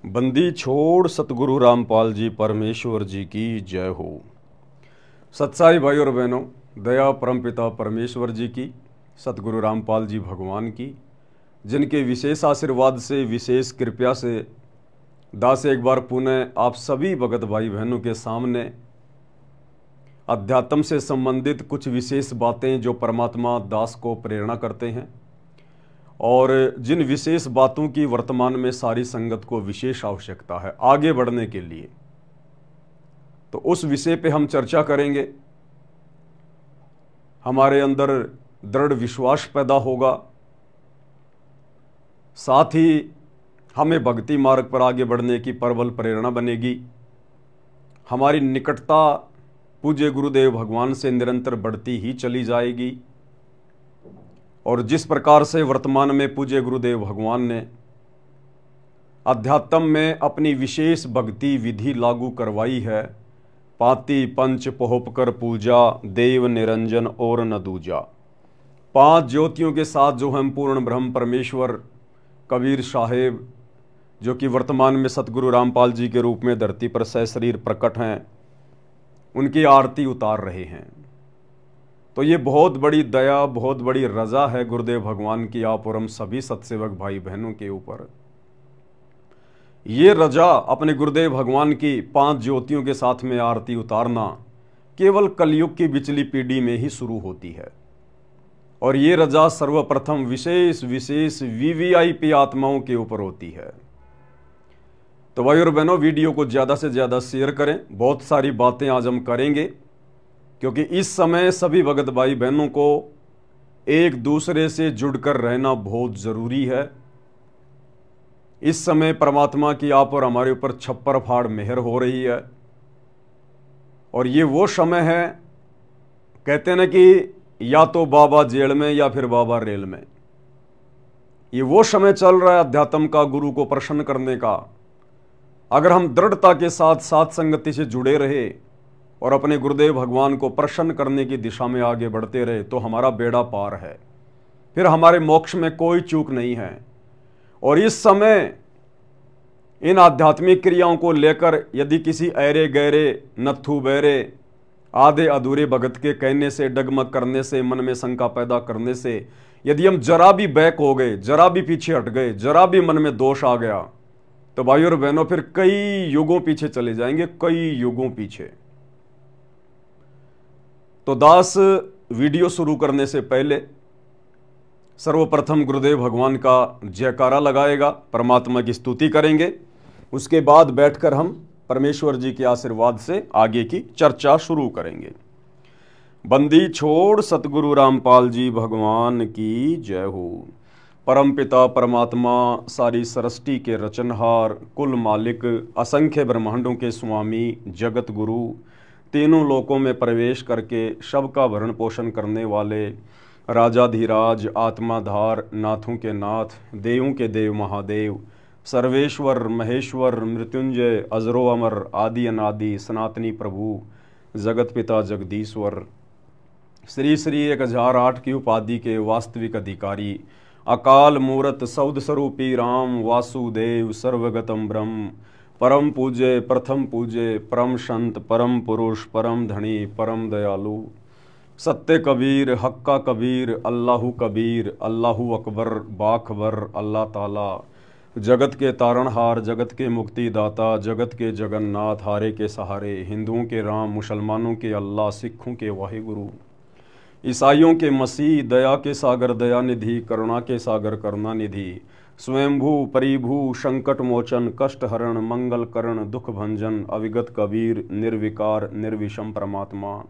बंदी छोड़ सतगुरु रामपाल जी परमेश्वर जी की जय हो। सत्साई भाई और बहनों, दया परमपिता परमेश्वर जी की, सतगुरु रामपाल जी भगवान की, जिनके विशेष आशीर्वाद से, विशेष कृपया से दास एक बार पुनः आप सभी भगत भाई बहनों के सामने अध्यात्म से संबंधित कुछ विशेष बातें जो परमात्मा दास को प्रेरणा करते हैं और जिन विशेष बातों की वर्तमान में सारी संगत को विशेष आवश्यकता है आगे बढ़ने के लिए, तो उस विषय पे हम चर्चा करेंगे। हमारे अंदर दृढ़ विश्वास पैदा होगा, साथ ही हमें भक्ति मार्ग पर आगे बढ़ने की प्रबल प्रेरणा बनेगी। हमारी निकटता पूज्य गुरुदेव भगवान से निरंतर बढ़ती ही चली जाएगी और जिस प्रकार से वर्तमान में पूज्य गुरुदेव भगवान ने अध्यात्म में अपनी विशेष भक्ति विधि लागू करवाई है, पाती पंच पोहपकर पूजा देव निरंजन और न दूजा, 5 ज्योतियों के साथ जो हम पूर्ण ब्रह्म परमेश्वर कबीर साहेब जो कि वर्तमान में सतगुरु रामपाल जी के रूप में धरती पर सशरीर प्रकट हैं, उनकी आरती उतार रहे हैं। तो ये बहुत बड़ी दया, बहुत बड़ी रजा है गुरुदेव भगवान की आप और हम सभी सत्सेवक भाई बहनों के ऊपर। ये रजा अपने गुरुदेव भगवान की 5 ज्योतियों के साथ में आरती उतारना केवल कलयुग की बिचली पीढ़ी में ही शुरू होती है और ये रजा सर्वप्रथम विशेष विशेष वीवीआईपी आत्माओं के ऊपर होती है। तो भाई और बहनों, वीडियो को ज़्यादा से ज़्यादा शेयर करें। बहुत सारी बातें आज हम करेंगे क्योंकि इस समय सभी भगत भाई बहनों को एक दूसरे से जुड़कर रहना बहुत ज़रूरी है। इस समय परमात्मा की आप और हमारे ऊपर छप्पर फाड़ मेहर हो रही है और ये वो समय है, कहते हैं ना कि या तो बाबा जेल में या फिर बाबा रेल में। ये वो समय चल रहा है अध्यात्म का, गुरु को प्रसन्न करने का। अगर हम दृढ़ता के साथ साथ संगति से जुड़े रहे और अपने गुरुदेव भगवान को प्रसन्न करने की दिशा में आगे बढ़ते रहे तो हमारा बेड़ा पार है, फिर हमारे मोक्ष में कोई चूक नहीं है। और इस समय इन आध्यात्मिक क्रियाओं को लेकर यदि किसी ऐरे गहरे नत्थु बैरे आधे अधूरे भगत के कहने से, डगमग करने से, मन में शंका पैदा करने से यदि हम जरा भी बैक हो गए, जरा भी पीछे हट गए, जरा भी मन में दोष आ गया, तो भाई और बहनों फिर कई युगों पीछे चले जाएंगे, कई युगों पीछे। तो दास वीडियो शुरू करने से पहले सर्वप्रथम गुरुदेव भगवान का जयकारा लगाएगा, परमात्मा की स्तुति करेंगे। उसके बाद बैठकर हम परमेश्वर जी के आशीर्वाद से आगे की चर्चा शुरू करेंगे। बंदी छोड़ सतगुरु रामपाल जी भगवान की जय हो। परमपिता परमात्मा सारी सृष्टि के रचनहार, कुल मालिक, असंख्य ब्रह्मांडों के स्वामी, जगत गुरु, तीनों लोकों में प्रवेश करके सबका भरण पोषण करने वाले, राजाधिराज, आत्माधार, नाथों के नाथ, देवों के देव महादेव, सर्वेश्वर महेश्वर, मृत्युंजय, अजरो अमर, आदि अनादि, सनातनी प्रभु, जगत पिता जगदीश्वर, श्री श्री 1008 की उपाधि के वास्तविक अधिकारी, अकाल मूरत सौद स्वरूपी राम वासुदेव, सर्वगतम ब्रह्म, परम पूज्य, प्रथम पूज्य, परम संत, परम पुरुष, परम धनी, परम दयालु, सत्य कबीर, हक्का कबीर, अल्लाहु कबीर, अल्लाहु अकबर, बाखबर, अल्लाह ताला, जगत के तारणहार, जगत के मुक्तिदाता, जगत के जगन्नाथ, हारे के सहारे, हिंदुओं के राम, मुसलमानों के अल्लाह, सिखों के वाहिगुरु, ईसाइयों के मसीह, दया के सागर दया निधि, करुणा के सागर करुणा निधि, स्वयंभू परिभू, संकट मोचन, कष्ट हरण, मंगल करण, दुख भंजन, अविगत कबीर, निर्विकार निर्विषम परमात्मा,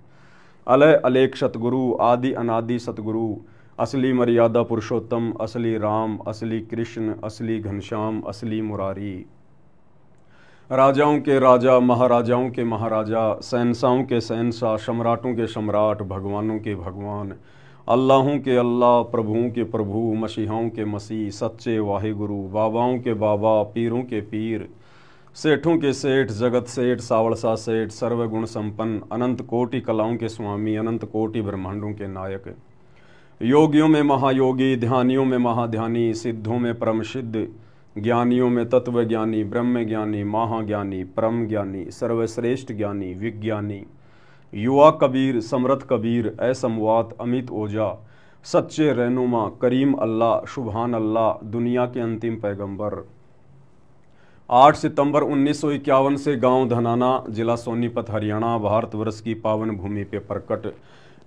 अलय अलेख सतगुरु, आदि अनादि सतगुरु, असली मर्यादा पुरुषोत्तम, असली राम, असली कृष्ण, असली घनश्याम, असली मुरारी, राजाओं के राजा, महाराजाओं के महाराजा, शहंशाहों के शहंशाह, सम्राटों के सम्राट, भगवानों के भगवान, अल्लाहों के अल्लाह, प्रभुओं के प्रभु, मसीहाओं के मसीह, सच्चे वाहिगुरु, बाबाओं के बाबा, पीरों के पीर, सेठों के सेठ, जगत सेठ, सावड़सा सेठ, सर्वगुण संपन्न, अनंत कोटि कलाओं के स्वामी, अनंत कोटि ब्रह्मांडों के नायक, योगियों में महायोगी, ध्यानियों में महाध्यानी, सिद्धों में परम सिद्ध, ज्ञानियों में तत्व ज्ञानी, ब्रह्म ज्ञानी, महाज्ञानी, परम ज्ञानी, सर्वश्रेष्ठ ज्ञानी, विज्ञानी, युवा कबीर, समर्थ कबीर, असमवात, अमित ओझा, सच्चे रहनुमा, करीम अल्लाह, सुभान अल्लाह, दुनिया के अंतिम पैगंबर। 8 सितंबर 1951 से गांव धनाना, जिला सोनीपत, हरियाणा, भारतवर्ष की पावन भूमि पे प्रकट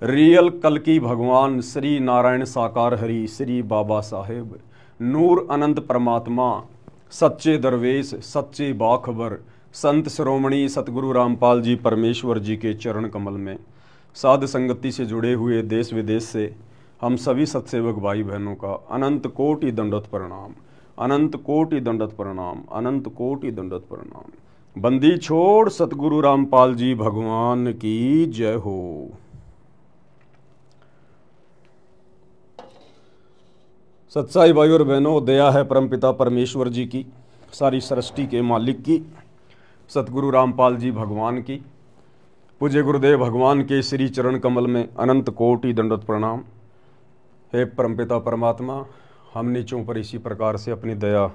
रियल कल्कि भगवान श्री नारायण साकार हरि श्री बाबा साहेब नूर अनंत परमात्मा, सच्चे दरवेश, सच्चे बाखबर, संत श्रोमणी सतगुरु रामपाल जी परमेश्वर जी के चरण कमल में साध संगति से जुड़े हुए देश विदेश से हम सभी सत्सेवक भाई बहनों का अनंत कोटि दंडवत प्रणाम, अनंत कोटि दंडवत प्रणाम, अनंत कोटि दंडवत प्रणाम। बंदी छोड़ सतगुरु रामपाल जी भगवान की जय हो। सच्चाई भाई और बहनों, दया है परमपिता परमेश्वर जी की, सारी सृष्टि के मालिक की, सतगुरु रामपाल जी भगवान की, पूज्य गुरुदेव भगवान के श्री चरण कमल में अनंत कोटि दंडवत प्रणाम। हे परमपिता परमात्मा, हम नीचों पर इसी प्रकार से अपनी दया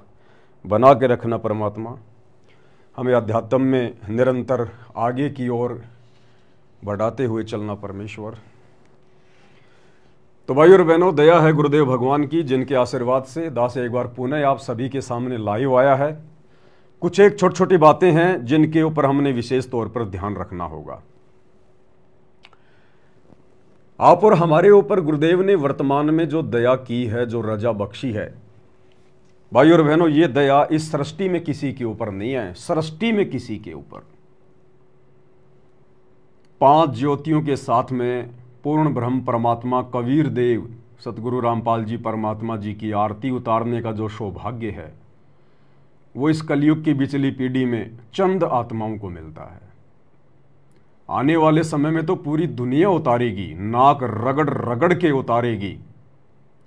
बना के रखना परमात्मा, हमें अध्यात्म में निरंतर आगे की ओर बढ़ाते हुए चलना परमेश्वर। तो भाई और बहनों, दया है गुरुदेव भगवान की, जिनके आशीर्वाद से दास एक बार पुनः आप सभी के सामने लाइव आया है। कुछ एक छोटी छोटी बातें हैं जिनके ऊपर हमने विशेष तौर पर ध्यान रखना होगा। आप और हमारे ऊपर गुरुदेव ने वर्तमान में जो दया की है, जो रजा बख्शी है, भाई और बहनों, ये दया इस सृष्टि में किसी के ऊपर नहीं है, सृष्टि में किसी के ऊपर। 5 ज्योतियों के साथ में पूर्ण ब्रह्म परमात्मा कबीर देव सतगुरु रामपाल जी परमात्मा जी की आरती उतारने का जो सौभाग्य है, वो इस कलयुग की बिचली पीढ़ी में चंद आत्माओं को मिलता है। आने वाले समय में तो पूरी दुनिया उतारेगी, नाक रगड़ रगड़ के उतारेगी,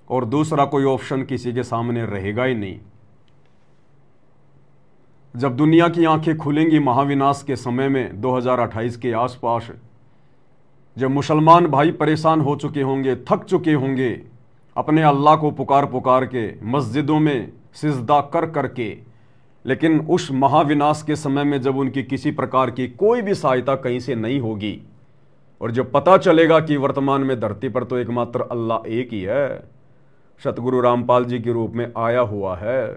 और दूसरा कोई ऑप्शन किसी के सामने रहेगा ही नहीं। जब दुनिया की आंखें खुलेंगी महाविनाश के समय में 2028 के आसपास, जब मुसलमान भाई परेशान हो चुके होंगे, थक चुके होंगे, अपने अल्लाह को पुकार पुकार के मस्जिदों में सिजदा कर करके, लेकिन उस महाविनाश के समय में जब उनकी किसी प्रकार की कोई भी सहायता कहीं से नहीं होगी, और जब पता चलेगा कि वर्तमान में धरती पर तो एकमात्र अल्लाह एक ही है, सतगुरु रामपाल जी के रूप में आया हुआ है,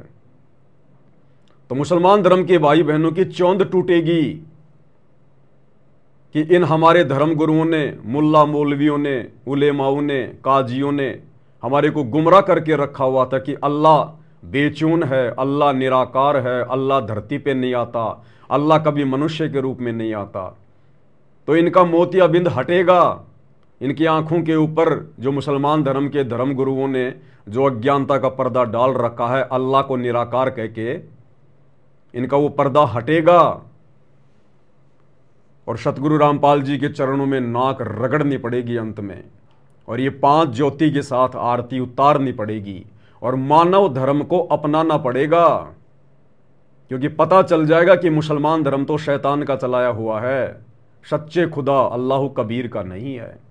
तो मुसलमान धर्म के भाई बहनों की चौंध टूटेगी कि इन हमारे धर्म गुरुओं ने, मुल्ला मौलवियों ने, उलेमाओं ने, काजियों ने हमारे को गुमराह करके रखा हुआ था कि अल्लाह बेचून है, अल्लाह निराकार है, अल्लाह धरती पे नहीं आता, अल्लाह कभी मनुष्य के रूप में नहीं आता। तो इनका मोतियाबिंद हटेगा। इनकी आंखों के ऊपर जो मुसलमान धर्म के धर्म गुरुओं ने जो अज्ञानता का पर्दा डाल रखा है, अल्लाह को निराकार कह के, इनका वो पर्दा हटेगा और सतगुरु रामपाल जी के चरणों में नाक रगड़नी पड़ेगी अंत में, और ये 5 ज्योति के साथ आरती उतारनी पड़ेगी और मानव धर्म को अपनाना पड़ेगा, क्योंकि पता चल जाएगा कि मुसलमान धर्म तो शैतान का चलाया हुआ है, सच्चे खुदा अल्लाह कबीर का नहीं है।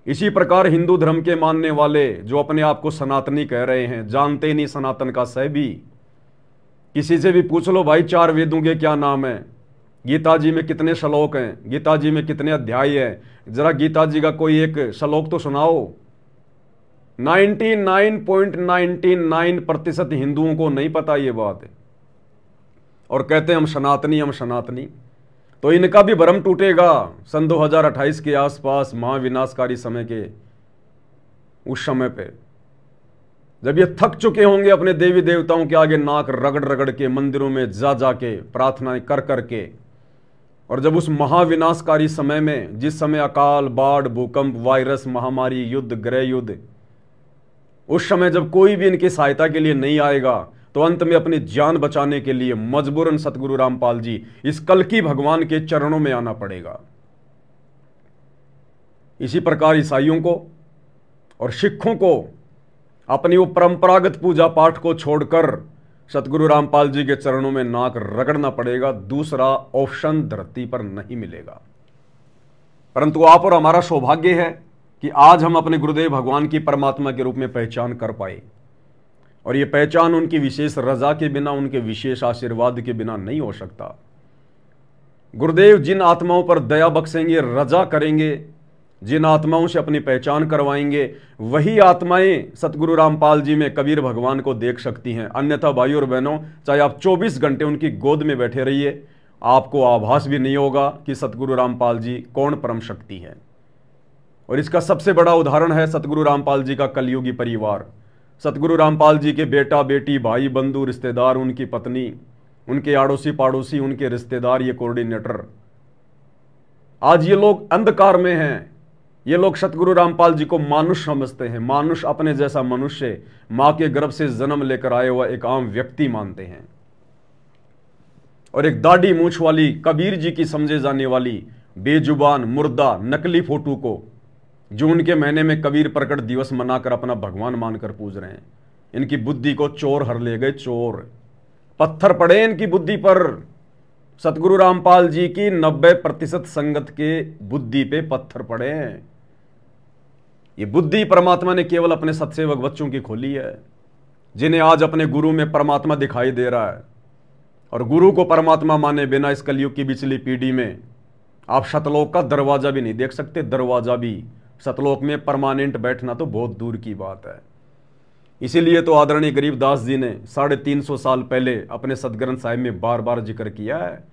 इसी प्रकार हिंदू धर्म के मानने वाले जो अपने आप को सनातनी कह रहे हैं, जानते नहीं सनातन का सह भी। किसी से भी पूछ लो भाई 4 वेदों के क्या नाम है, गीता जी में कितने श्लोक हैं, गीता जी में कितने अध्याय हैं, जरा गीता जी का कोई एक श्लोक तो सुनाओ। 99.99% हिंदुओं को नहीं पता ये बात है, और कहते हैं हम सनातनी, हम सनातनी। तो इनका भी भ्रम टूटेगा सन 2028 के आसपास, महाविनाशकारी समय के उस समय पे, जब ये थक चुके होंगे अपने देवी देवताओं के आगे नाक रगड़ रगड़ के, मंदिरों में जा जाके प्रार्थनाएं कर करके, और जब उस महाविनाशकारी समय में, जिस समय अकाल, बाढ़, भूकंप, वायरस, महामारी, युद्ध, गृह युद्ध, उस समय जब कोई भी इनकी सहायता के लिए नहीं आएगा, तो अंत में अपनी जान बचाने के लिए मजबूरन सतगुरु रामपाल जी इस कल्कि भगवान के चरणों में आना पड़ेगा। इसी प्रकार ईसाइयों को और सिखों को अपनी वो परंपरागत पूजा पाठ को छोड़कर सतगुरु रामपाल जी के चरणों में नाक रगड़ना पड़ेगा। दूसरा ऑप्शन धरती पर नहीं मिलेगा। परंतु आप और हमारा सौभाग्य है कि आज हम अपने गुरुदेव भगवान की परमात्मा के रूप में पहचान कर पाए, और ये पहचान उनकी विशेष रजा के बिना, उनके विशेष आशीर्वाद के बिना नहीं हो सकता। गुरुदेव जिन आत्माओं पर दया बख्शेंगे, रजा करेंगे, जिन आत्माओं से अपनी पहचान करवाएंगे, वही आत्माएं सतगुरु रामपाल जी में कबीर भगवान को देख सकती हैं। अन्यथा भाइयों और बहनों, चाहे आप 24 घंटे उनकी गोद में बैठे रहिए, आपको आभास भी नहीं होगा कि सतगुरु रामपाल जी कौन परम शक्ति है। और इसका सबसे बड़ा उदाहरण है सतगुरु रामपाल जी का कलयुगी परिवार। सतगुरु रामपाल जी के बेटा बेटी, भाई बंधु, रिश्तेदार, उनकी पत्नी, उनके आड़ोसी पाड़ोसी, उनके रिश्तेदार, ये कोऑर्डिनेटर, आज ये लोग अंधकार में हैं। ये लोग सतगुरु रामपाल जी को मानुष समझते हैं। मानुष अपने जैसा मनुष्य, मां के गर्भ से जन्म लेकर आया हुआ एक आम व्यक्ति मानते हैं। और एक दाढ़ी मूछ वाली, कबीर जी की समझे जाने वाली बेजुबान, मुर्दा, नकली फोटो को जून के महीने में कबीर प्रकट दिवस मनाकर अपना भगवान मानकर पूज रहे हैं। इनकी बुद्धि को चोर हर ले गए, चोर। पत्थर पड़े इनकी बुद्धि पर। सतगुरु रामपाल जी की 90% संगत के बुद्धि पे पत्थर पड़े हैं। ये बुद्धि परमात्मा ने केवल अपने सत्सेवक बच्चों की खोली है, जिन्हें आज अपने गुरु में परमात्मा दिखाई दे रहा है। और गुरु को परमात्मा माने बिना इस कलयुग की पिछली पीढ़ी में आप सतलोक का दरवाजा भी नहीं देख सकते। दरवाजा भी, सतलोक में परमानेंट बैठना तो बहुत दूर की बात है। इसीलिए तो आदरणीय गरीबदास जी ने 350 साल पहले अपने सदग्रंथ साहिब में बार बार जिक्र किया है,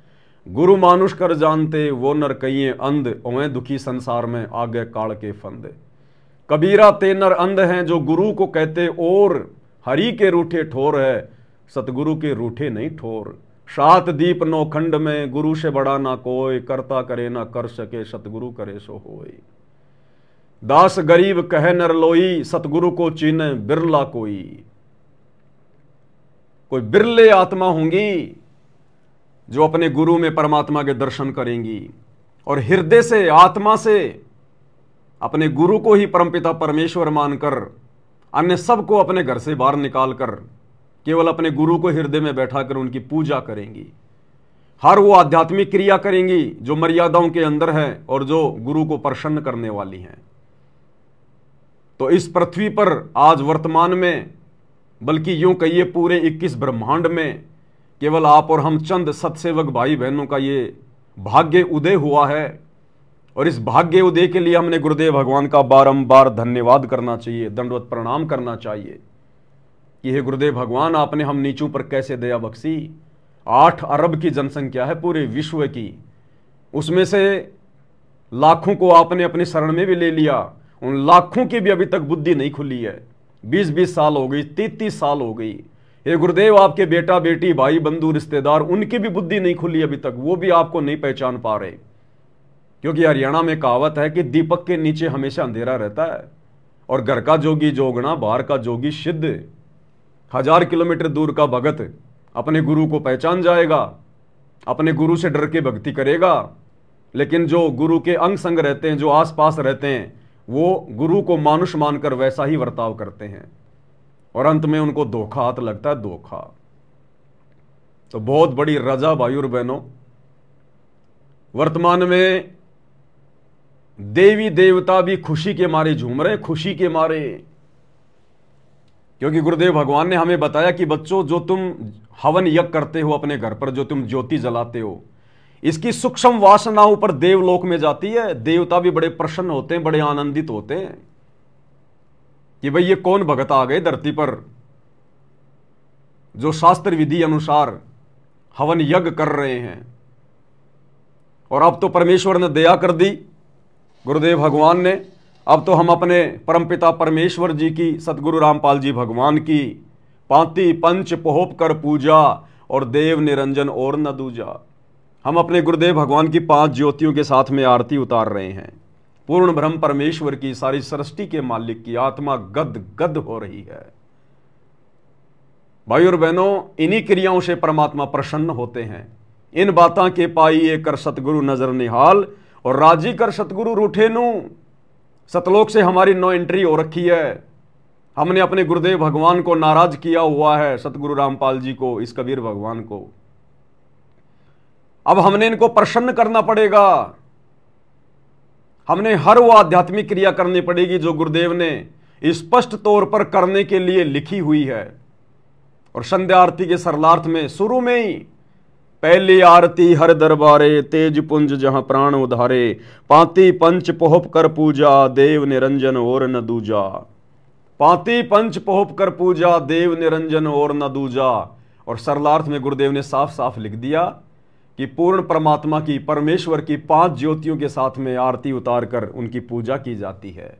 गुरु मानुष कर जानते वो नर कहिए अंध, ओए दुखी संसार में आगे काल के फंद। कबीरा ते नर अंध हैं जो गुरु को कहते और, हरि के रूठे ठोर है, सतगुरु के रूठे नहीं ठोर। 7 दीप 9 खंड में गुरु से बड़ा ना कोई, करता करे ना कर सके, सतगुरु करे सो होय। दास गरीब कहे नर लोई, सतगुरु को चीने बिरला कोई। कोई बिरले आत्मा होंगी जो अपने गुरु में परमात्मा के दर्शन करेंगी और हृदय से, आत्मा से अपने गुरु को ही परमपिता परमेश्वर मानकर अन्य सबको अपने घर से बाहर निकालकर केवल अपने गुरु को हृदय में बैठाकर उनकी पूजा करेंगी। हर वो आध्यात्मिक क्रिया करेंगी जो मर्यादाओं के अंदर है और जो गुरु को प्रसन्न करने वाली हैं। तो इस पृथ्वी पर आज वर्तमान में, बल्कि यूं कहिए पूरे 21 ब्रह्मांड में, केवल आप और हम चंद सत्सेवक भाई बहनों का ये भाग्य उदय हुआ है। और इस भाग्य उदय के लिए हमने गुरुदेव भगवान का बारंबार धन्यवाद करना चाहिए, दंडवत प्रणाम करना चाहिए कि हे गुरुदेव भगवान, आपने हम नीचों पर कैसे दया बख्शी। 8 अरब की जनसंख्या है पूरे विश्व की, उसमें से लाखों को आपने अपनी शरण में भी ले लिया। उन लाखों की भी अभी तक बुद्धि नहीं खुली है। 20-20 साल हो गई, 33 साल हो गई। हे गुरुदेव, आपके बेटा बेटी, भाई बंधु, रिश्तेदार, उनकी भी बुद्धि नहीं खुली अभी तक, वो भी आपको नहीं पहचान पा रहे। क्योंकि हरियाणा में कहावत है कि दीपक के नीचे हमेशा अंधेरा रहता है और घर का जोगी जोगना, बाहर का जोगी सिद्ध। 1000 किलोमीटर दूर का भगत अपने गुरु को पहचान जाएगा, अपने गुरु से डर के भक्ति करेगा, लेकिन जो गुरु के अंग संग रहते हैं, जो आसपास रहते हैं, वो गुरु को मानुष मानकर वैसा ही बर्ताव करते हैं और अंत में उनको धोखा हाथ लगता है, धोखा। तो बहुत बड़ी रजा भाइयों और बहनों, वर्तमान में देवी देवता भी खुशी के मारे झूम रहे, खुशी के मारे। क्योंकि गुरुदेव भगवान ने हमें बताया कि बच्चों, जो तुम हवन यज्ञ करते हो अपने घर पर, जो तुम ज्योति जलाते हो, इसकी सूक्ष्म वासना ऊपर देवलोक में जाती है। देवता भी बड़े प्रसन्न होते हैं, बड़े आनंदित होते हैं कि भाई ये कौन भगत आ गए धरती पर जो शास्त्र विधि अनुसार हवन यज्ञ कर रहे हैं। और अब तो परमेश्वर ने दया कर दी, गुरुदेव भगवान ने। अब तो हम अपने परमपिता परमेश्वर जी की, सतगुरु रामपाल जी भगवान की पांति पंच पोहप कर पूजा और देव निरंजन और न दूजा। हम अपने गुरुदेव भगवान की 5 ज्योतियों के साथ में आरती उतार रहे हैं। पूर्ण ब्रह्म परमेश्वर की, सारी सृष्टि के मालिक की आत्मा गद गद हो रही है। भाई और बहनों, इन्हीं क्रियाओं से परमात्मा प्रसन्न होते हैं। इन बातां के पाइए कर सतगुरु नजर निहाल और राजी कर सतगुरु रूठे नू। सतलोक से हमारी नो एंट्री हो रखी है। हमने अपने गुरुदेव भगवान को नाराज किया हुआ है, सतगुरु रामपाल जी को, इस कबीर भगवान को। अब हमने इनको प्रसन्न करना पड़ेगा। हमने हर वो आध्यात्मिक क्रिया करनी पड़ेगी जो गुरुदेव ने स्पष्ट तौर पर करने के लिए लिखी हुई है। और संध्या आरती के सरलार्थ में शुरू में ही पहली आरती हर दरबारे, तेज पुंज जहां प्राण उधारे, पांति पंच पोहप कर पूजा, देव निरंजन और न दूजा। पांति पंच पोहप कर पूजा, देव निरंजन और न दूजा। और सरलार्थ में गुरुदेव ने साफ साफ लिख दिया कि पूर्ण परमात्मा की, परमेश्वर की 5 ज्योतियों के साथ में आरती उतार कर उनकी पूजा की जाती है।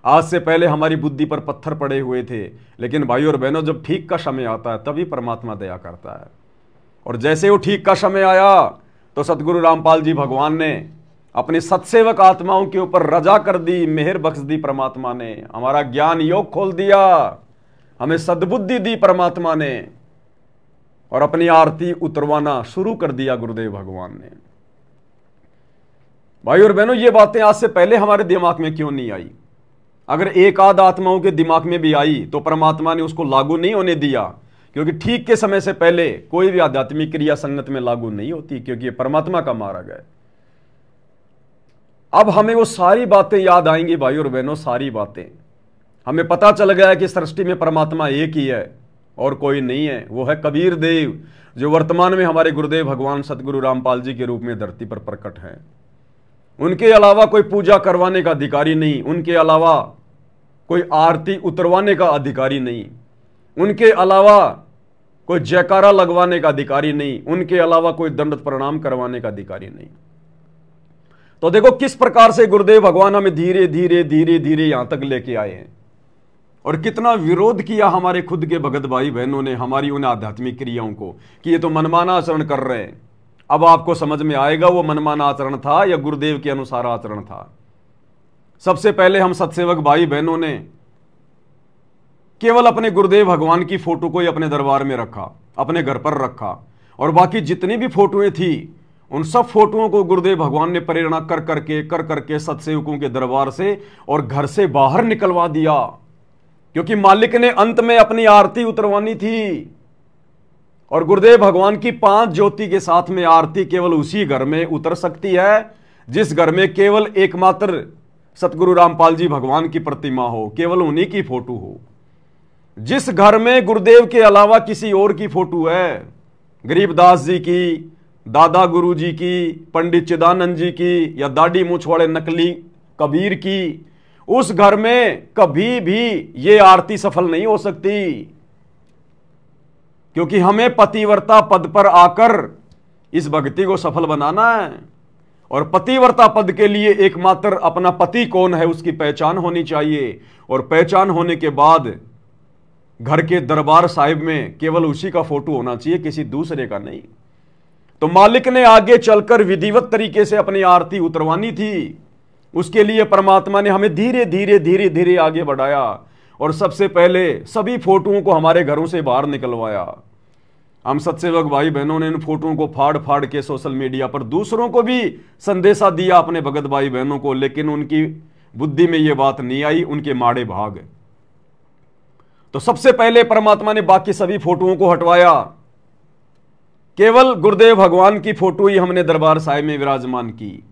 आज से पहले हमारी बुद्धि पर पत्थर पड़े हुए थे, लेकिन भाइयों और बहनों, जब ठीक का समय आता है तभी परमात्मा दया करता है। और जैसे वो ठीक का समय आया तो सतगुरु रामपाल जी भगवान ने अपनी सत्सेवक आत्माओं के ऊपर रजा कर दी, मेहर बख्श दी परमात्मा ने, हमारा ज्ञान योग खोल दिया, हमें सद्बुद्धि दी परमात्मा ने, और अपनी आरती उतरवाना शुरू कर दिया गुरुदेव भगवान ने। भाई और बहनों, ये बातें आज से पहले हमारे दिमाग में क्यों नहीं आई? अगर एक आध आत्माओं के दिमाग में भी आई तो परमात्मा ने उसको लागू नहीं होने दिया, क्योंकि ठीक के समय से पहले कोई भी आध्यात्मिक क्रिया संगत में लागू नहीं होती, क्योंकि ये परमात्मा का मार्ग है। अब हमें वो सारी बातें याद आएंगी भाई और बहनों, सारी बातें। हमें पता चल गया है कि सृष्टि में परमात्मा एक ही है और कोई नहीं है, वो है कबीर देव, जो वर्तमान में हमारे गुरुदेव भगवान सतगुरु रामपाल जी के रूप में धरती पर प्रकट हैं। उनके अलावा कोई पूजा करवाने का अधिकारी नहीं, उनके अलावा कोई आरती उतरवाने का अधिकारी नहीं, उनके अलावा कोई जयकारा लगवाने का अधिकारी नहीं, उनके अलावा कोई दंड प्रणाम करवाने का अधिकारी नहीं। तो देखो किस प्रकार से गुरुदेव भगवान हमें धीरे धीरे धीरे धीरे यहां तक लेके आए हैं, और कितना विरोध किया हमारे खुद के भगत भाई बहनों ने हमारी उन आध्यात्मिक क्रियाओं को कि ये तो मनमाना आचरण कर रहे हैं। अब आपको समझ में आएगा वो मनमाना आचरण था या गुरुदेव के अनुसार आचरण था। सबसे पहले हम सत्सेवक भाई बहनों ने केवल अपने गुरुदेव भगवान की फोटो को ही अपने दरबार में रखा, अपने घर पर रखा, और बाकी जितनी भी फोटोएं थी उन सब फोटोओं को गुरुदेव भगवान ने प्रेरणा कर करके सत्सेवकों के दरबार से और घर से बाहर निकलवा दिया, क्योंकि मालिक ने अंत में अपनी आरती उतरवानी थी। और गुरुदेव भगवान की 5 ज्योति के साथ में आरती केवल उसी घर में उतर सकती है जिस घर में केवल एकमात्र सतगुरु रामपाल जी भगवान की प्रतिमा हो, केवल उन्हीं की फोटो हो। जिस घर में गुरुदेव के अलावा किसी और की फोटो है, गरीबदास जी की, दादा गुरु जी की, पंडित चिदानंद जी की, या दाढ़ी मूछ वाले नकली कबीर की, उस घर में कभी भी ये आरती सफल नहीं हो सकती, क्योंकि हमें पतिव्रता पद पर आकर इस भक्ति को सफल बनाना है। और पतिव्रता पद के लिए एकमात्र अपना पति कौन है उसकी पहचान होनी चाहिए, और पहचान होने के बाद घर के दरबार साहिब में केवल उसी का फोटो होना चाहिए, किसी दूसरे का नहीं। तो मालिक ने आगे चलकर विधिवत तरीके से अपनी आरती उतरवानी थी, उसके लिए परमात्मा ने हमें धीरे धीरे धीरे धीरे आगे बढ़ाया, और सबसे पहले सभी फोटोओं को हमारे घरों से बाहर निकलवाया। हम सत्सेवक भाई बहनों ने इन फोटोओं को फाड़ फाड़ के सोशल मीडिया पर दूसरों को भी संदेशा दिया, अपने भगत भाई बहनों को, लेकिन उनकी बुद्धि में यह बात नहीं आई, उनके माड़े भाग। तो सबसे पहले परमात्मा ने बाकी सभी फोटोओं को हटवाया, केवल गुरुदेव भगवान की फोटो ही हमने दरबार साहिब में विराजमान की।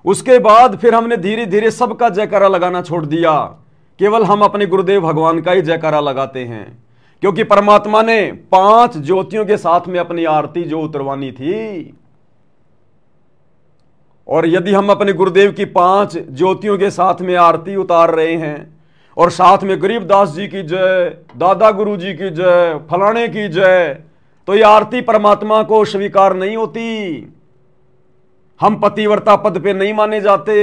उसके बाद फिर हमने धीरे धीरे सबका जयकारा लगाना छोड़ दिया, केवल हम अपने गुरुदेव भगवान का ही जयकारा लगाते हैं, क्योंकि परमात्मा ने 5 ज्योतियों के साथ में अपनी आरती जो उतरवानी थी। और यदि हम अपने गुरुदेव की 5 ज्योतियों के साथ में आरती उतार रहे हैं और साथ में गरीबदास जी की जय, दादा गुरु जी की जय, फलाने की जय, तो यह आरती परमात्मा को स्वीकार नहीं होती। हम पतिव्रता पद पे नहीं माने जाते,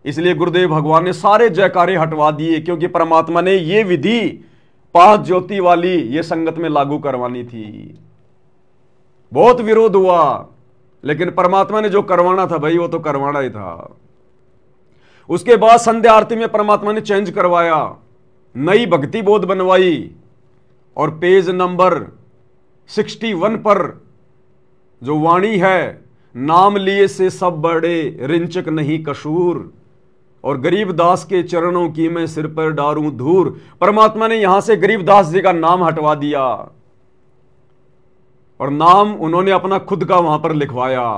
इसलिए गुरुदेव भगवान ने सारे जयकारे हटवा दिए, क्योंकि परमात्मा ने यह विधि 5 ज्योति वाली ये संगत में लागू करवानी थी। बहुत विरोध हुआ, लेकिन परमात्मा ने जो करवाना था भाई वो तो करवाना ही था। उसके बाद संध्या आरती में परमात्मा ने चेंज करवाया, नई भक्ति बोध बनवाई, और पेज नंबर 61 पर जो वाणी है, नाम लिए से सब बड़े रिंचक नहीं कसूर, और गरीबदास के चरणों की मैं सिर पर डारूं धूर। परमात्मा ने यहां से गरीबदास जी का नाम हटवा दिया और नाम उन्होंने अपना खुद का वहां पर लिखवाया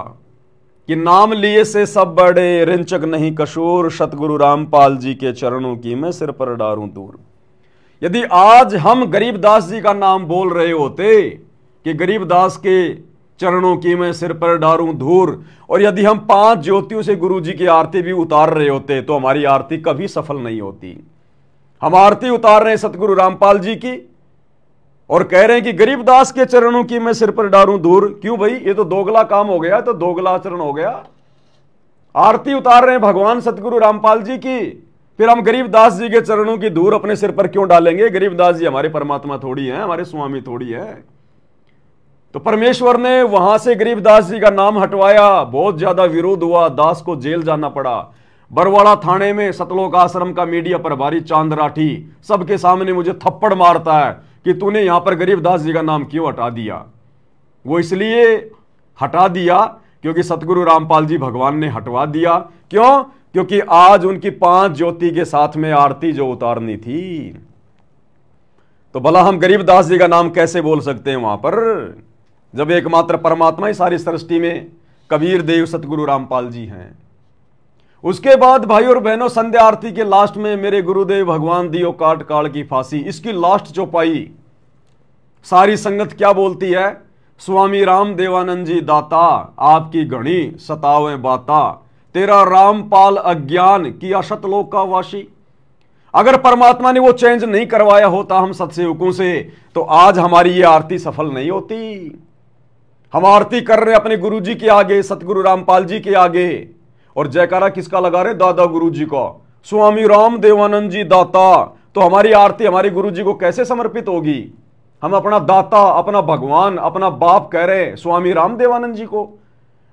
कि नाम लिए से सब बड़े रिंचक नहीं कसूर, सतगुरु रामपाल जी के चरणों की मैं सिर पर डारूं दूर। यदि आज हम गरीबदास जी का नाम बोल रहे होते कि गरीबदास के चरणों की मैं सिर पर डारूं धूर, और यदि हम 5 ज्योतियों से गुरु जी की आरती भी उतार रहे होते तो हमारी आरती कभी सफल नहीं होती। हम आरती उतार रहे हैं सतगुरु रामपाल जी की और कह रहे हैं कि गरीबदास के चरणों की मैं सिर पर डारूं धूर। क्यों भाई, ये तो दोगला काम हो गया, तो दोगला आचरण हो गया। आरती उतार रहे हैं भगवान सतगुरु रामपाल जी की, फिर हम गरीबदास जी के चरणों की धूर अपने सिर पर क्यों डालेंगे? गरीबदास जी हमारे परमात्मा थोड़ी हैं, हमारे स्वामी थोड़ी है। तो परमेश्वर ने वहां से गरीबदास जी का नाम हटवाया, बहुत ज्यादा विरोध हुआ, दास को जेल जाना पड़ा। बरवाड़ा थाने में सतलोक आश्रम का मीडिया प्रभारी चांद राठी सबके सामने मुझे थप्पड़ मारता है कि तूने यहां पर गरीबदास जी का नाम क्यों हटा दिया। वो इसलिए हटा दिया क्योंकि सतगुरु रामपाल जी भगवान ने हटवा दिया। क्यों? क्योंकि आज उनकी 5 ज्योति के साथ में आरती जो उतारनी थी, तो भला हम गरीबदास जी का नाम कैसे बोल सकते हैं वहां पर, जब एकमात्र परमात्मा ही सारी सृष्टि में कबीर देव सतगुरु रामपाल जी हैं। उसके बाद भाई और बहनों, संध्या आरती के लास्ट में मेरे गुरुदेव भगवान दियो काट काल की फांसी, इसकी लास्ट चौपाई सारी संगत क्या बोलती है? स्वामी राम देवानंद जी दाता आपकी घणी सतावे बाता, तेरा रामपाल अज्ञान किया शतलोक का वासी। अगर परमात्मा ने वो चेंज नहीं करवाया होता हम सत्सेवकों से, तो आज हमारी ये आरती सफल नहीं होती। हम आरती कर रहे अपने गुरु जी के आगे, सतगुरु रामपाल जी के आगे, और जयकारा किसका लगा रहे? दादा गुरु जी का, स्वामी राम देवानंद जी दाता। तो हमारी आरती हमारे गुरु जी को कैसे समर्पित होगी? हम अपना दाता, अपना भगवान, अपना बाप कह रहे हैं स्वामी राम देवानंद जी को,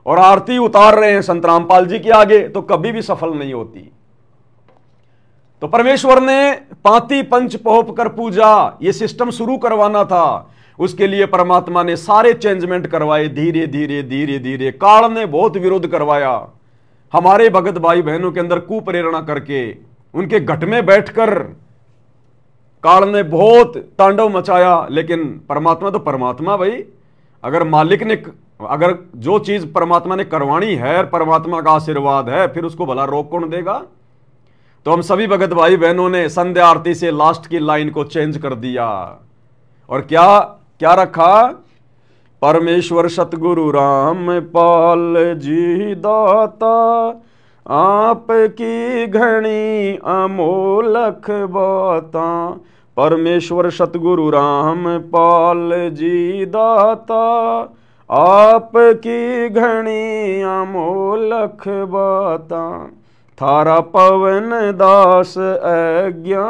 और आरती उतार रहे हैं संत रामपाल जी के आगे, तो कभी भी सफल नहीं होती। तो परमेश्वर ने पांति पंच पोप कर पूजा ये सिस्टम शुरू करवाना था। उसके लिए परमात्मा ने सारे चेंजमेंट करवाए, धीरे धीरे धीरे धीरे। काल ने बहुत विरोध करवाया, हमारे भगत भाई बहनों के अंदर कुप्रेरणा करके, उनके घट में बैठकर काल ने बहुत तांडव मचाया। लेकिन परमात्मा तो परमात्मा भाई, अगर मालिक ने, अगर जो चीज परमात्मा ने करवानी है, परमात्मा का आशीर्वाद है, फिर उसको भला रोक कौन देगा? तो हम सभी भगत भाई बहनों ने संध्या आरती से लास्ट की लाइन को चेंज कर दिया, और क्या क्या रखा? परमेश्वर सतगुरु रामपाल जी दाता आपकी घनी अमोलख बाता। परमेश्वर सतगुरु रामपाल जी दाता आपकी घनी अमोलख बाता। थारा पवन दास अज्ञान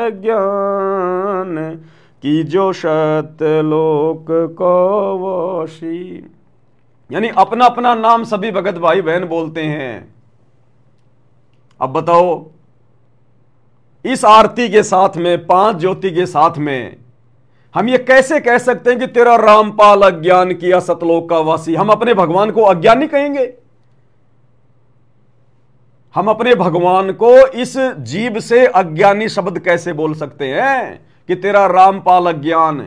अज्ञान की जो शतलोक को वासी। यानी अपना अपना नाम सभी भगत भाई बहन बोलते हैं। अब बताओ, इस आरती के साथ में, 5 ज्योति के साथ में हम ये कैसे कह सकते हैं कि तेरा रामपाल अज्ञान किया सतलोक का वासी? हम अपने भगवान को अज्ञानी कहेंगे? हम अपने भगवान को इस जीभ से अज्ञानी शब्द कैसे बोल सकते हैं कि तेरा रामपाल अज्ञान?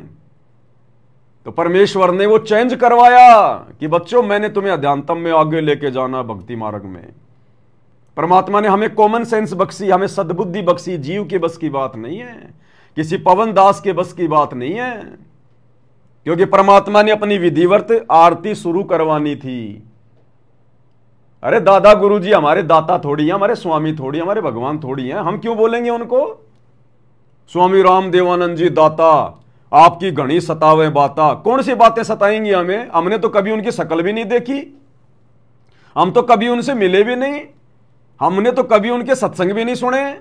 तो परमेश्वर ने वो चेंज करवाया कि बच्चों, मैंने तुम्हें अध्यात्म में आगे लेके जाना, भक्ति मार्ग में। परमात्मा ने हमें कॉमन सेंस बख्शी, हमें सद्बुद्धि बख्शी। जीव के बस की बात नहीं है, किसी पवन दास के बस की बात नहीं है, क्योंकि परमात्मा ने अपनी विधिवत आरती शुरू करवानी थी। अरे दादा गुरु जी हमारे दाता थोड़ी है, हमारे स्वामी थोड़ी, हमारे भगवान थोड़ी हैं। हम क्यों बोलेंगे उनको? स्वामी राम देवानंद जी दाता आपकी घनी सतावे बाता। कौन सी बातें सताएंगी हमें? हमने तो कभी उनकी शक्ल भी नहीं देखी, हम तो कभी उनसे मिले भी नहीं, हमने तो कभी उनके सत्संग भी नहीं सुने।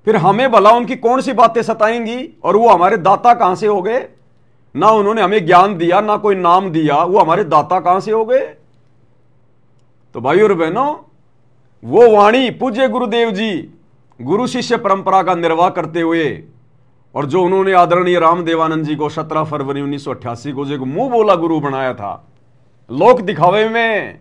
फिर हमें भला उनकी कौन सी बातें सताएंगी? और वो हमारे दाता कहां से हो गए? ना उन्होंने हमें ज्ञान दिया, ना कोई नाम दिया, वो हमारे दाता कहां से हो गए? तो भाई और बहनों, वो वाणी पूज्य गुरुदेव जी गुरु शिष्य परंपरा का निर्वाह करते हुए, और जो उन्होंने आदरणीय राम देवानंद जी को 17 फरवरी 1988 को जो मुंह बोला गुरु बनाया था, लोक दिखावे में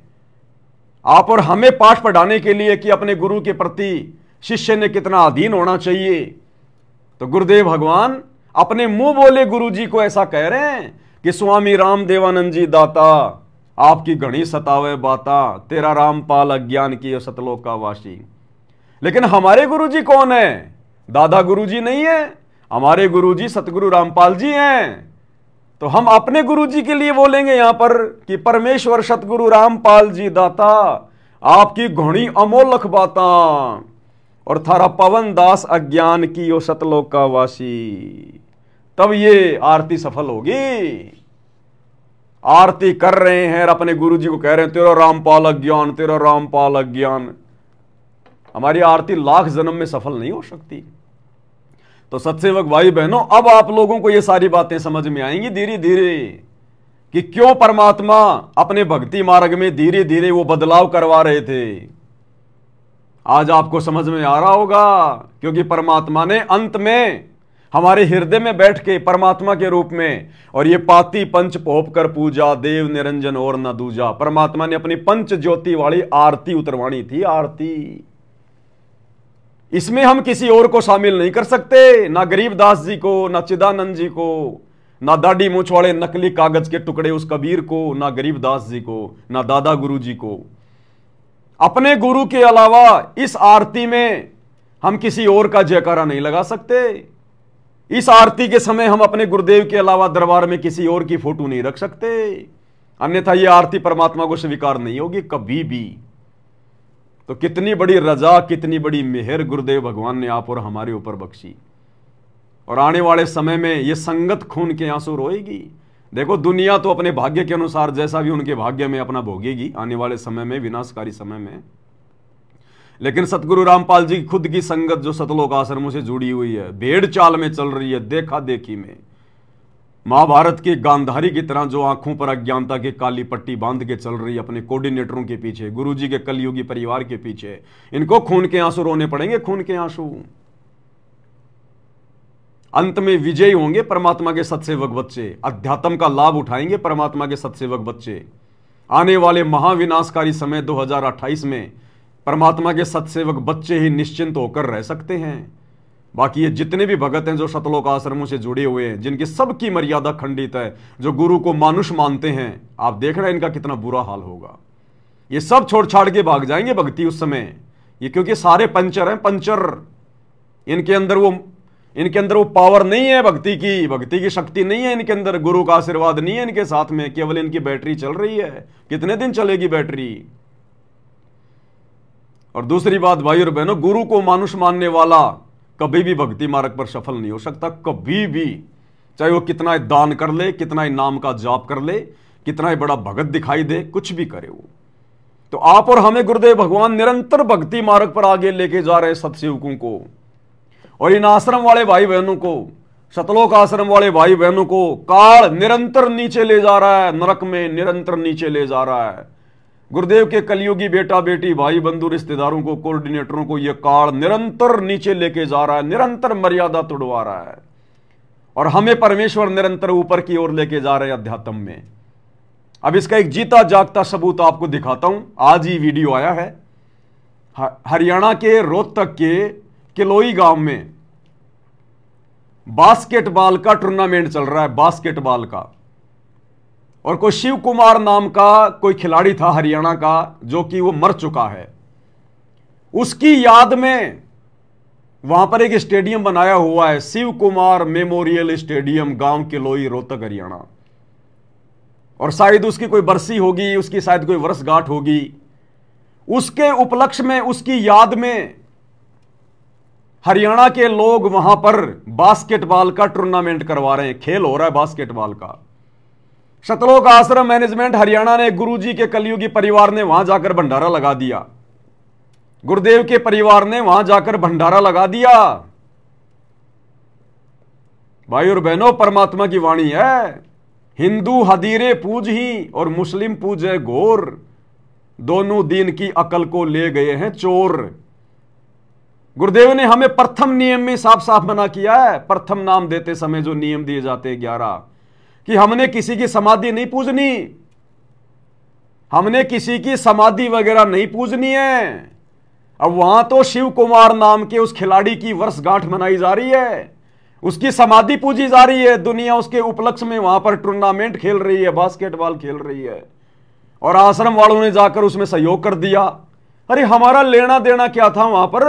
आप और हमें पाठ पढ़ाने के लिए कि अपने गुरु के प्रति शिष्य ने कितना अधीन होना चाहिए, तो गुरुदेव भगवान अपने मुंह बोले गुरु जी को ऐसा कह रहे हैं कि स्वामी राम देवानंद जी दाता आपकी घनी सतावे बाता, तेरा रामपाल अज्ञान की सतलोक का वासी। लेकिन हमारे गुरु जी कौन है? दादा गुरुजी नहीं है, हमारे गुरुजी सतगुरु रामपाल जी हैं। तो हम अपने गुरुजी के लिए बोलेंगे यहां पर कि परमेश्वर सतगुरु रामपाल जी दाता, आपकी घोड़ी अमोलक बाता और थारा पवन दास अज्ञान की ओ सतलोक का वासी। तब ये आरती सफल होगी। आरती कर रहे हैं और अपने गुरुजी को कह रहे हैं तेरा रामपाल अज्ञान, तेरा रामपाल अज्ञान। हमारी आरती लाख जन्म में सफल नहीं हो सकती। तो सत्सेवक भाई बहनों, अब आप लोगों को ये सारी बातें समझ में आएंगी धीरे धीरे कि क्यों परमात्मा अपने भक्ति मार्ग में धीरे धीरे वो बदलाव करवा रहे थे। आज आपको समझ में आ रहा होगा, क्योंकि परमात्मा ने अंत में हमारे हृदय में बैठ के परमात्मा के रूप में, और ये पाती पंच पोप कर पूजा, देव निरंजन और न दूजा, परमात्मा ने अपनी पंच ज्योति वाली आरती उतरवाणी थी। आरती इसमें हम किसी और को शामिल नहीं कर सकते, ना गरीबदास जी को, ना चिदानंद जी को, ना दाढ़ी मूछ वाले नकली कागज के टुकड़े उस कबीर को, ना गरीबदास जी को, ना दादा गुरु जी को। अपने गुरु के अलावा इस आरती में हम किसी और का जयकारा नहीं लगा सकते। इस आरती के समय हम अपने गुरुदेव के अलावा दरबार में किसी और की फोटो नहीं रख सकते, अन्यथा यह आरती परमात्मा को स्वीकार नहीं होगी कभी भी। तो कितनी बड़ी रजा, कितनी बड़ी मेहर गुरुदेव भगवान ने आप और हमारे ऊपर बख्शी। और आने वाले समय में यह संगत खून के आंसू रोएगी। देखो, दुनिया तो अपने भाग्य के अनुसार जैसा भी उनके भाग्य में अपना भोगेगी आने वाले समय में, विनाशकारी समय में। लेकिन सतगुरु रामपाल जी की खुद की संगत जो सतलोक आश्रमों से जुड़ी हुई है, भेड़ चाल में चल रही है, देखा देखी में, महाभारत की गांधारी की तरह जो आंखों पर अज्ञानता की काली पट्टी बांध के चल रही है अपने कोऑर्डिनेटरों के पीछे, गुरुजी के कलयुगी परिवार के पीछे, इनको खून के आंसू रोने पड़ेंगे, खून के आंसू। अंत में विजयी होंगे परमात्मा के सत्सेवक बच्चे, अध्यात्म का लाभ उठाएंगे परमात्मा के सत्सेवक बच्चे। आने वाले महाविनाशकारी समय 2028 में परमात्मा के सत्सेवक बच्चे ही निश्चिंत होकर रह सकते हैं। बाकी ये जितने भी भगत हैं जो सतलोक आश्रमों से जुड़े हुए हैं, जिनकी सबकी मर्यादा खंडित है, जो गुरु को मानुष मानते हैं, आप देख रहे हैं इनका कितना बुरा हाल होगा। ये सब छोड़ छाड़ के भाग जाएंगे भक्ति उस समय, ये क्योंकि सारे पंचर हैं, पंचर। इनके अंदर वो पावर नहीं है भक्ति की शक्ति नहीं है इनके अंदर, गुरु का आशीर्वाद नहीं है इनके साथ में, केवल इनकी बैटरी चल रही है। कितने दिन चलेगी बैटरी? और दूसरी बात भाई और बहनों, गुरु को मानुष मानने वाला कभी भी भक्ति मार्ग पर सफल नहीं हो सकता, कभी भी। चाहे वो कितना ही दान कर ले, कितना ही नाम का जाप कर ले, कितना ही बड़ा भगत दिखाई दे, कुछ भी करे वो। तो आप और हमें गुरुदेव भगवान निरंतर भक्ति मार्ग पर आगे लेके जा रहे हैं सत्सेवकों को, और इन आश्रम वाले भाई बहनों को, सतलोक आश्रम वाले भाई बहनों को काल निरंतर नीचे ले जा रहा है, नरक में निरंतर नीचे ले जा रहा है। गुरुदेव के कलयुगी बेटा बेटी, भाई बंधु, रिश्तेदारों को, कोऑर्डिनेटरों को यह काल निरंतर नीचे लेके जा रहा है, निरंतर मर्यादा तोड़वा रहा है। और हमें परमेश्वर निरंतर ऊपर की ओर लेके जा रहे हैं अध्यात्म में। अब इसका एक जीता जागता सबूत आपको दिखाता हूं। आज ही वीडियो आया है, हरियाणा के रोहतक के किलोई गांव में बास्केटबॉल का टूर्नामेंट चल रहा है, बास्केटबॉल का। और कोई शिव कुमार नाम का कोई खिलाड़ी था हरियाणा का, जो कि वो मर चुका है। उसकी याद में वहां पर एक स्टेडियम बनाया हुआ है, शिव कुमार मेमोरियल स्टेडियम, गांव किलोई, रोहतक, हरियाणा। और शायद उसकी कोई बरसी होगी, उसकी शायद कोई वर्षगांठ होगी। उसके उपलक्ष्य में, उसकी याद में हरियाणा के लोग वहां पर बास्केटबॉल का टूर्नामेंट करवा रहे हैं, खेल हो रहा है बास्केटबॉल का। सतलोक आश्रम मैनेजमेंट हरियाणा ने, गुरुजी के कलयुगी परिवार ने वहां जाकर भंडारा लगा दिया, गुरुदेव के परिवार ने वहां जाकर भंडारा लगा दिया। भाई और बहनों, परमात्मा की वाणी है, हिंदू हदीरे पूज ही और मुस्लिम पूजे घोर, दोनों दीन की अकल को ले गए हैं चोर। गुरुदेव ने हमें प्रथम नियम में साफ साफ मना किया है, प्रथम नाम देते समय जो नियम दिए जाते हैं 11, कि हमने किसी की समाधि नहीं पूजनी, हमने किसी की समाधि वगैरह नहीं पूजनी है। अब वहां तो शिव कुमार नाम के उस खिलाड़ी की वर्षगांठ मनाई जा रही है, उसकी समाधि पूजी जा रही है, दुनिया उसके उपलक्ष्य में वहां पर टूर्नामेंट खेल रही है, बास्केटबॉल खेल रही है, और आश्रम वालों ने जाकर उसमें सहयोग कर दिया। अरे हमारा लेना देना क्या था वहां पर?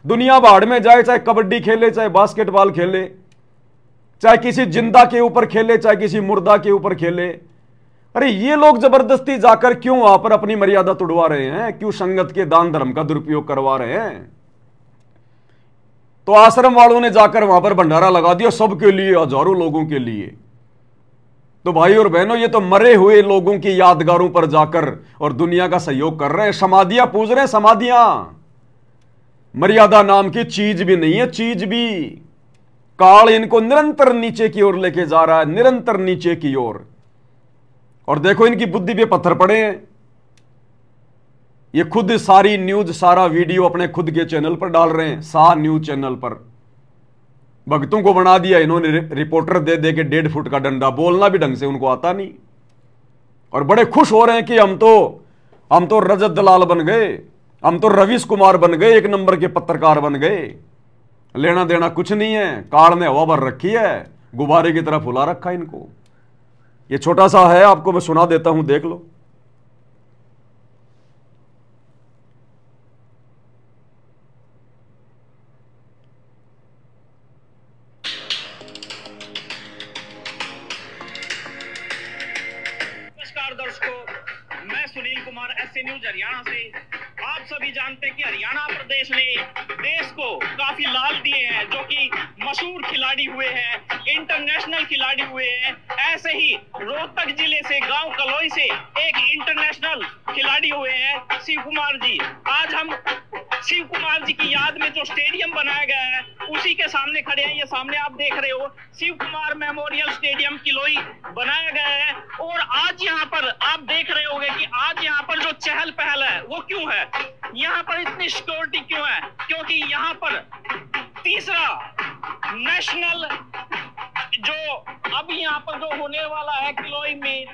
दुनिया भाड़ में जाए, चाहे कबड्डी खेले, चाहे बास्केटबॉल खेले, चाहे किसी जिंदा के ऊपर खेले, चाहे किसी मुर्दा के ऊपर खेले। अरे ये लोग जबरदस्ती जाकर क्यों वहां पर अपनी मर्यादा तोड़वा रहे हैं? क्यों संगत के दान धर्म का दुरुपयोग करवा रहे हैं? तो आश्रम वालों ने जाकर वहां पर भंडारा लगा दिया सबके लिए, हजारों लोगों के लिए। तो भाई और बहनों, ये तो मरे हुए लोगों की यादगारों पर जाकर और दुनिया का सहयोग कर रहे हैं, समाधियां पूज रहे हैं, समाधियां। मर्यादा नाम की चीज भी नहीं है, चीज भी। काल इनको निरंतर नीचे की ओर लेके जा रहा है, निरंतर नीचे की ओर। और देखो इनकी बुद्धि पे पत्थर पड़े हैं। ये खुद सारी न्यूज, सारा वीडियो अपने खुद के चैनल पर डाल रहे हैं, शाह न्यूज चैनल पर। भक्तों को बना दिया इन्होंने रिपोर्टर दे दे के 1.5 फुट का डंडा, बोलना भी ढंग से उनको आता नहीं। और बड़े खुश हो रहे हैं कि हम तो रजत दलाल बन गए, हम तो रवीश कुमार बन गए, 1 नंबर के पत्रकार बन गए। लेना देना कुछ नहीं है, काल ने हवा भर रखी है, गुब्बारे की तरह फुला रखा इनको। ये छोटा सा है, आपको मैं सुना देता हूं, देख लो। नमस्कार दर्शकों, मैं सुनील कुमार, एसए न्यूज हरियाणा से। आप सभी जानते हैं कि हरियाणा प्रदेश ने देश को काफी लाल दिए हैं, जो कि मशहूर खिलाड़ी हुए हैं, इंटरनेशनल खिलाड़ी हुए हैं। ऐसे ही रोहतक जिले से, गांव कलोई से एक इंटरनेशनल खिलाड़ी हुए हैं, शिव कुमार जी। आज हम शिव कुमार जी की याद में जो स्टेडियम बनाया गया है उसी के सामने खड़े हैं। ये सामने आप देख रहे हो, शिव कुमार मेमोरियल स्टेडियम किलोई बनाया गया है। और आज यहाँ पर आप देख रहे होंगे कि आज यहाँ पर जो चहल पहल है वो क्यों है, यहाँ पर इतनी सिक्योरिटी क्यों है? क्योंकि यहाँ पर तीसरा नेशनल जो अभी यहाँ पर जो होने वाला है किलोई में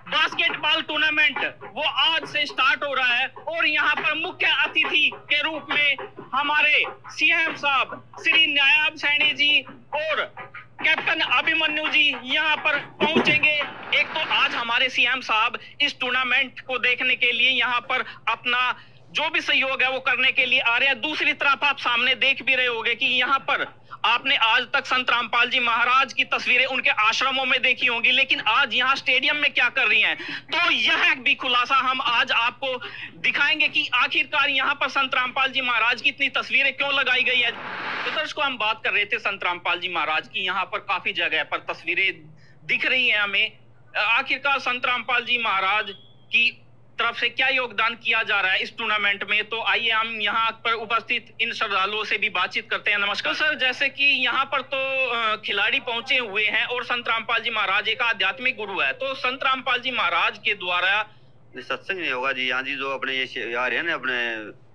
बास्केटबॉल टूर्नामेंट, वो आज से स्टार्ट हो रहा है। और यहाँ पर मुख्य अतिथि के रूप में हमारे सीएम साहब श्री नायब सैनी जी और कैप्टन अभिमन्यु जी यहाँ पर पहुंचेंगे। एक तो आज हमारे सीएम साहब इस टूर्नामेंट को देखने के लिए यहाँ पर अपना जो भी सहयोग है वो करने के लिए आ रहे हैं। दूसरी तरफ आप सामने देख भी रहे होंगे कि यहाँ पर आपने आज तक संत रामपाल जी महाराज की तस्वीरें उनके आश्रमों में देखी होंगी, लेकिन आज यहाँ स्टेडियम में क्या कर रही हैं, तो यह भी खुलासा हम आज आपको दिखाएंगे कि आखिरकार यहाँ पर संत रामपाल जी महाराज की इतनी तस्वीरें क्यों लगाई गई है। तो दर्शकों, हम बात कर रहे थे संत रामपाल जी महाराज की, यहाँ पर काफी जगह पर तस्वीरें दिख रही है हमें। आखिरकार संत रामपाल जी महाराज की तरफ से क्या योगदान किया जा रहा है इस टूर्नामेंट में, तो आइए हम यहाँ पर उपस्थित इन श्रद्धालुओं से भी बातचीत करते हैं। नमस्कार सर, जैसे कि यहाँ पर तो खिलाड़ी पहुंचे हुए हैं और संत रामपाल जी महाराज एक आध्यात्मिक गुरु है, तो संत रामपाल जी महाराज के द्वारा सत्संग नहीं होगा जी। यहाँ जी जो अपने ये आ रहे हैं ना, अपने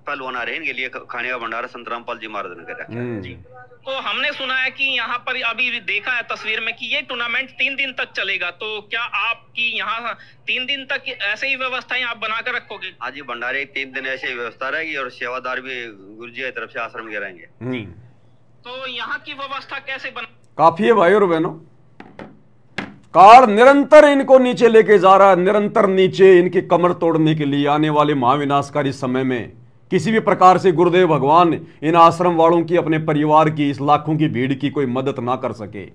पहलवान आ रहे हैं, इनके लिए खाने का भंडारा संत रामपाल जी महाराज ने कर रखा है जी। तो हमने सुना है कि यहाँ पर अभी देखा है तस्वीर में कि ये टूर्नामेंट 3 दिन तक चलेगा, तो क्या आपकी यहाँ 3 दिन तक ऐसे ही व्यवस्थाएं आप बनाकर रखोगे? हाँ जी, भंडारे 3 दिन ऐसे ही व्यवस्था रहेगी और सेवादार भी गुरु जी की तरफ से आश्रम के रहेंगे। तो यहाँ की व्यवस्था कैसे बना? काफी है भाई और बहनों, काल निरंतर इनको नीचे लेके जा रहा है, निरंतर नीचे, इनकी कमर तोड़ने के लिए। आने वाले महाविनाशकारी समय में किसी भी प्रकार से गुरुदेव भगवान इन आश्रम वालों की, अपने परिवार की, इस लाखों की भीड़ की कोई मदद ना कर सके,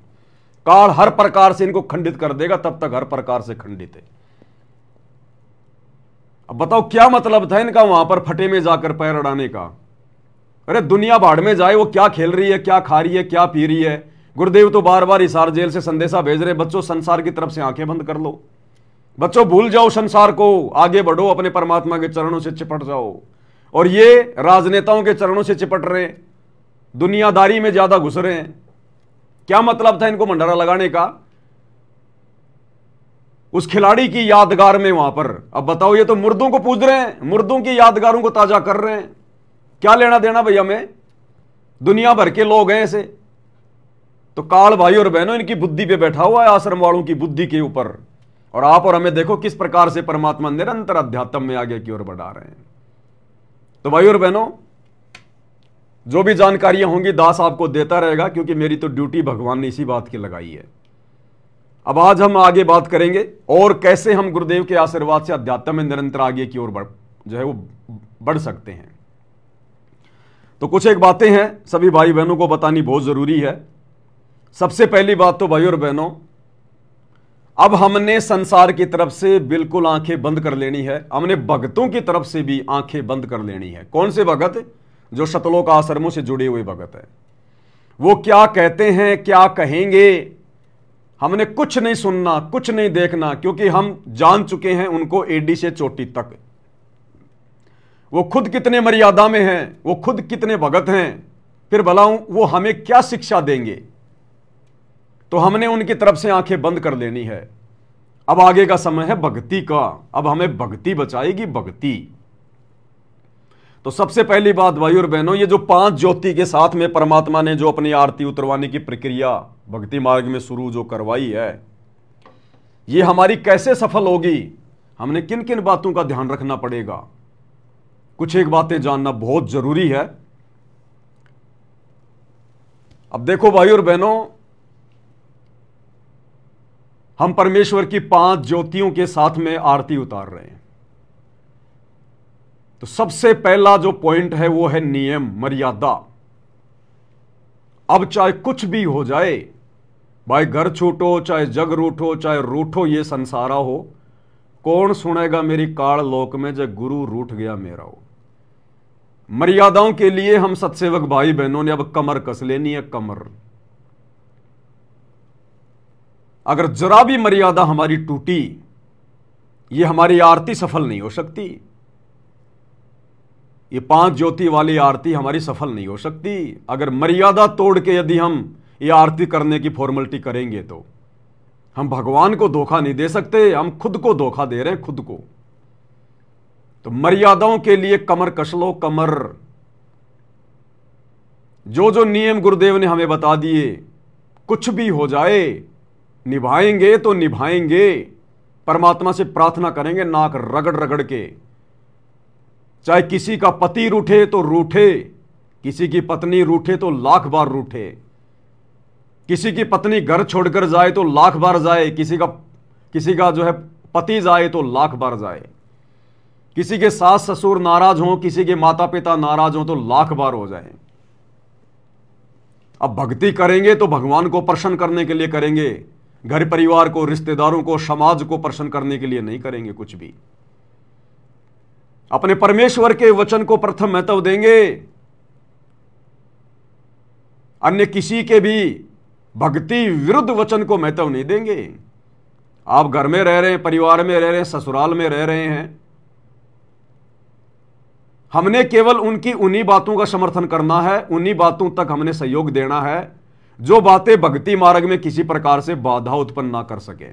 काल हर प्रकार से इनको खंडित कर देगा, तब तक हर प्रकार से खंडित है। अब बताओ क्या मतलब था इनका वहां पर फटे में जाकर पैर अड़ाने का? अरे दुनिया भाड़ में जाए, वो क्या खेल रही है, क्या खा रही है, क्या पी रही है। गुरुदेव तो बार बार हिसार जेल से संदेशा भेज रहे, बच्चों संसार की तरफ से आंखें बंद कर लो, बच्चों भूल जाओ संसार को, आगे बढ़ो, अपने परमात्मा के चरणों से चिपट जाओ। और ये राजनेताओं के चरणों से चिपट रहे, दुनियादारी में ज्यादा घुस रहे हैं। क्या मतलब था इनको भंडारा लगाने का उस खिलाड़ी की यादगार में वहां पर? अब बताओ, ये तो मुर्दों को पूज रहे हैं, मुर्दों की यादगारों को ताजा कर रहे हैं। क्या लेना देना भैया में? दुनिया भर के लोग हैं ऐसे। तो काल भाई और बहनों, इनकी बुद्धि पे बैठा हुआ है, आश्रम वालों की बुद्धि के ऊपर। और आप और हमें देखो किस प्रकार से परमात्मा निरंतर अध्यात्म में आगे की ओर बढ़ा रहे हैं। तो भाई और बहनों, जो भी जानकारियां होंगी दास आपको देता रहेगा, क्योंकि मेरी तो ड्यूटी भगवान ने इसी बात की लगाई है। अब आज हम आगे बात करेंगे और कैसे हम गुरुदेव के आशीर्वाद से अध्यात्म में निरंतर आगे की ओर जो है वो बढ़ सकते हैं। तो कुछ एक बातें हैं सभी भाई बहनों को बतानी बहुत जरूरी है। सबसे पहली बात तो भाई और बहनों, अब हमने संसार की तरफ से बिल्कुल आंखें बंद कर लेनी है, हमने भगतों की तरफ से भी आंखें बंद कर लेनी है। कौन से भगत? जो शतलोक आश्रमों से जुड़े हुए भगत है। वो क्या कहते हैं, क्या कहेंगे, हमने कुछ नहीं सुनना, कुछ नहीं देखना, क्योंकि हम जान चुके हैं उनको एडी से चोटी तक। वो खुद कितने मर्यादा में हैं, वो खुद कितने भगत हैं, फिर भला वो हमें क्या शिक्षा देंगे। तो हमने उनकी तरफ से आंखें बंद कर लेनी है। अब आगे का समय है भक्ति का। अब हमें भक्ति बचाएगी, भक्ति। तो सबसे पहली बात भाई और बहनों, ये जो 5 ज्योति के साथ में परमात्मा ने जो अपनी आरती उतरवाने की प्रक्रिया भक्ति मार्ग में शुरू जो करवाई है, ये हमारी कैसे सफल होगी, हमने किन किन बातों का ध्यान रखना पड़ेगा। कुछ एक बातें जानना बहुत जरूरी है। अब देखो भाई और बहनों, हम परमेश्वर की 5 ज्योतियों के साथ में आरती उतार रहे हैं। तो सबसे पहला जो पॉइंट है वो है नियम, मर्यादा। अब चाहे कुछ भी हो जाए, भाई घर छूटो, चाहे जग रूठो, चाहे रूठो ये संसारा हो, कौन सुनेगा मेरी काल लोक में जब गुरु रूठ गया मेरा हो। मर्यादाओं के लिए हम सत्सेवक भाई बहनों ने अब कमर कस लेनी है, कमर। अगर जरा भी मर्यादा हमारी टूटी, ये हमारी आरती सफल नहीं हो सकती। ये 5 ज्योति वाली आरती हमारी सफल नहीं हो सकती अगर मर्यादा तोड़ के यदि हम ये आरती करने की फॉर्मेलिटी करेंगे। तो हम भगवान को धोखा नहीं दे सकते, हम खुद को धोखा दे रहे हैं, खुद को। तो मर्यादाओं के लिए कमर कस लो, कमर। जो जो नियम गुरुदेव ने हमें बता दिए, कुछ भी हो जाए निभाएंगे तो निभाएंगे। परमात्मा से प्रार्थना करेंगे नाक रगड़ रगड़ के। चाहे किसी का पति रूठे तो रूठे, किसी की पत्नी रूठे तो लाख बार रूठे, किसी की पत्नी घर छोड़कर जाए तो लाख बार जाए, किसी का जो है पति जाए तो लाख बार जाए, किसी के सास ससुर नाराज हों, किसी के माता पिता नाराज हों तो लाख बार हो जाए। अब भक्ति करेंगे तो भगवान को प्रसन्न करने के लिए करेंगे, घर परिवार को, रिश्तेदारों को, समाज को प्रसन्न करने के लिए नहीं करेंगे कुछ भी। अपने परमेश्वर के वचन को प्रथम महत्व देंगे, अन्य किसी के भी भक्ति विरुद्ध वचन को महत्व नहीं देंगे। आप घर में रह रहे हैं, परिवार में रह रहे हैं, ससुराल में रह रहे हैं, हमने केवल उनकी उन्हीं बातों का समर्थन करना है, उन्हीं बातों तक हमने सहयोग देना है जो बातें भक्ति मार्ग में किसी प्रकार से बाधा उत्पन्न ना कर सके।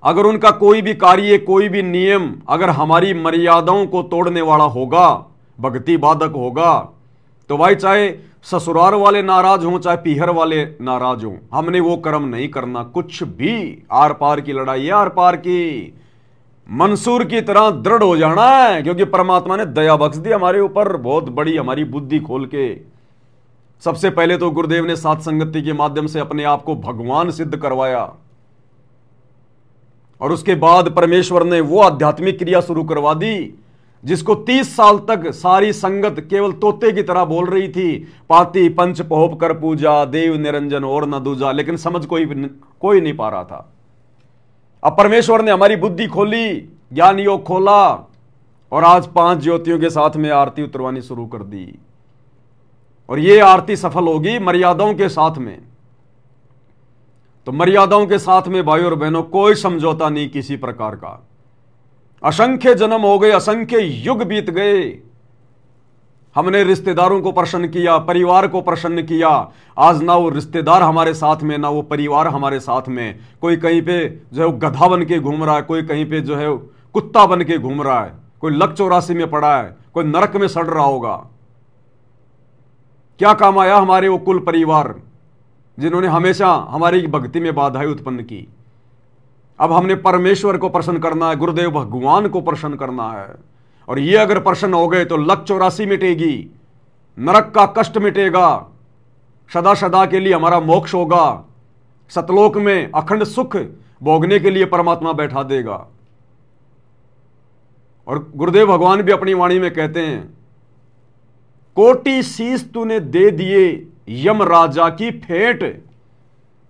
अगर उनका कोई भी कार्य, कोई भी नियम अगर हमारी मर्यादाओं को तोड़ने वाला होगा, भक्ति बाधक होगा, तो भाई चाहे ससुराल वाले नाराज हों, चाहे पीहर वाले नाराज हों, हमने वो कर्म नहीं करना। कुछ भी आर पार की लड़ाई है, आर पार की, मंसूर की तरह दृढ़ हो जाना है, क्योंकि परमात्मा ने दया बख्श दी हमारे ऊपर बहुत बड़ी, हमारी बुद्धि खोल के। सबसे पहले तो गुरुदेव ने सात संगति के माध्यम से अपने आप को भगवान सिद्ध करवाया, और उसके बाद परमेश्वर ने वो आध्यात्मिक क्रिया शुरू करवा दी जिसको 30 साल तक सारी संगत केवल तोते की तरह बोल रही थी, पाती पंच पोप कर पूजा, देव निरंजन और न दूजा, लेकिन समझ कोई नहीं पा रहा था। अब परमेश्वर ने हमारी बुद्धि खोली, ज्ञान योग खोला, और आज 5 ज्योतियों के साथ में आरती उतरवानी शुरू कर दी। और ये आरती सफल होगी मर्यादाओं के साथ में। तो मर्यादाओं के साथ में भाई और बहनों कोई समझौता नहीं किसी प्रकार का। असंख्य जन्म हो गए, असंख्य युग बीत गए, हमने रिश्तेदारों को प्रसन्न किया, परिवार को प्रसन्न किया। आज ना वो रिश्तेदार हमारे साथ में, ना वो परिवार हमारे साथ में। कोई कहीं पे जो है गधा बन के घूम रहा है, कोई कहीं पे जो है कुत्ता बन के घूम रहा है, कोई लक 84 में पड़ा है, कोई नरक में सड़ रहा होगा। क्या काम आया हमारे वो कुल परिवार जिन्होंने हमेशा हमारी भक्ति में बाधाएं उत्पन्न की। अब हमने परमेश्वर को प्रसन्न करना है, गुरुदेव भगवान को प्रसन्न करना है, और ये अगर प्रसन्न हो गए तो लक 84 मिटेगी, नरक का कष्ट मिटेगा, सदा सदा के लिए हमारा मोक्ष होगा, सतलोक में अखंड सुख भोगने के लिए परमात्मा बैठा देगा। और गुरुदेव भगवान भी अपनी वाणी में कहते हैं कोटि शीश तूने दे दिए यम राजा की फेंट,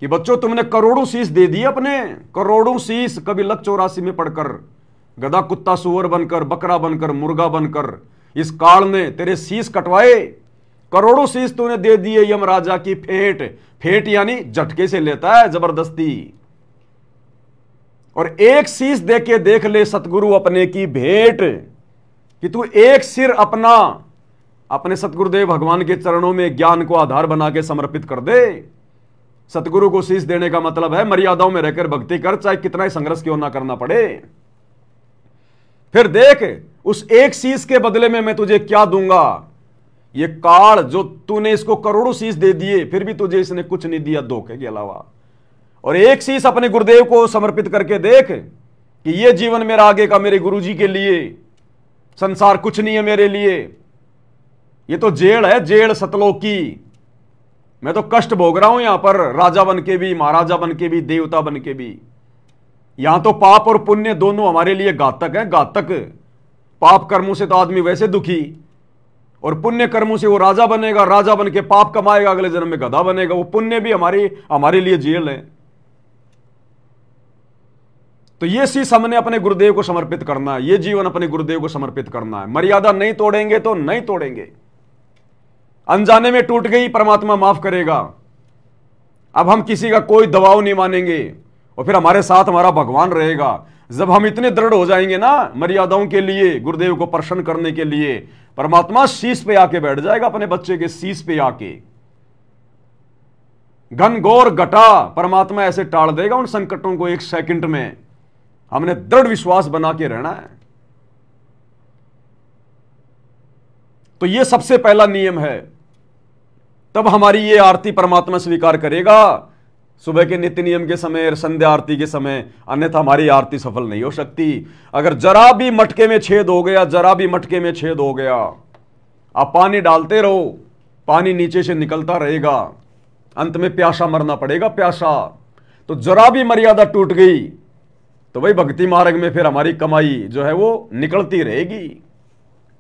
कि बच्चों तुमने करोड़ों शीश दे दिए, अपने करोड़ों शीश कभी लक 84 में पढ़कर, गधा कुत्ता सुअर बनकर, बकरा बनकर, मुर्गा बनकर इस काल ने तेरे शीश कटवाए। करोड़ों शीश तूने दे दिए यम राजा की फेंट, फेंट यानी झटके से लेता है, जबरदस्ती। और एक शीश दे के देख ले सतगुरु अपने की भेंट, कि तू एक सिर अपना अपने सतगुरुदेव भगवान के चरणों में ज्ञान को आधार बना के समर्पित कर दे। सतगुरु को शीश देने का मतलब है मर्यादाओं में रहकर भक्ति कर, चाहे कितना ही संघर्ष क्यों ना करना पड़े। फिर देख उस एक शीश के बदले में मैं तुझे क्या दूंगा। ये काल जो तूने इसको करोड़ों शीश दे दिए, फिर भी तुझे इसने कुछ नहीं दिया धोखे के अलावा। और एक शीश अपने गुरुदेव को समर्पित करके देख कि ये जीवन मेरा आगे का मेरे गुरुजी के लिए, संसार कुछ नहीं है मेरे लिए, ये तो जेल है, जेल सतलोक की। मैं तो कष्ट भोग रहा हूं यहां पर, राजा बन के भी, महाराजा बन के भी, देवता बन के भी। यहां तो पाप और पुण्य दोनों हमारे लिए घातक है, घातक। पाप कर्मों से तो आदमी वैसे दुखी, और पुण्य कर्मों से वो राजा बनेगा, राजा बन के पाप कमाएगा, अगले जन्म में गधा बनेगा। वो पुण्य भी हमारे लिए जेल है। तो ये शीश हमने अपने गुरुदेव को समर्पित करना है, ये जीवन अपने गुरुदेव को समर्पित करना है। मर्यादा नहीं तोड़ेंगे तो नहीं तोड़ेंगे। अनजाने में टूट गई, परमात्मा माफ करेगा। अब हम किसी का कोई दबाव नहीं मानेंगे, और फिर हमारे साथ हमारा भगवान रहेगा। जब हम इतने दृढ़ हो जाएंगे ना मर्यादाओं के लिए, गुरुदेव को प्रसन्न करने के लिए, परमात्मा शीश पे आके बैठ जाएगा, अपने बच्चे के शीश पे आके। घनघोर घटा परमात्मा ऐसे टाल देगा उन संकटों को एक सेकंड में। हमने दृढ़ विश्वास बना के रहना है। तो यह सबसे पहला नियम है, तब हमारी ये आरती परमात्मा स्वीकार करेगा, सुबह के नित्य नियम के समय, संध्या आरती के समय। अन्यथा हमारी आरती सफल नहीं हो सकती। अगर जरा भी मटके में छेद हो गया, जरा भी मटके में छेद हो गया, आप पानी डालते रहो, पानी नीचे से निकलता रहेगा, अंत में प्यासा मरना पड़ेगा, प्यासा। तो जरा भी मर्यादा टूट गई तो वही भक्ति मार्ग में फिर हमारी कमाई जो है वो निकलती रहेगी।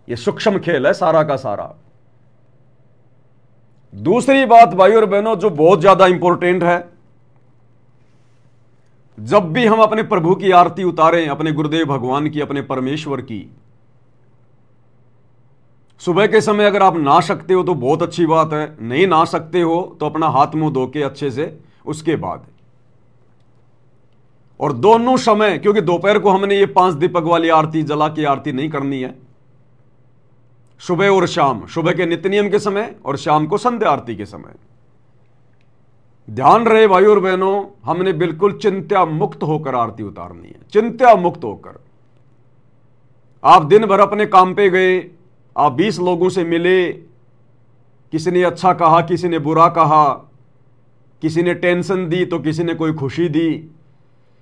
ये सूक्ष्म खेल है सारा का सारा। दूसरी बात भाई और बहनों जो बहुत ज्यादा इंपॉर्टेंट है, जब भी हम अपने प्रभु की आरती उतारें, अपने गुरुदेव भगवान की, अपने परमेश्वर की, सुबह के समय अगर आप नहा सकते हो तो बहुत अच्छी बात है, नहीं नहा सकते हो तो अपना हाथ मुंह धो के अच्छे से उसके बाद। और दोनों समय, क्योंकि दोपहर को हमने ये 5 दीपक वाली आरती जला के आरती नहीं करनी है, सुबह और शाम, सुबह के नित्य नियम के समय और शाम को संध्या आरती के समय। ध्यान रहे भाई और बहनों, हमने बिल्कुल चिंता मुक्त होकर आरती उतारनी है, चिंता मुक्त होकर। आप दिन भर अपने काम पे गए, आप 20 लोगों से मिले, किसी ने अच्छा कहा, किसी ने बुरा कहा, किसी ने टेंशन दी तो किसी ने कोई खुशी दी,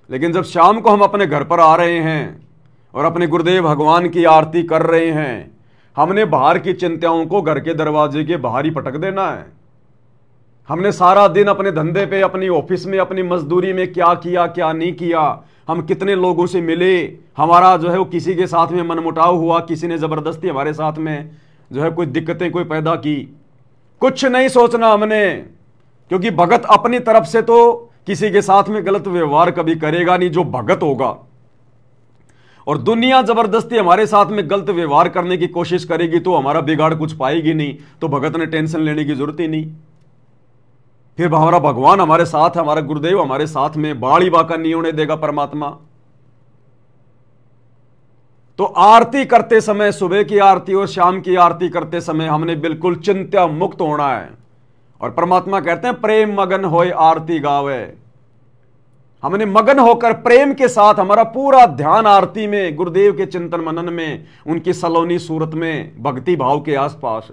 लेकिन जब शाम को हम अपने घर पर आ रहे हैं और अपने गुरुदेव भगवान की आरती कर रहे हैं, हमने बाहर की चिंताओं को घर के दरवाजे के बाहर ही पटक देना है। हमने सारा दिन अपने धंधे पे, अपनी ऑफिस में, अपनी मजदूरी में क्या किया क्या नहीं किया, हम कितने लोगों से मिले, हमारा जो है वो किसी के साथ में मनमुटाव हुआ, किसी ने जबरदस्ती हमारे साथ में जो है कोई दिक्कतें कोई पैदा की, कुछ नहीं सोचना हमने, क्योंकि भगत अपनी तरफ से तो किसी के साथ में गलत व्यवहार कभी करेगा नहीं, जो भगत होगा। और दुनिया जबरदस्ती हमारे साथ में गलत व्यवहार करने की कोशिश करेगी तो हमारा बिगाड़ कुछ पाएगी नहीं, तो भगत ने टेंशन लेने की जरूरत ही नहीं। फिर हमारा भगवान हमारे साथ है, हमारा गुरुदेव हमारे साथ में, बाड़ी बाका नहीं होने देगा परमात्मा। तो आरती करते समय, सुबह की आरती और शाम की आरती करते समय हमने बिल्कुल चिंता मुक्त होना है। और परमात्मा कहते हैं प्रेम मगन होए आरती गावे। हमने मगन होकर प्रेम के साथ हमारा पूरा ध्यान आरती में, गुरुदेव के चिंतन मनन में, उनकी सलोनी सूरत में, भक्ति भाव के आसपास।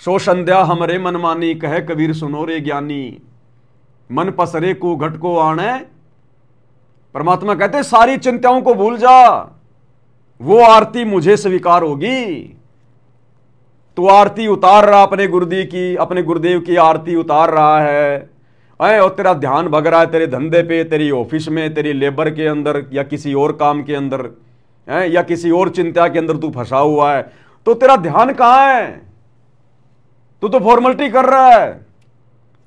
सो संध्या हमरे मनमानी, कहे कबीर सुनो रे ज्ञानी, मन पसरे को घट को आने। परमात्मा कहते सारी चिंताओं को भूल जा, वो आरती मुझे स्वीकार होगी। तो आरती उतार रहा अपने गुरुदेव की, अपने गुरुदेव की आरती उतार रहा है, और तेरा ध्यान भग रहा है तेरे धंधे पे, तेरी ऑफिस में, तेरी लेबर के अंदर, या किसी और काम के अंदर, या किसी और चिंता के अंदर तू फंसा हुआ है, तो तेरा ध्यान कहां है? तू तो फॉर्मेलिटी कर रहा है,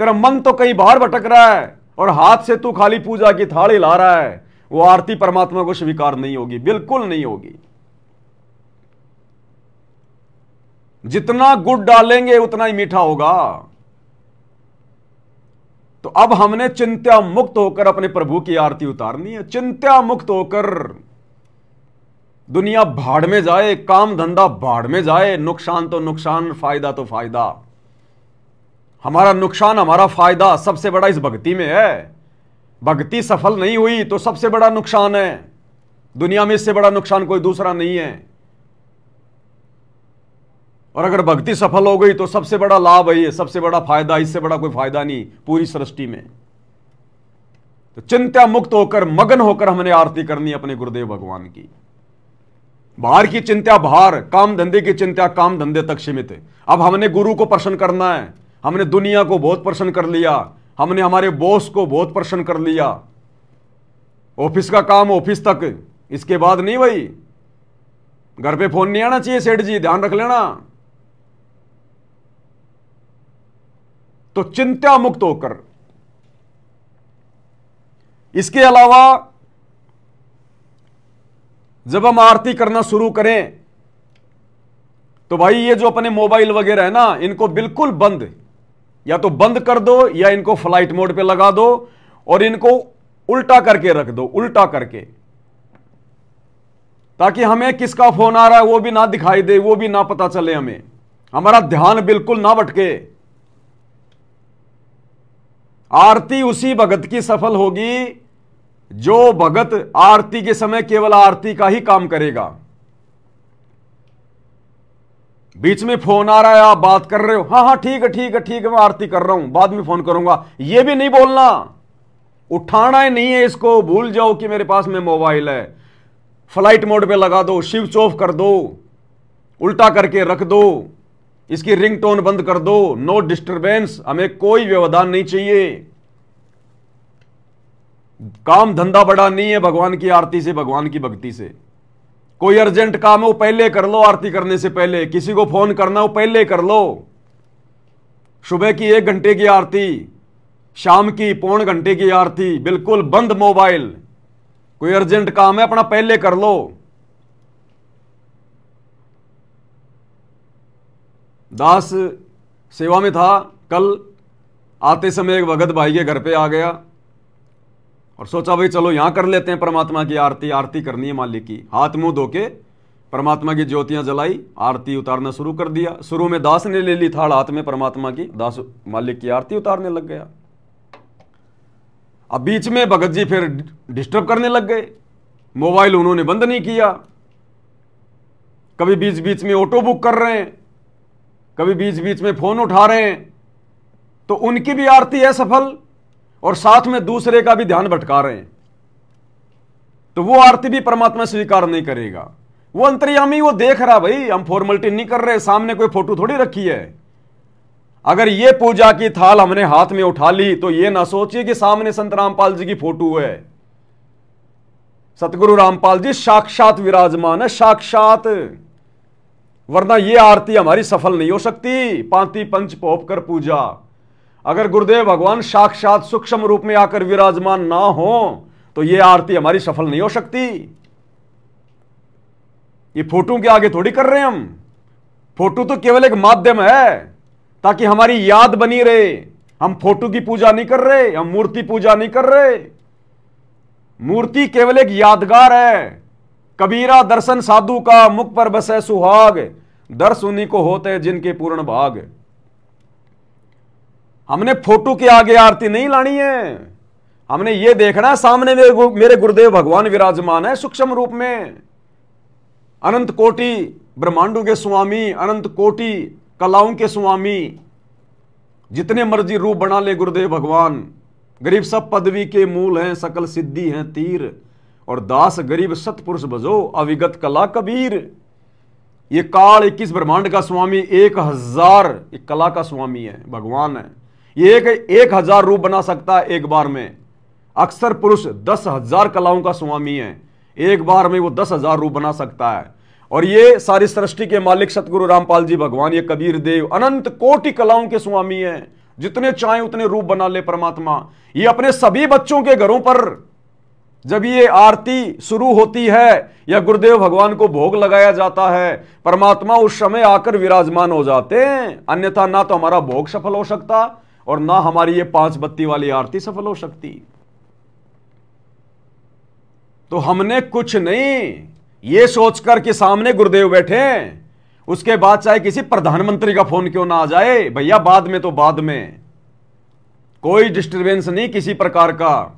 तेरा मन तो कहीं बाहर भटक रहा है, और हाथ से तू खाली पूजा की थाल हिला रहा है। वो आरती परमात्मा को स्वीकार नहीं होगी, बिल्कुल नहीं होगी। जितना गुड़ डालेंगे उतना ही मीठा होगा। तो अब हमने चिंता मुक्त होकर अपने प्रभु की आरती उतारनी है। चिंता मुक्त होकर दुनिया भाड़ में जाए, काम धंधा भाड़ में जाए, नुकसान तो नुकसान, फायदा तो फायदा। हमारा नुकसान हमारा फायदा सबसे बड़ा इस भक्ति में है। भक्ति सफल नहीं हुई तो सबसे बड़ा नुकसान है। दुनिया में इससे बड़ा नुकसान कोई दूसरा नहीं है। और अगर भक्ति सफल हो गई तो सबसे बड़ा लाभ है, ये सबसे बड़ा फायदा, इससे बड़ा कोई फायदा नहीं पूरी सृष्टि में। तो चिंता मुक्त होकर, मगन होकर हमने आरती करनी है अपने गुरुदेव भगवान की। बाहर की चिंता बाहर, काम धंधे की चिंता काम धंधे तक सीमित है। अब हमने गुरु को प्रसन्न करना है। हमने दुनिया को बहुत प्रसन्न कर लिया, हमने हमारे बॉस को बहुत प्रसन्न कर लिया, ऑफिस का काम ऑफिस तक। इसके बाद नहीं भाई, घर पे फोन नहीं आना चाहिए, सेठ जी ध्यान रख लेना। तो चिंता मुक्त होकर, इसके अलावा जब हम आरती करना शुरू करें तो भाई ये जो अपने मोबाइल वगैरह है ना, इनको बिल्कुल बंद, या तो बंद कर दो या इनको फ्लाइट मोड पे लगा दो और इनको उल्टा करके रख दो, उल्टा करके, ताकि हमें किसका फोन आ रहा है वो भी ना दिखाई दे, वो भी ना पता चले हमें, हमारा ध्यान बिल्कुल ना भटके। आरती उसी भगत की सफल होगी जो भगत आरती के समय केवल आरती का ही काम करेगा। बीच में फोन आ रहा है, आप बात कर रहे हो, हाँ हाँ ठीक है ठीक है ठीक है, मैं आरती कर रहा हूं, बाद में फोन करूंगा, यह भी नहीं बोलना। उठाना ही नहीं है इसको, भूल जाओ कि मेरे पास में मोबाइल है। फ्लाइट मोड पे लगा दो, स्विच ऑफ कर दो, उल्टा करके रख दो, इसकी रिंगटोन बंद कर दो, नो डिस्टरबेंस, हमें कोई व्यवधान नहीं चाहिए। काम धंधा बड़ा नहीं है भगवान की आरती से, भगवान की भक्ति से। कोई अर्जेंट काम है वो पहले कर लो, आरती करने से पहले। किसी को फोन करना हो पहले कर लो। सुबह की 1 घंटे की आरती, शाम की 1.25 घंटे की आरती, बिल्कुल बंद मोबाइल। कोई अर्जेंट काम है अपना पहले कर लो। दास सेवा में था, कल आते समय एक भगत भाई के घर पे आ गया और सोचा भाई चलो यहां कर लेते हैं परमात्मा की आरती। आरती करनी है मालिक की। हाथ मुंह धोके परमात्मा की ज्योतियां जलाई, आरती उतारना शुरू कर दिया। शुरू में दास ने ले ली थाल हाथ में परमात्मा की, दास मालिक की आरती उतारने लग गया। अब बीच में भगत जी फिर डिस्टर्ब करने लग गए। मोबाइल उन्होंने बंद नहीं किया। कभी बीच बीच में ऑटो बुक कर रहे हैं, कभी बीच बीच में फोन उठा रहे हैं। तो उनकी भी आरती है सफल और साथ में दूसरे का भी ध्यान भटका रहे हैं। तो वो आरती भी परमात्मा स्वीकार नहीं करेगा। वो अंतर्यामी, वो देख रहा भाई, हम फॉर्मेलिटी नहीं कर रहे, सामने कोई फोटो थोड़ी रखी है। अगर ये पूजा की थाल हमने हाथ में उठा ली तो ये ना सोचिए कि सामने संत रामपाल जी की फोटो है। सतगुरु रामपाल जी साक्षात विराजमान है, साक्षात, वरना ये आरती हमारी सफल नहीं हो सकती। पांति पंच पोप कर पूजा, अगर गुरुदेव भगवान साक्षात सूक्ष्म रूप में आकर विराजमान ना हो तो ये आरती हमारी सफल नहीं हो सकती। ये फोटो के आगे थोड़ी कर रहे हैं हम। फोटो तो केवल एक माध्यम है ताकि हमारी याद बनी रहे। हम फोटो की पूजा नहीं कर रहे, हम मूर्ति पूजा नहीं कर रहे। मूर्ति केवल एक यादगार है। कबीरा दर्शन साधु का, मुख पर बसे सुहाग, दर्श उन्हीं को होते हैं जिनके पूर्ण भाग। हमने फोटो के आगे आरती नहीं लानी है। हमने ये देखना है सामने मेरे गुरुदेव भगवान विराजमान है सूक्ष्म रूप में। अनंत कोटि ब्रह्मांडों के स्वामी, अनंत कोटि कलाओं के स्वामी, जितने मर्जी रूप बना ले गुरुदेव भगवान। गरीब सब पदवी के मूल हैं, सकल सिद्धि हैं तीर, और दास गरीब सतपुरुष भजो अविगत कला कबीर। ये काल 21 ब्रह्मांड का स्वामी 1000 कला का स्वामी है, भगवान है। ये 1000 रूप बना सकता है एक बार में। अक्सर पुरुष 10,000 कलाओं का स्वामी है, एक बार में वो 10,000 रूप बना सकता है। और ये सारी सृष्टि के मालिक सतगुरु रामपाल जी भगवान, ये कबीर देव अनंत कोटि कलाओं के स्वामी हैं, जितने चाहे उतने रूप बना ले परमात्मा। ये अपने सभी बच्चों के घरों पर जब ये आरती शुरू होती है या गुरुदेव भगवान को भोग लगाया जाता है, परमात्मा उस समय आकर विराजमान हो जाते हैं। अन्यथा ना तो हमारा भोग सफल हो सकता और ना हमारी ये 5 बत्ती वाली आरती सफल हो सकती। तो हमने कुछ नहीं ये सोचकर कि सामने गुरुदेव बैठे, उसके बाद चाहे किसी प्रधानमंत्री का फोन क्यों ना आ जाए, भैया बाद में तो बाद में, कोई डिस्टरबेंस नहीं किसी प्रकार का।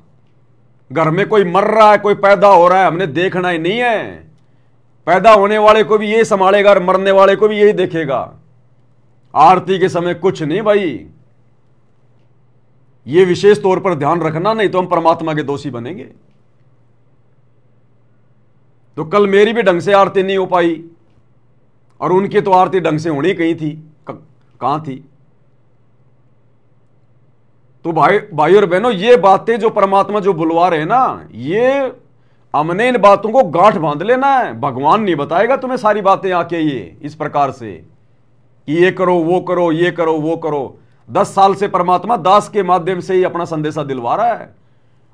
घर में कोई मर रहा है, कोई पैदा हो रहा है, हमने देखना ही नहीं है। पैदा होने वाले को भी यही संभालेगा और मरने वाले को भी यही देखेगा। आरती के समय कुछ नहीं भाई, ये विशेष तौर पर ध्यान रखना, नहीं तो हम परमात्मा के दोषी बनेंगे। तो कल मेरी भी ढंग से आरती नहीं हो पाई और उनकी तो आरती ढंग से होनी कहीं थी, कहां थी। तो भाई और बहनों, ये बातें जो परमात्मा जो बुलवा रहे हैं ना, ये हमने इन बातों को गांठ बांध लेना है। भगवान नहीं बताएगा तुम्हें सारी बातें आके ये इस प्रकार से कि ये करो वो करो, ये करो वो करो। 10 साल से परमात्मा दास के माध्यम से ही अपना संदेशा दिलवा रहा है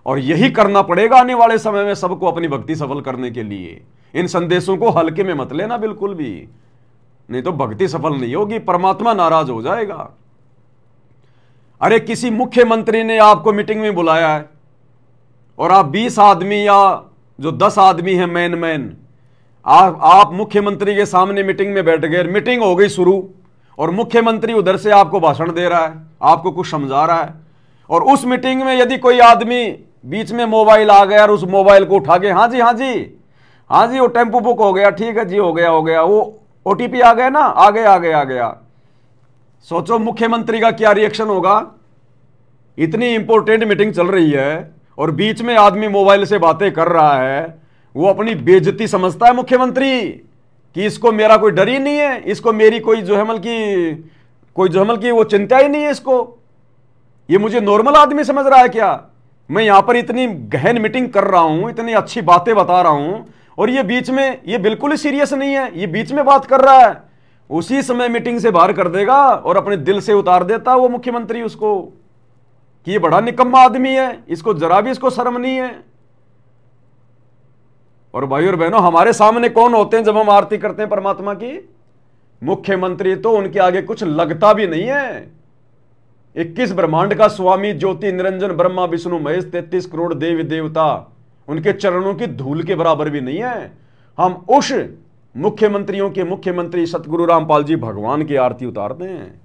और यही करना पड़ेगा आने वाले समय में सबको अपनी भक्ति सफल करने के लिए। इन संदेशों को हल्के में मत लेना बिल्कुल भी, नहीं तो भक्ति सफल नहीं होगी, परमात्मा नाराज हो जाएगा। अरे किसी मुख्यमंत्री ने आपको मीटिंग में बुलाया है और आप 20 आदमी या जो 10 आदमी हैं मैन आप मुख्यमंत्री के सामने मीटिंग में बैठ गए। मीटिंग हो गई शुरू और मुख्यमंत्री उधर से आपको भाषण दे रहा है, आपको कुछ समझा रहा है, और उस मीटिंग में यदि कोई आदमी बीच में मोबाइल आ गया और उस मोबाइल को उठा के हाँ जी वो टेम्पो बुक हो गया, ठीक है जी हो गया, वो OTP आ गया ना, आ गया। सोचो मुख्यमंत्री का क्या रिएक्शन होगा। इतनी इंपॉर्टेंट मीटिंग चल रही है और बीच में आदमी मोबाइल से बातें कर रहा है, वो अपनी बेइज्जती समझता है मुख्यमंत्री कि इसको मेरा कोई डर ही नहीं है, इसको मेरी कोई जोहमल की वो चिंता ही नहीं है इसको, ये मुझे नॉर्मल आदमी समझ रहा है क्या। मैं यहां पर इतनी गहन मीटिंग कर रहा हूं, इतनी अच्छी बातें बता रहा हूं और ये बीच में, ये बिल्कुल ही सीरियस नहीं है, ये बीच में बात कर रहा है। उसी समय मीटिंग से बाहर कर देगा और अपने दिल से उतार देता वो मुख्यमंत्री उसको कि ये बड़ा निकम्मा आदमी है, इसको जरा भी इसको शर्म नहीं है। और भाई और बहनों, हमारे सामने कौन होते हैं जब हम आरती करते हैं परमात्मा की? मुख्यमंत्री। तो उनके आगे कुछ लगता भी नहीं है। 21 ब्रह्मांड का स्वामी ज्योति निरंजन ब्रह्मा विष्णु महेश 33 करोड़ देवी देवता उनके चरणों की धूल के बराबर भी नहीं है। हम उस मुख्यमंत्रियों के मुख्यमंत्री सतगुरु रामपाल जी भगवान की आरती उतारते हैं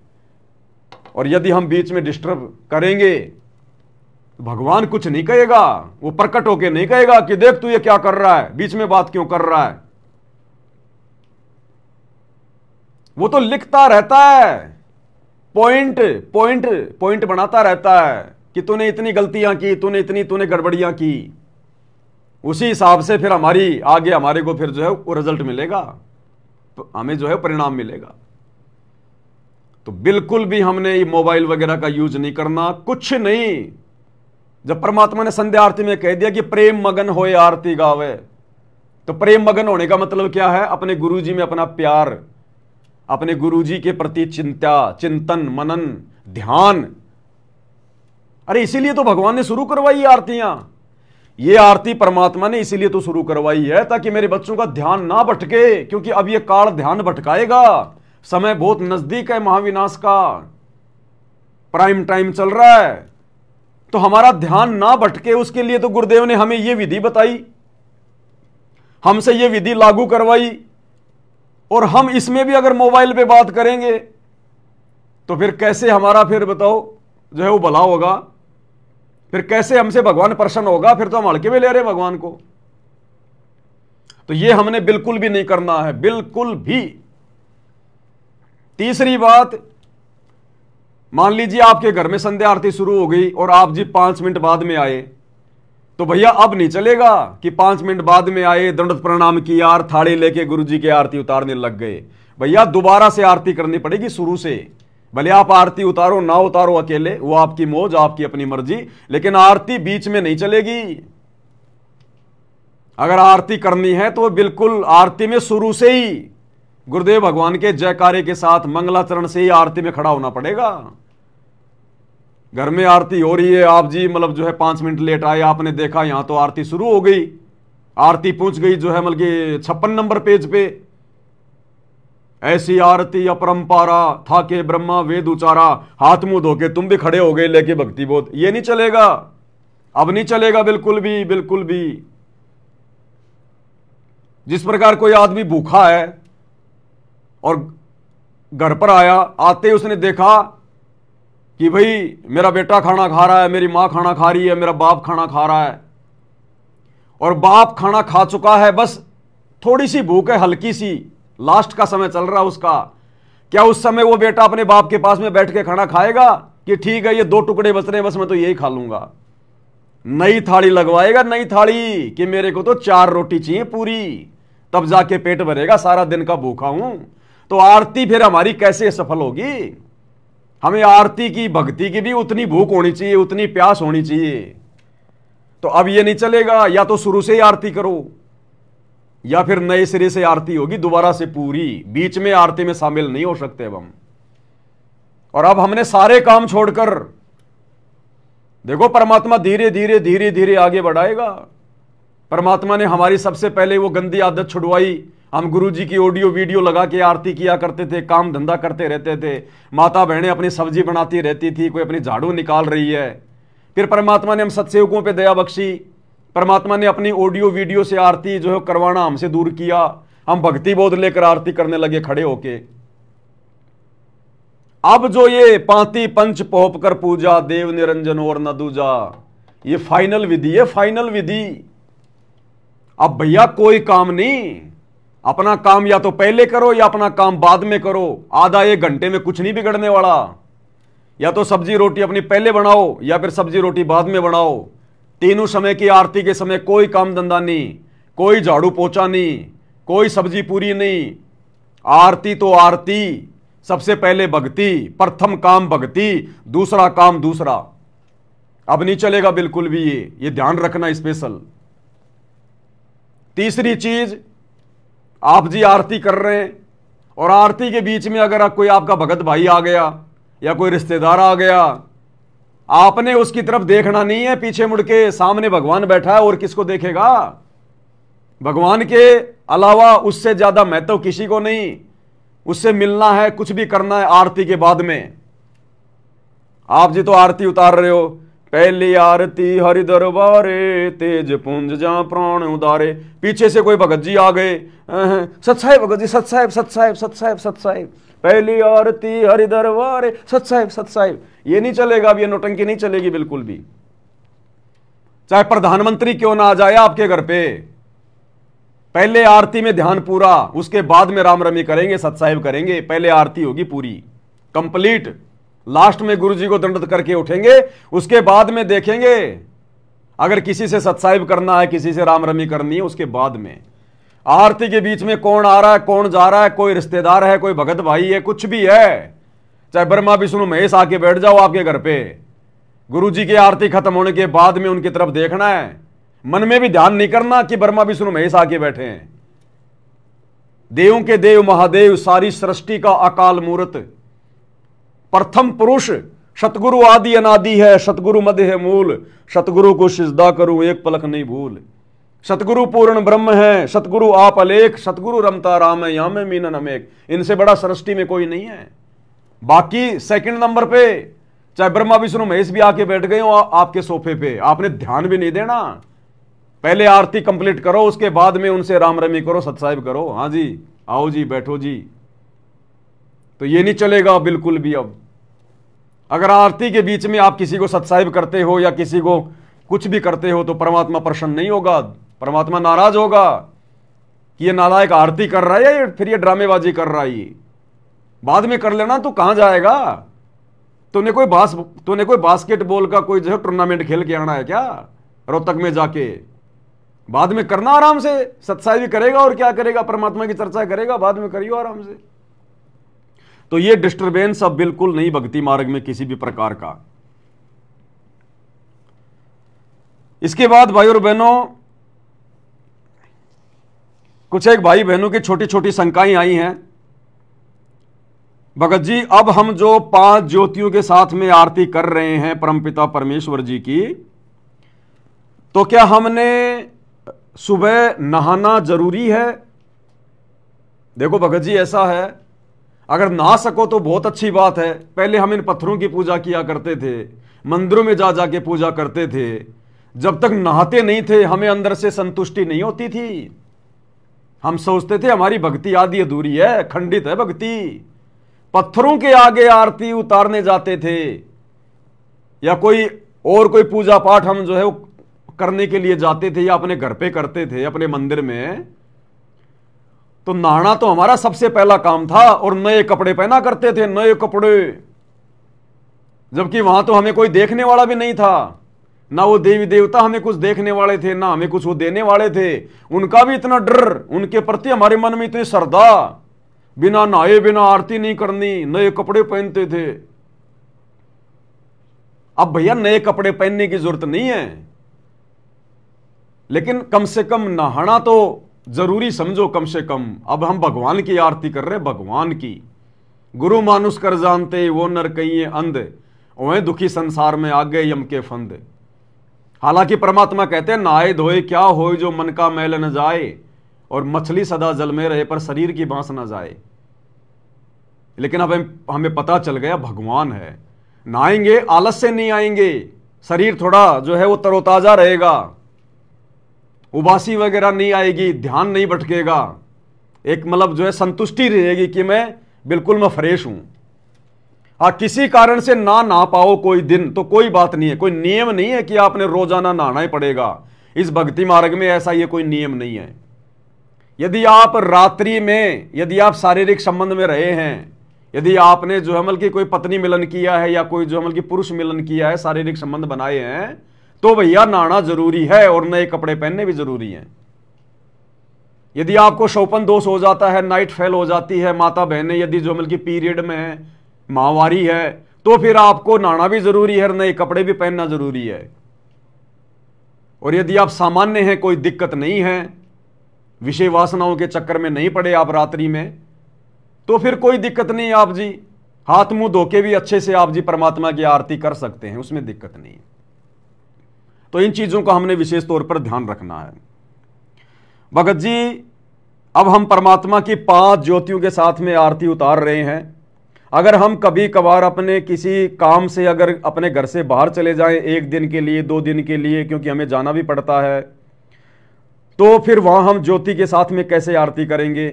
और यदि हम बीच में डिस्टर्ब करेंगे तो भगवान कुछ नहीं कहेगा, वो प्रकट होके नहीं कहेगा कि देख तू ये क्या कर रहा है, बीच में बात क्यों कर रहा है। वो तो लिखता रहता है, पॉइंट बनाता रहता है कि तूने इतनी गलतियां की, तूने गड़बड़ियां की। उसी हिसाब से फिर हमारे को फिर जो है वो रिजल्ट मिलेगा, तो हमें जो है परिणाम मिलेगा। तो बिल्कुल भी हमने ये मोबाइल वगैरह का यूज नहीं करना, कुछ नहीं। जब परमात्मा ने संध्या आरती में कह दिया कि प्रेम मगन होए आरती गावे, तो प्रेम मगन होने का मतलब क्या है? अपने गुरुजी में अपना प्यार, अपने गुरुजी के प्रति चिंतन मनन ध्यान। अरे इसीलिए तो भगवान ने शुरू करवाई आरतियां। ये आरती परमात्मा ने इसीलिए तो शुरू करवाई है ताकि मेरे बच्चों का ध्यान ना भटके, क्योंकि अब ये काल ध्यान भटकाएगा। समय बहुत नजदीक है महाविनाश का, प्राइम टाइम चल रहा है, तो हमारा ध्यान ना भटके उसके लिए तो गुरुदेव ने हमें यह विधि बताई, हमसे यह विधि लागू करवाई। और हम इसमें भी अगर मोबाइल पे बात करेंगे तो फिर कैसे हमारा फिर बताओ जो है वो भला होगा? फिर कैसे हमसे भगवान प्रसन्न होगा? फिर तो हम हल्के में ले रहे भगवान को। तो ये हमने बिल्कुल भी नहीं करना है, बिल्कुल भी। तीसरी बात, मान लीजिए आपके घर में संध्या आरती शुरू हो गई और आप जी 5 मिनट बाद में आए, तो भैया अब नहीं चलेगा कि 5 मिनट बाद में आए, दंडवत प्रणाम किया और थाली लेके गुरुजी की आरती उतारने लग गए। भैया दोबारा से आरती करनी पड़ेगी शुरू से। भले आप आरती उतारो ना उतारो अकेले, वो आपकी मौज, आपकी अपनी मर्जी, लेकिन आरती बीच में नहीं चलेगी। अगर आरती करनी है तो बिल्कुल आरती में शुरू से ही गुरुदेव भगवान के जयकारे के साथ मंगलाचरण से ही आरती में खड़ा होना पड़ेगा। घर में आरती हो रही है, आप जी मतलब जो है 5 मिनट लेट आए, आपने देखा यहां तो आरती शुरू हो गई, आरती पहुंच गई जो है मतलब कि 56 नंबर पेज पे, ऐसी आरती अपरंपारा था के ब्रह्मा वेद उचारा, हाथ मुंह धो के तुम भी खड़े हो गए लेके भक्ति बोध। ये नहीं चलेगा, अब नहीं चलेगा बिल्कुल भी, बिल्कुल भी। जिस प्रकार कोई आदमी भूखा है और घर पर आया, आते ही उसने देखा कि भाई मेरा बेटा खाना खा रहा है, मेरी मां खाना खा रही है, मेरा बाप खाना खा रहा है, और बाप खाना खा चुका है, बस थोड़ी सी भूख है, हल्की सी, लास्ट का समय चल रहा उसका। क्या उस समय वो बेटा अपने बाप के पास में बैठ के खाना खाएगा कि ठीक है ये 2 टुकड़े बच रहे हैं बस मैं तो यही खा लूंगा? नई थाली लगवाएगा, नई थाली, कि मेरे को तो 4 रोटी चाहिए पूरी, तब जाके पेट भरेगा, सारा दिन का भूखा हूं। तो आरती फिर हमारी कैसे सफल होगी? हमें आरती की, भक्ति की भी उतनी भूख होनी चाहिए, उतनी प्यास होनी चाहिए। तो अब ये नहीं चलेगा, या तो शुरू से ही आरती करो या फिर नए सिरे से आरती होगी दोबारा से पूरी, बीच में आरती में शामिल नहीं हो सकते अब हम। और अब हमने सारे काम छोड़कर, देखो परमात्मा धीरे धीरे धीरे धीरे आगे बढ़ाएगा। परमात्मा ने हमारी सबसे पहले वो गंदी आदत छुड़वाई। हम गुरु जी की ऑडियो वीडियो लगा के आरती किया करते थे, काम धंधा करते रहते थे, माता बहनें अपनी सब्जी बनाती रहती थी, कोई अपनी झाड़ू निकाल रही है। फिर परमात्मा ने हम सत्सेवकों पे दया बख्शी, परमात्मा ने अपनी ऑडियो वीडियो से आरती जो है करवाना हमसे दूर किया। हम भक्ति बोध लेकर आरती करने लगे खड़े होके। अब जो ये पांति पंच पोप कर पूजा, देव निरंजन और न दूजा, ये फाइनल विधि है, फाइनल विधि। अब भैया कोई काम नहीं, अपना काम या तो पहले करो या अपना काम बाद में करो। आधा 1 घंटे में कुछ नहीं बिगड़ने वाला। या तो सब्जी रोटी अपनी पहले बनाओ या फिर सब्जी रोटी बाद में बनाओ। तीनों समय की आरती के समय कोई काम धंधा नहीं, कोई झाड़ू पोछा नहीं, कोई सब्जी पूरी नहीं। आरती तो आरती, सबसे पहले भक्ति, प्रथम काम भक्ति, दूसरा काम दूसरा। अब नहीं चलेगा बिल्कुल भी, ये ध्यान रखना स्पेशल। तीसरी चीज, आप जी आरती कर रहे हैं और आरती के बीच में अगर कोई आपका भगत भाई आ गया या कोई रिश्तेदार आ गया, आपने उसकी तरफ देखना नहीं है, पीछे मुड़ के, सामने भगवान बैठा है और किसको देखेगा? भगवान के अलावा उससे ज्यादा महत्व किसी को नहीं। उससे मिलना है, कुछ भी करना है आरती के बाद में। आप जी तो आरती उतार रहे हो, पहली आरती हरि दरबारे, तेज पुंज जा प्राण उदारे। पीछे से कोई भगत जी आ गए, सत्साहेब भगत जी, सत्साहेब सत्साहेब सत्साहेब सत्साहेब, पहली आरती हरि दरबारे, सत्साहेब सत्साहेब। ये नहीं चलेगा, अब ये नौटंकी नहीं चलेगी बिल्कुल भी। चाहे प्रधानमंत्री क्यों ना आ जाए आपके घर पे, पहले आरती में ध्यान पूरा, उसके बाद में राम रमी करेंगे, सत्साहेब करेंगे। पहले आरती होगी पूरी कंप्लीट, लास्ट में गुरु जी को दंडवत करके उठेंगे, उसके बाद में देखेंगे अगर किसी से सत्साहिब करना है, किसी से राम रमी करनी है, उसके बाद में। आरती के बीच में कौन आ रहा है, कौन जा रहा है, कोई रिश्तेदार है, कोई भगत भाई है, कुछ भी है, चाहे ब्रह्मा विष्णु महेश आके बैठ जाओ आपके घर पे, गुरु जी की आरती खत्म होने के बाद में उनकी तरफ देखना है। मन में भी ध्यान नहीं करना कि ब्रह्मा विष्णु महेश आके बैठे हैं। देवों के देव महादेव, सारी सृष्टि का अकाल मूर्त, प्रथम पुरुष, सतगुरु आदि अनादि है, सतगुरु मध्य है मूल, सतगुरु को सिजदा करूं एक पलक नहीं भूल। सतगुरु पूर्ण ब्रह्म है, सतगुरु आप अलेख, सतगुरु रमता राम है, यामे मीनन अमेक। इनसे बड़ा सृष्टि में कोई नहीं है। बाकी सेकंड नंबर पे चाहे ब्रह्मा विष्णु महेश भी आके बैठ गए हो आपके सोफे पे, आपने ध्यान भी नहीं देना। पहले आरती कंप्लीट करो, उसके बाद में उनसे राम रमी करो, सत्साहिब करो। हाँ जी, आओ जी, बैठो जी। तो ये नहीं चलेगा बिल्कुल भी। अब अगर आरती के बीच में आप किसी को सत्साहिब करते हो या किसी को कुछ भी करते हो तो परमात्मा प्रसन्न नहीं होगा, परमात्मा नाराज होगा कि ये नालायक आरती कर रहा है या फिर ये ड्रामेबाजी कर रहा है। बाद में कर लेना, तो कहां जाएगा? तूने कोई बास्केटबॉल का कोई जो है टूर्नामेंट खेल के आना है क्या रोहतक में जाके? बाद में करना आराम से, सत्साहिब करेगा और क्या करेगा, परमात्मा की चर्चा करेगा, बाद में करियो आराम से। तो ये डिस्टरबेंस अब बिल्कुल नहीं भक्ति मार्ग में किसी भी प्रकार का। इसके बाद भाई और बहनों, कुछ एक भाई बहनों की छोटी छोटी शंकाएं आई हैं। भगत जी, अब हम जो 5 ज्योतियों के साथ में आरती कर रहे हैं परमपिता परमेश्वर जी की, तो क्या हमने सुबह नहाना जरूरी है? देखो भगत जी, ऐसा है, अगर नहा सको तो बहुत अच्छी बात है। पहले हम इन पत्थरों की पूजा किया करते थे, मंदिरों में जा जाके पूजा करते थे। जब तक नहाते नहीं थे हमें अंदर से संतुष्टि नहीं होती थी। हम सोचते थे हमारी भक्ति आदि अधूरी है, खंडित है भक्ति। पत्थरों के आगे आरती उतारने जाते थे या कोई पूजा पाठ हम जो है वो करने के लिए जाते थे या अपने घर पे करते थे अपने मंदिर में, तो नहाना तो हमारा सबसे पहला काम था। और नए कपड़े पहना करते थे, नए कपड़े, जबकि वहां तो हमें कोई देखने वाला भी नहीं था। ना वो देवी देवता हमें कुछ देखने वाले थे, ना हमें कुछ वो देने वाले थे। उनका भी इतना डर, उनके प्रति हमारे मन में इतनी श्रद्धा, बिना नहाए बिना आरती नहीं करनी, नए कपड़े पहनते थे। अब भैया नए कपड़े पहनने की जरूरत नहीं है, लेकिन कम से कम नहाना तो जरूरी समझो। कम से कम अब हम भगवान की आरती कर रहे हैं, भगवान की। गुरु मानुष कर जानते वो नर कहिए अंध, वह दुखी संसार में आ गए यम के फंद। हालांकि परमात्मा कहते हैं नहाए धोए क्या होए जो मन का मैल न जाए, और मछली सदा जल में रहे पर शरीर की बांस न जाए। लेकिन अब हमें पता चल गया भगवान है, नहाएंगे आलस से नहीं आएंगे, शरीर थोड़ा जो है वो तरोताजा रहेगा, उबासी वगैरह नहीं आएगी, ध्यान नहीं भटकेगा, एक मतलब जो है संतुष्टि रहेगी कि मैं फ्रेश हूं। हाँ, किसी कारण से ना पाओ कोई दिन तो कोई बात नहीं है, कोई नियम नहीं है कि आपने रोजाना नहाना ही पड़ेगा। इस भक्ति मार्ग में ऐसा ये कोई नियम नहीं है। यदि आप रात्रि में, यदि आप शारीरिक संबंध में रहे हैं, यदि आपने जो हमल की कोई पत्नी मिलन किया है या कोई जो हमल की पुरुष मिलन किया है, शारीरिक संबंध बनाए हैं, तो भैया नहाना जरूरी है और नए कपड़े पहनने भी जरूरी हैं। यदि आपको शोपन दोष हो जाता है, नाइट फेल हो जाती है, माता बहनें यदि जो हमल की पीरियड में है, माहवारी है, तो फिर आपको नहाना भी जरूरी है और नए कपड़े भी पहनना जरूरी है। और यदि आप सामान्य हैं, कोई दिक्कत नहीं है, विषय वासनाओं के चक्कर में नहीं पड़े आप रात्रि में, तो फिर कोई दिक्कत नहीं। आप जी हाथ मुंह धो के भी अच्छे से आप जी परमात्मा की आरती कर सकते हैं, उसमें दिक्कत नहीं। तो इन चीजों का हमने विशेष तौर पर ध्यान रखना है। भगत जी, अब हम परमात्मा की 5 ज्योतियों के साथ में आरती उतार रहे हैं। अगर हम कभी कभार अपने किसी काम से अगर अपने घर से बाहर चले जाएं, 1 दिन के लिए 2 दिन के लिए, क्योंकि हमें जाना भी पड़ता है, तो फिर वहां हम ज्योति के साथ में कैसे आरती करेंगे?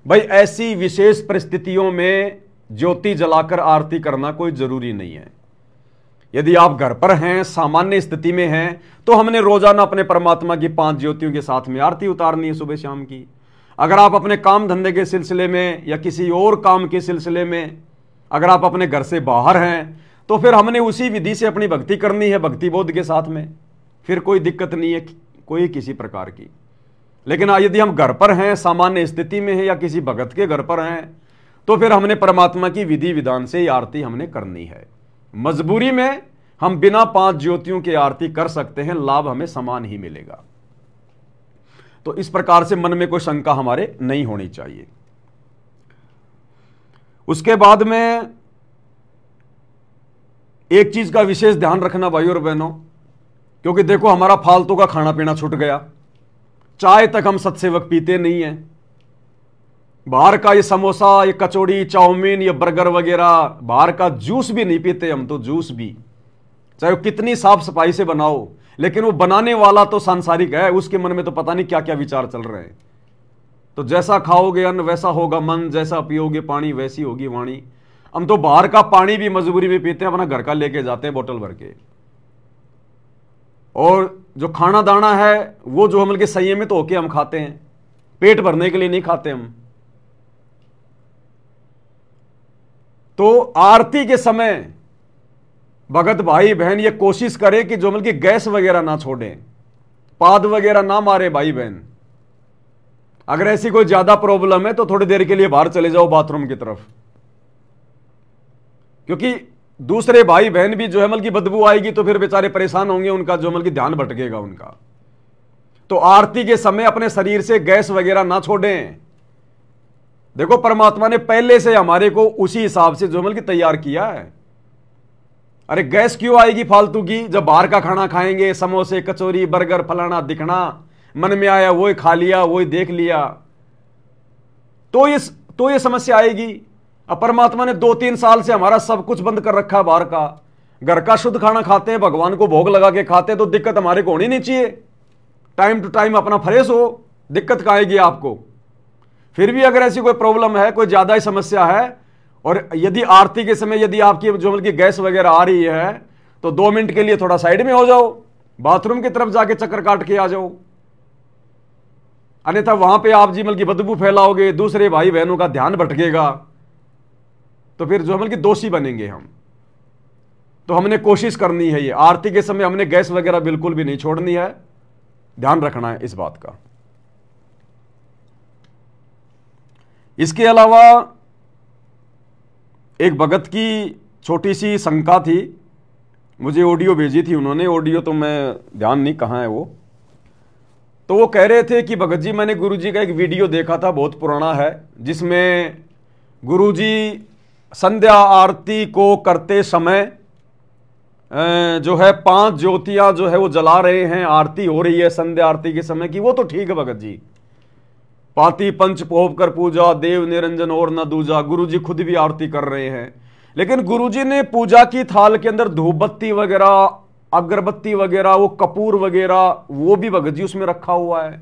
भाई ऐसी विशेष परिस्थितियों में ज्योति जलाकर आरती करना कोई जरूरी नहीं है। यदि आप घर पर हैं, सामान्य स्थिति में हैं, तो हमने रोजाना अपने परमात्मा की 5 ज्योतियों के साथ में आरती उतारनी है सुबह शाम की। अगर आप अपने काम धंधे के सिलसिले में या किसी और काम के सिलसिले में अगर आप अपने घर से बाहर हैं, तो फिर हमने उसी विधि से अपनी भक्ति करनी है, भक्ति बोध के साथ में। फिर कोई दिक्कत नहीं है कोई किसी प्रकार की। लेकिन यदि हम घर पर हैं, सामान्य स्थिति में हैं या किसी भगत के घर पर हैं, तो फिर हमने परमात्मा की विधि विधान से आरती हमने करनी है। मजबूरी में हम बिना 5 ज्योतियों की आरती कर सकते हैं, लाभ हमें समान ही मिलेगा। तो इस प्रकार से मन में कोई शंका हमारे नहीं होनी चाहिए। उसके बाद में एक चीज का विशेष ध्यान रखना भाई और बहनों, क्योंकि देखो हमारा फालतू का खाना पीना छूट गया। चाय तक हम सत्सेवक पीते नहीं हैं। बाहर का ये समोसा, ये कचौड़ी, चाउमीन, ये बर्गर वगैरह, बाहर का जूस भी नहीं पीते हम। तो जूस भी चाहे वो कितनी साफ सफाई से बनाओ, लेकिन वो बनाने वाला तो सांसारिक है, उसके मन में तो पता नहीं क्या क्या विचार चल रहे हैं। तो जैसा खाओगे अन्न वैसा होगा मन, जैसा पियोगे पानी वैसी होगी वाणी। हम तो बाहर का पानी भी मजबूरी में पीते हैं, अपना घर का लेके जाते हैं बोतल भर के। और जो खाना दाना है वो जो हम संयमित होके हम खाते हैं, पेट भरने के लिए नहीं खाते हम। तो आरती के समय भगत भाई बहन ये कोशिश करें कि जो मतलब गैस वगैरह ना छोड़ें, पाद वगैरह ना मारे भाई बहन। अगर ऐसी कोई ज्यादा प्रॉब्लम है तो थोड़ी देर के लिए बाहर चले जाओ बाथरूम की तरफ, क्योंकि दूसरे भाई बहन भी जो है मल की बदबू आएगी तो फिर बेचारे परेशान होंगे, उनका जो मल की ध्यान भटकेगा उनका। तो आरती के समय अपने शरीर से गैस वगैरह ना छोड़ें। देखो परमात्मा ने पहले से हमारे को उसी हिसाब से जो की तैयार किया है। अरे गैस क्यों आएगी फालतू की? जब बाहर का खाना खाएंगे, समोसे कचौरी बर्गर फलाना दिखना, मन में आया वही खा लिया, वही देख लिया, तो ये समस्या आएगी। अब परमात्मा ने 2-3 साल से हमारा सब कुछ बंद कर रखा है बाहर का, घर का शुद्ध खाना खाते हैं, भगवान को भोग लगा के खाते हैं, तो दिक्कत हमारे को होनी नहीं चाहिए। टाइम टू टाइम अपना फ्रेश हो, दिक्कत कहाँ आएगी आपको? फिर भी अगर ऐसी कोई प्रॉब्लम है, कोई ज्यादा ही समस्या है, और यदि आरती के समय यदि आपकी जो बल्कि गैस वगैरह आ रही है, तो 2 मिनट के लिए थोड़ा साइड में हो जाओ, बाथरूम की तरफ जाके चक्कर काट के आ जाओ। अन्यथा वहां पे आप जी बल्कि बदबू फैलाओगे, दूसरे भाई बहनों का ध्यान भटकेगा, तो फिर जो बल्कि दोषी बनेंगे हम। तो हमने कोशिश करनी है, ये आरती के समय हमने गैस वगैरह बिल्कुल भी नहीं छोड़नी है, ध्यान रखना है इस बात का। इसके अलावा एक भगत की छोटी सी शंका थी, मुझे ऑडियो भेजी थी उन्होंने, ऑडियो तो मैं ध्यान नहीं कहाँ है वो। तो वो कह रहे थे कि भगत जी मैंने गुरुजी का एक वीडियो देखा था, बहुत पुराना है, जिसमें गुरुजी संध्या आरती को करते समय जो है 5 ज्योतियां जो है वो जला रहे हैं, आरती हो रही है संध्या आरती के समय की। वो तो ठीक है भगत जी, पाती पंच पोप कर पूजा, देव निरंजन और न दूजा, गुरुजी खुद भी आरती कर रहे हैं। लेकिन गुरुजी ने पूजा की थाल के अंदर धूप बत्ती वगैरह, अगरबत्ती वगैरह, वो कपूर वगैरह, वो भी भगत जी उसमें रखा हुआ है।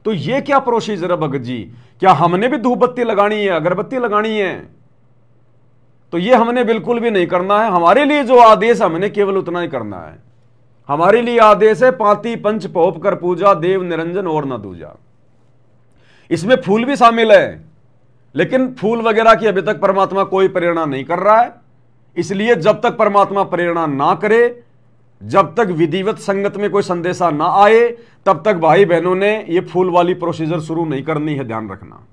तो ये क्या प्रोसीजर है भगत जी? क्या हमने भी धूप बत्ती लगानी है, अगरबत्ती लगानी है? तो ये हमने बिल्कुल भी नहीं करना है। हमारे लिए जो आदेश हमने केवल उतना ही करना है। हमारे लिए आदेश है पाती पंच पोप कर पूजा, देव निरंजन और न दूजा। इसमें फूल भी शामिल है, लेकिन फूल वगैरह की अभी तक परमात्मा कोई प्रेरणा नहीं कर रहा है। इसलिए जब तक परमात्मा प्रेरणा ना करे, जब तक विधिवत संगत में कोई संदेशा ना आए, तब तक भाई बहनों ने ये फूल वाली प्रोसीजर शुरू नहीं करनी है, ध्यान रखना।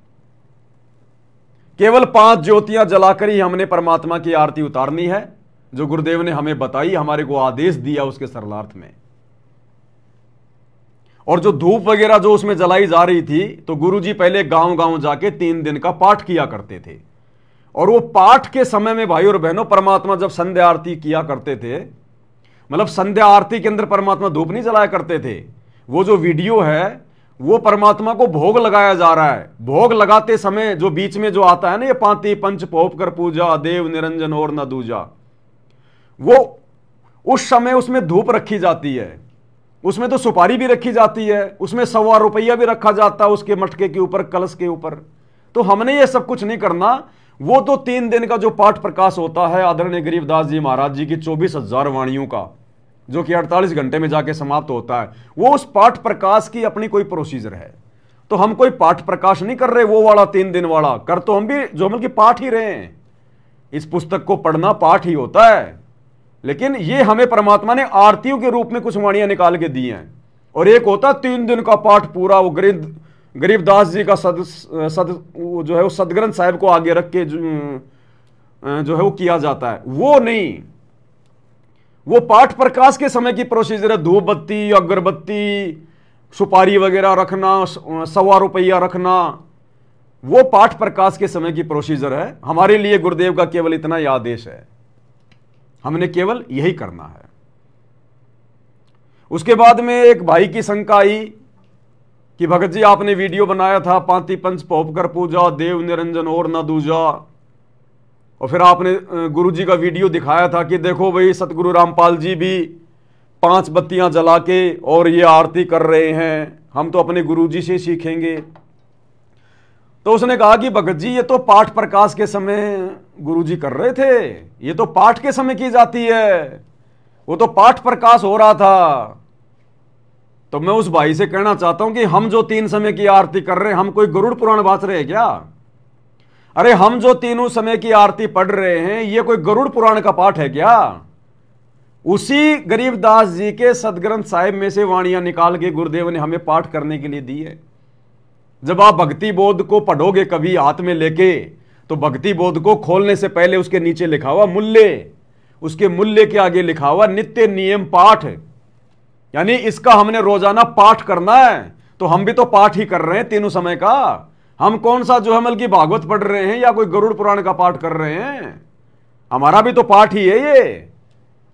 केवल 5 ज्योतियां जलाकर ही हमने परमात्मा की आरती उतारनी है, जो गुरुदेव ने हमें बताई, हमारे को आदेश दिया उसके सरलार्थ में। और जो धूप वगैरह जो उसमें जलाई जा रही थी, तो गुरुजी पहले गांव गांव जाके 3 दिन का पाठ किया करते थे। और वो पाठ के समय में भाई और बहनों, परमात्मा जब संध्या आरती किया करते थे, मतलब संध्या आरती के अंदर परमात्मा धूप नहीं जलाया करते थे। वो जो वीडियो है वो परमात्मा को भोग लगाया जा रहा है। भोग लगाते समय जो बीच में जो आता है ना, ये पाती पंच पोप कर पूजा, देव निरंजन और न दूजा, वो उस समय उसमें धूप रखी जाती है, उसमें तो सुपारी भी रखी जाती है, उसमें 1.25 रुपया भी रखा जाता है उसके मटके के ऊपर, कलश के ऊपर। तो हमने ये सब कुछ नहीं करना। वो तो 3 दिन का जो पाठ प्रकाश होता है आदरणीय गरीबदास जी महाराज जी की 24,000 वाणियों का, जो कि 48 घंटे में जाके समाप्त होता है, वो उस पाठ प्रकाश की अपनी कोई प्रोसीजर है। तो हम कोई पाठ प्रकाश नहीं कर रहे वो वाला 3 दिन वाला, कर तो हम भी जो कि पाठ ही रहे हैं। इस पुस्तक को पढ़ना पाठ ही होता है, लेकिन ये हमें परमात्मा ने आरतियों के रूप में कुछ वाणियां निकाल के दी हैं। और एक होता 3 दिन का पाठ पूरा, वो गरीबदास जी का जो है वो सदग्रंथ साहिब को आगे रख के जो है वो किया जाता है, वो नहीं। वो पाठ प्रकाश के समय की प्रोसीजर है। धूप बत्ती, अगरबत्ती, सुपारी वगैरह रखना, 1.25 रुपया रखना, वो पाठ प्रकाश के समय की प्रोसीजर है। हमारे लिए गुरुदेव का केवल इतना ही आदेश है, हमने केवल यही करना है। उसके बाद में एक भाई की शंका आई कि भगत जी आपने वीडियो बनाया था, पाती पंच पोप कर पूजा, देव निरंजन और न दूजा, और फिर आपने गुरुजी का वीडियो दिखाया था कि देखो भाई सतगुरु रामपाल जी भी 5 बत्तियां जला के और ये आरती कर रहे हैं, हम तो अपने गुरुजी से सीखेंगे। तो उसने कहा कि भगत जी ये तो पाठ प्रकाश के समय गुरुजी कर रहे थे, ये तो पाठ के समय की जाती है, वो तो पाठ प्रकाश हो रहा था। तो मैं उस भाई से कहना चाहता हूं कि हम जो 3 समय की आरती कर रहे हैं, हम कोई गरुड़ पुराण बात रहे हैं क्या? अरे हम जो 3 समय की आरती पढ़ रहे हैं, ये कोई गरुड़ पुराण का पाठ है क्या? उसी गरीबदास जी के सदग्रंथ साहिब में से वाणियां निकाल के गुरुदेव ने हमें पाठ करने के लिए दी है। जब आप भक्ति बोध को पढ़ोगे कभी हाथ में लेके, तो भक्ति बोध को खोलने से पहले उसके नीचे लिखा हुआ मूल्य, उसके मूल्य के आगे लिखा हुआ नित्य नियम पाठ। यानी इसका हमने रोजाना पाठ करना है। तो हम भी तो पाठ ही कर रहे हैं तीनों समय का। हम कौन सा जो हमल की भागवत पढ़ रहे हैं या कोई गरुड़ पुराण का पाठ कर रहे हैं, हमारा भी तो पाठ ही है ये।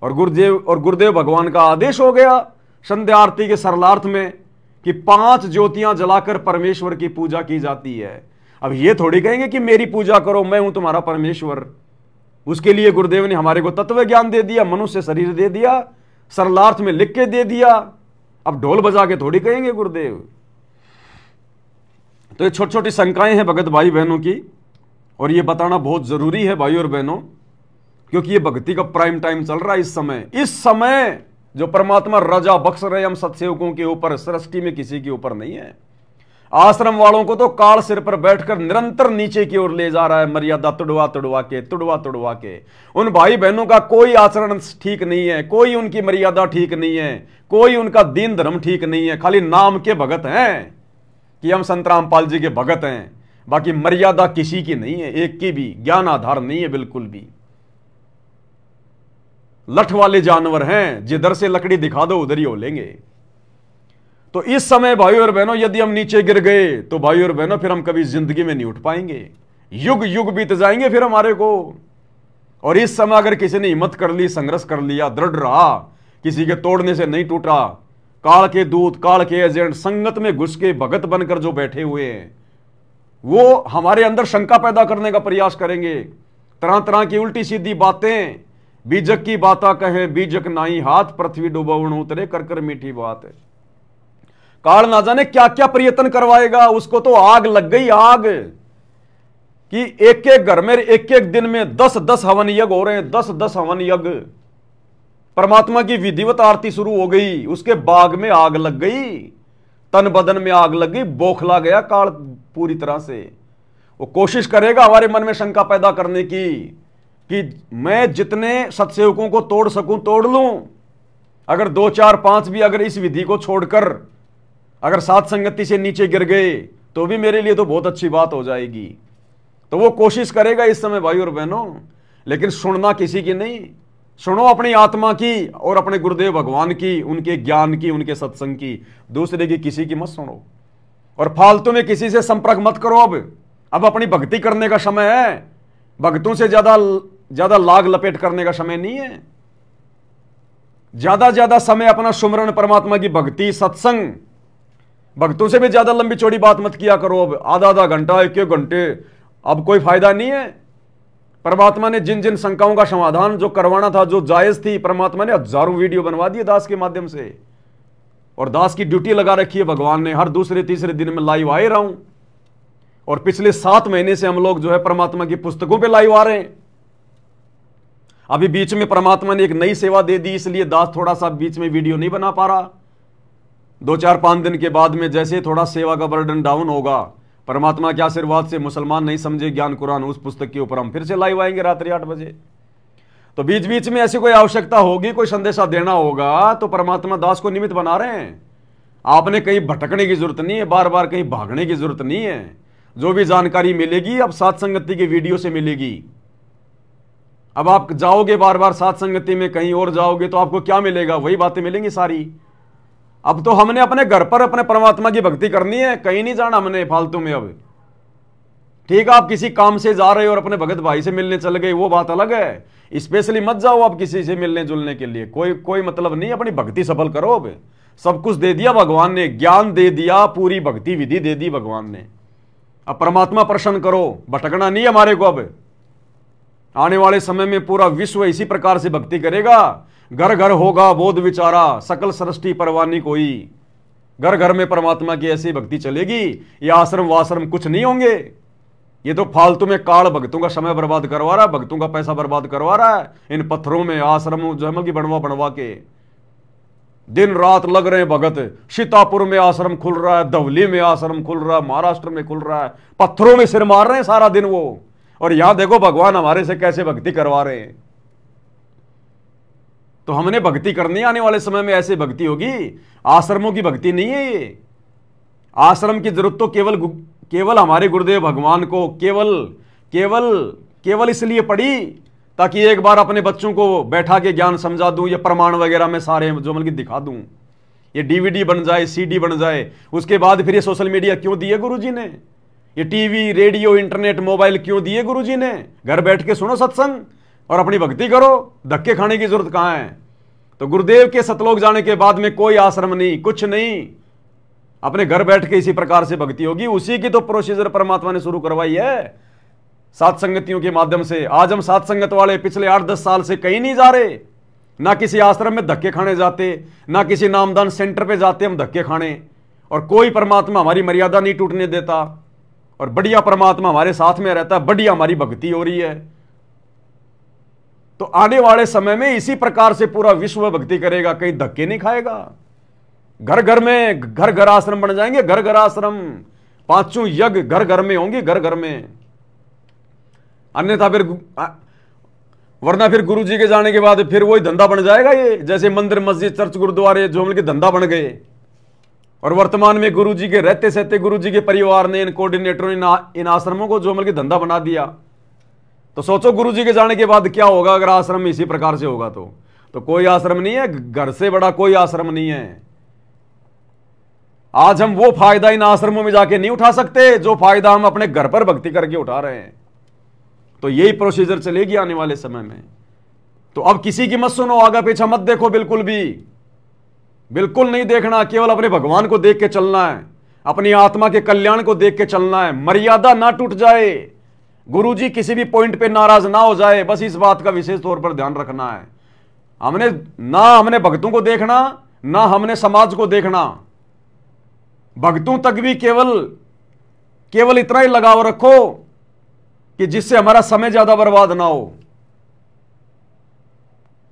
और गुरुदेव भगवान का आदेश हो गया संध्या आरती के सरलार्थ में कि 5 ज्योतियां जलाकर परमेश्वर की पूजा की जाती है। अब ये थोड़ी कहेंगे कि मेरी पूजा करो, मैं हूं तुम्हारा परमेश्वर। उसके लिए गुरुदेव ने हमारे को तत्व ज्ञान दे दिया, मनुष्य शरीर दे दिया, सरलार्थ में लिख के दे दिया। अब ढोल बजा के थोड़ी कहेंगे गुरुदेव। तो ये छोटी छोटी शंकाएं हैं भगत भाई बहनों की, और ये बताना बहुत जरूरी है भाई और बहनों, क्योंकि ये भक्ति का प्राइम टाइम चल रहा है इस समय जो परमात्मा रजा बख्श रहे हम सत्सेवकों के ऊपर, सृष्टि में किसी के ऊपर नहीं है। आश्रम वालों को तो काल सिर पर बैठकर निरंतर नीचे की ओर ले जा रहा है, मर्यादा तुड़वा तुड़वा के। उन भाई बहनों का कोई आचरण ठीक नहीं है, कोई उनकी मर्यादा ठीक नहीं है, कोई उनका दीन धर्म ठीक नहीं है। खाली नाम के भगत हैं कि हम संत रामपाल जी के भगत हैं, बाकी मर्यादा किसी की नहीं है, एक की भी ज्ञान आधार नहीं है बिल्कुल भी। लठ वाले जानवर हैं, जिधर से लकड़ी दिखा दो उधर ही हो लेंगे। तो इस समय भाई और बहनों यदि हम नीचे गिर गए तो भाई और बहनों फिर हम कभी जिंदगी में नहीं उठ पाएंगे, युग युग बीत जाएंगे फिर हमारे को। और इस समय अगर किसी ने हिम्मत कर ली, संघर्ष कर लिया, दृढ़ रहा, किसी के तोड़ने से नहीं टूटा, काल के दूत, काल के एजेंट संगत में घुस के भगत बनकर जो बैठे हुए हैं, वो हमारे अंदर शंका पैदा करने का प्रयास करेंगे। तरह तरह की उल्टी सीधी बातें, बीजक की बाता कहे बीजक नाई हाथ, पृथ्वी डूबवण उतरे कर कर मीठी बात है। काल ना जाने क्या क्या प्रयत्न करवाएगा, उसको तो आग लग गई, आग कि एक एक घर में एक एक दिन में 10-10 हवन यज्ञ हो रहे हैं, 10-10 हवन यज्ञ। परमात्मा की विधिवत आरती शुरू हो गई, उसके बाग में आग लग गई, तन बदन में आग लग गई, बौखला गया काल पूरी तरह से। वो कोशिश करेगा हमारे मन में शंका पैदा करने की कि मैं जितने सत्सेवकों को तोड़ सकूं तोड़ लूं, अगर 2, 4, 5 भी अगर इस विधि को छोड़कर अगर सात संगति से नीचे गिर गए तो भी मेरे लिए तो बहुत अच्छी बात हो जाएगी। तो वो कोशिश करेगा इस समय भाई और बहनों, लेकिन सुनना किसी की नहीं, सुनो अपनी आत्मा की और अपने गुरुदेव भगवान की, उनके ज्ञान की, उनके सत्संग की, दूसरे की किसी की मत सुनो। और फालतू में किसी से संपर्क मत करो। अब अपनी भक्ति करने का समय है, भक्तों से ज्यादा लाग लपेट करने का समय नहीं है। ज्यादा समय अपना सुमरण, परमात्मा की भक्ति, सत्संग, भक्तों से भी ज्यादा लंबी चौड़ी बात मत किया करो। अब आधा घंटा, 1 घंटे, अब कोई फायदा नहीं है। परमात्मा ने जिन जिन शंकाओं का समाधान जो करवाना था, जो जायज थी, परमात्मा ने हजारों वीडियो बनवा दिए दास के माध्यम से, और दास की ड्यूटी लगा रखी है भगवान ने। हर दूसरे तीसरे दिन में लाइव आ रहा हूं, और पिछले 7 महीने से हम लोग जो है परमात्मा की पुस्तकों पे लाइव आ रहे हैं। अभी बीच में परमात्मा ने एक नई सेवा दे दी, इसलिए दास थोड़ा सा बीच में वीडियो नहीं बना पा रहा। 2, 4, 5 दिन के बाद में जैसे थोड़ा सेवा का बर्डन डाउन होगा, परमात्मा के आशीर्वाद से, मुसलमान नहीं समझे ज्ञान कुरान, उस पुस्तक के ऊपर हम फिर से लाइव आएंगे रात्रि 8 बजे। तो बीच बीच में ऐसी कोई आवश्यकता होगी, कोई संदेशा देना होगा, तो परमात्मा दास को निमित्त बना रहे हैं। आपने कहीं भटकने की जरूरत नहीं है, बार बार कहीं भागने की जरूरत नहीं है। जो भी जानकारी मिलेगी अब सात संगति के वीडियो से मिलेगी। अब आप जाओगे बार बार सात संगति में, कहीं और जाओगे तो आपको क्या मिलेगा? वही बातें मिलेंगी सारी। अब तो हमने अपने घर पर अपने परमात्मा की भक्ति करनी है, कहीं नहीं जाना हमने फालतू में। अब ठीक है, आप किसी काम से जा रहे हो और अपने भगत भाई से मिलने चल गए, वो बात अलग है। स्पेशली मत जाओ आप किसी से मिलने जुलने के लिए, कोई मतलब नहीं। अपनी भक्ति सफल करो। अब सब कुछ दे दिया भगवान ने, ज्ञान दे दिया, पूरी भक्ति विधि दे दी भगवान ने। अब परमात्मा प्रसन्न करो, भटकना नहीं हमारे को। अब आने वाले समय में पूरा विश्व इसी प्रकार से भक्ति करेगा। घर घर होगा बोध विचारा, सकल सृष्टि परवानी कोई। घर घर में परमात्मा की ऐसी भक्ति चलेगी। ये आश्रम वाश्रम कुछ नहीं होंगे। ये तो फालतू में काल भक्तों का समय बर्बाद करवा रहा है, भक्तों का पैसा बर्बाद करवा रहा है। इन पत्थरों में आश्रम जम की बनवा के दिन रात लग रहे हैं भगत। सीतापुर में आश्रम खुल रहा है, धवली में आश्रम खुल रहा है, महाराष्ट्र में खुल रहा है, पत्थरों में सिर मार रहे हैं सारा दिन वो। और यहां देखो भगवान हमारे से कैसे भक्ति करवा रहे हैं। तो हमने भक्ति करनी, आने वाले समय में ऐसी भक्ति होगी। आश्रमों की भक्ति नहीं है ये। आश्रम की जरूरत तो केवल हमारे गुरुदेव भगवान को केवल इसलिए पड़ी ताकि एक बार अपने बच्चों को बैठा के ज्ञान समझा दूं, या प्रमाण वगैरह में सारे जो मतलब दिखा दूं। ये डीवीडी बन जाए, सीडी बन जाए, उसके बाद फिर ये सोशल मीडिया क्यों दिए गुरुजी ने? ये टीवी, रेडियो, इंटरनेट, मोबाइल क्यों दिए गुरुजी ने? घर बैठ के सुनो सत्संग और अपनी भक्ति करो, धक्के खाने की जरूरत कहां है? तो गुरुदेव के सतलोक जाने के बाद में कोई आश्रम नहीं, कुछ नहीं, अपने घर बैठ के इसी प्रकार से भक्ति होगी। उसी की तो प्रोसीजर परमात्मा ने शुरू करवाई है सात संगतियों के माध्यम से। आज हम सात संगत वाले पिछले 8-10 साल से कहीं नहीं जा रहे, ना किसी आश्रम में धक्के खाने जाते, ना किसी नामदान सेंटर पे जाते हम धक्के खाने, और कोई परमात्मा हमारी मर्यादा नहीं टूटने देता, और बढ़िया परमात्मा हमारे साथ में रहता है, बढ़िया हमारी भक्ति हो रही है। तो आने वाले समय में इसी प्रकार से पूरा विश्व भक्ति करेगा, कहीं धक्के नहीं खाएगा। घर घर में घर घर आश्रम बन जाएंगे, घर घर आश्रम, पांचों यज्ञ घर घर में होंगे, घर घर में। अन्यथा फिर वरना फिर गुरु जी के जाने के बाद फिर वही धंधा बन जाएगा, ये जैसे मंदिर, मस्जिद, चर्च, गुरुद्वारे जो मिलके धंधा बन गए। और वर्तमान में गुरु जी के रहते सहते गुरु जी के परिवार ने, इन कोऑर्डिनेटरों ने इन आश्रमों को जो मिलके धंधा बना दिया। तो सोचो गुरु जी के जाने के बाद क्या होगा अगर आश्रम इसी प्रकार से होगा। तो कोई आश्रम नहीं है, घर से बड़ा कोई आश्रम नहीं है। आज हम वो फायदा इन आश्रमों में जाके नहीं उठा सकते जो फायदा हम अपने घर पर भक्ति करके उठा रहे हैं। तो यही प्रोसीजर चलेगी आने वाले समय में। तो अब किसी की मत सुनो, आगे पीछे मत देखो, बिल्कुल भी, बिल्कुल नहीं देखना। केवल अपने भगवान को देख के चलना है, अपनी आत्मा के कल्याण को देख के चलना है। मर्यादा ना टूट जाए, गुरुजी किसी भी पॉइंट पे नाराज ना हो जाए, बस इस बात का विशेष तौर पर ध्यान रखना है। हमने भक्तों को देखना, ना हमने समाज को देखना। भक्तों तक भी केवल इतना ही लगाव रखो कि जिससे हमारा समय ज्यादा बर्बाद ना हो।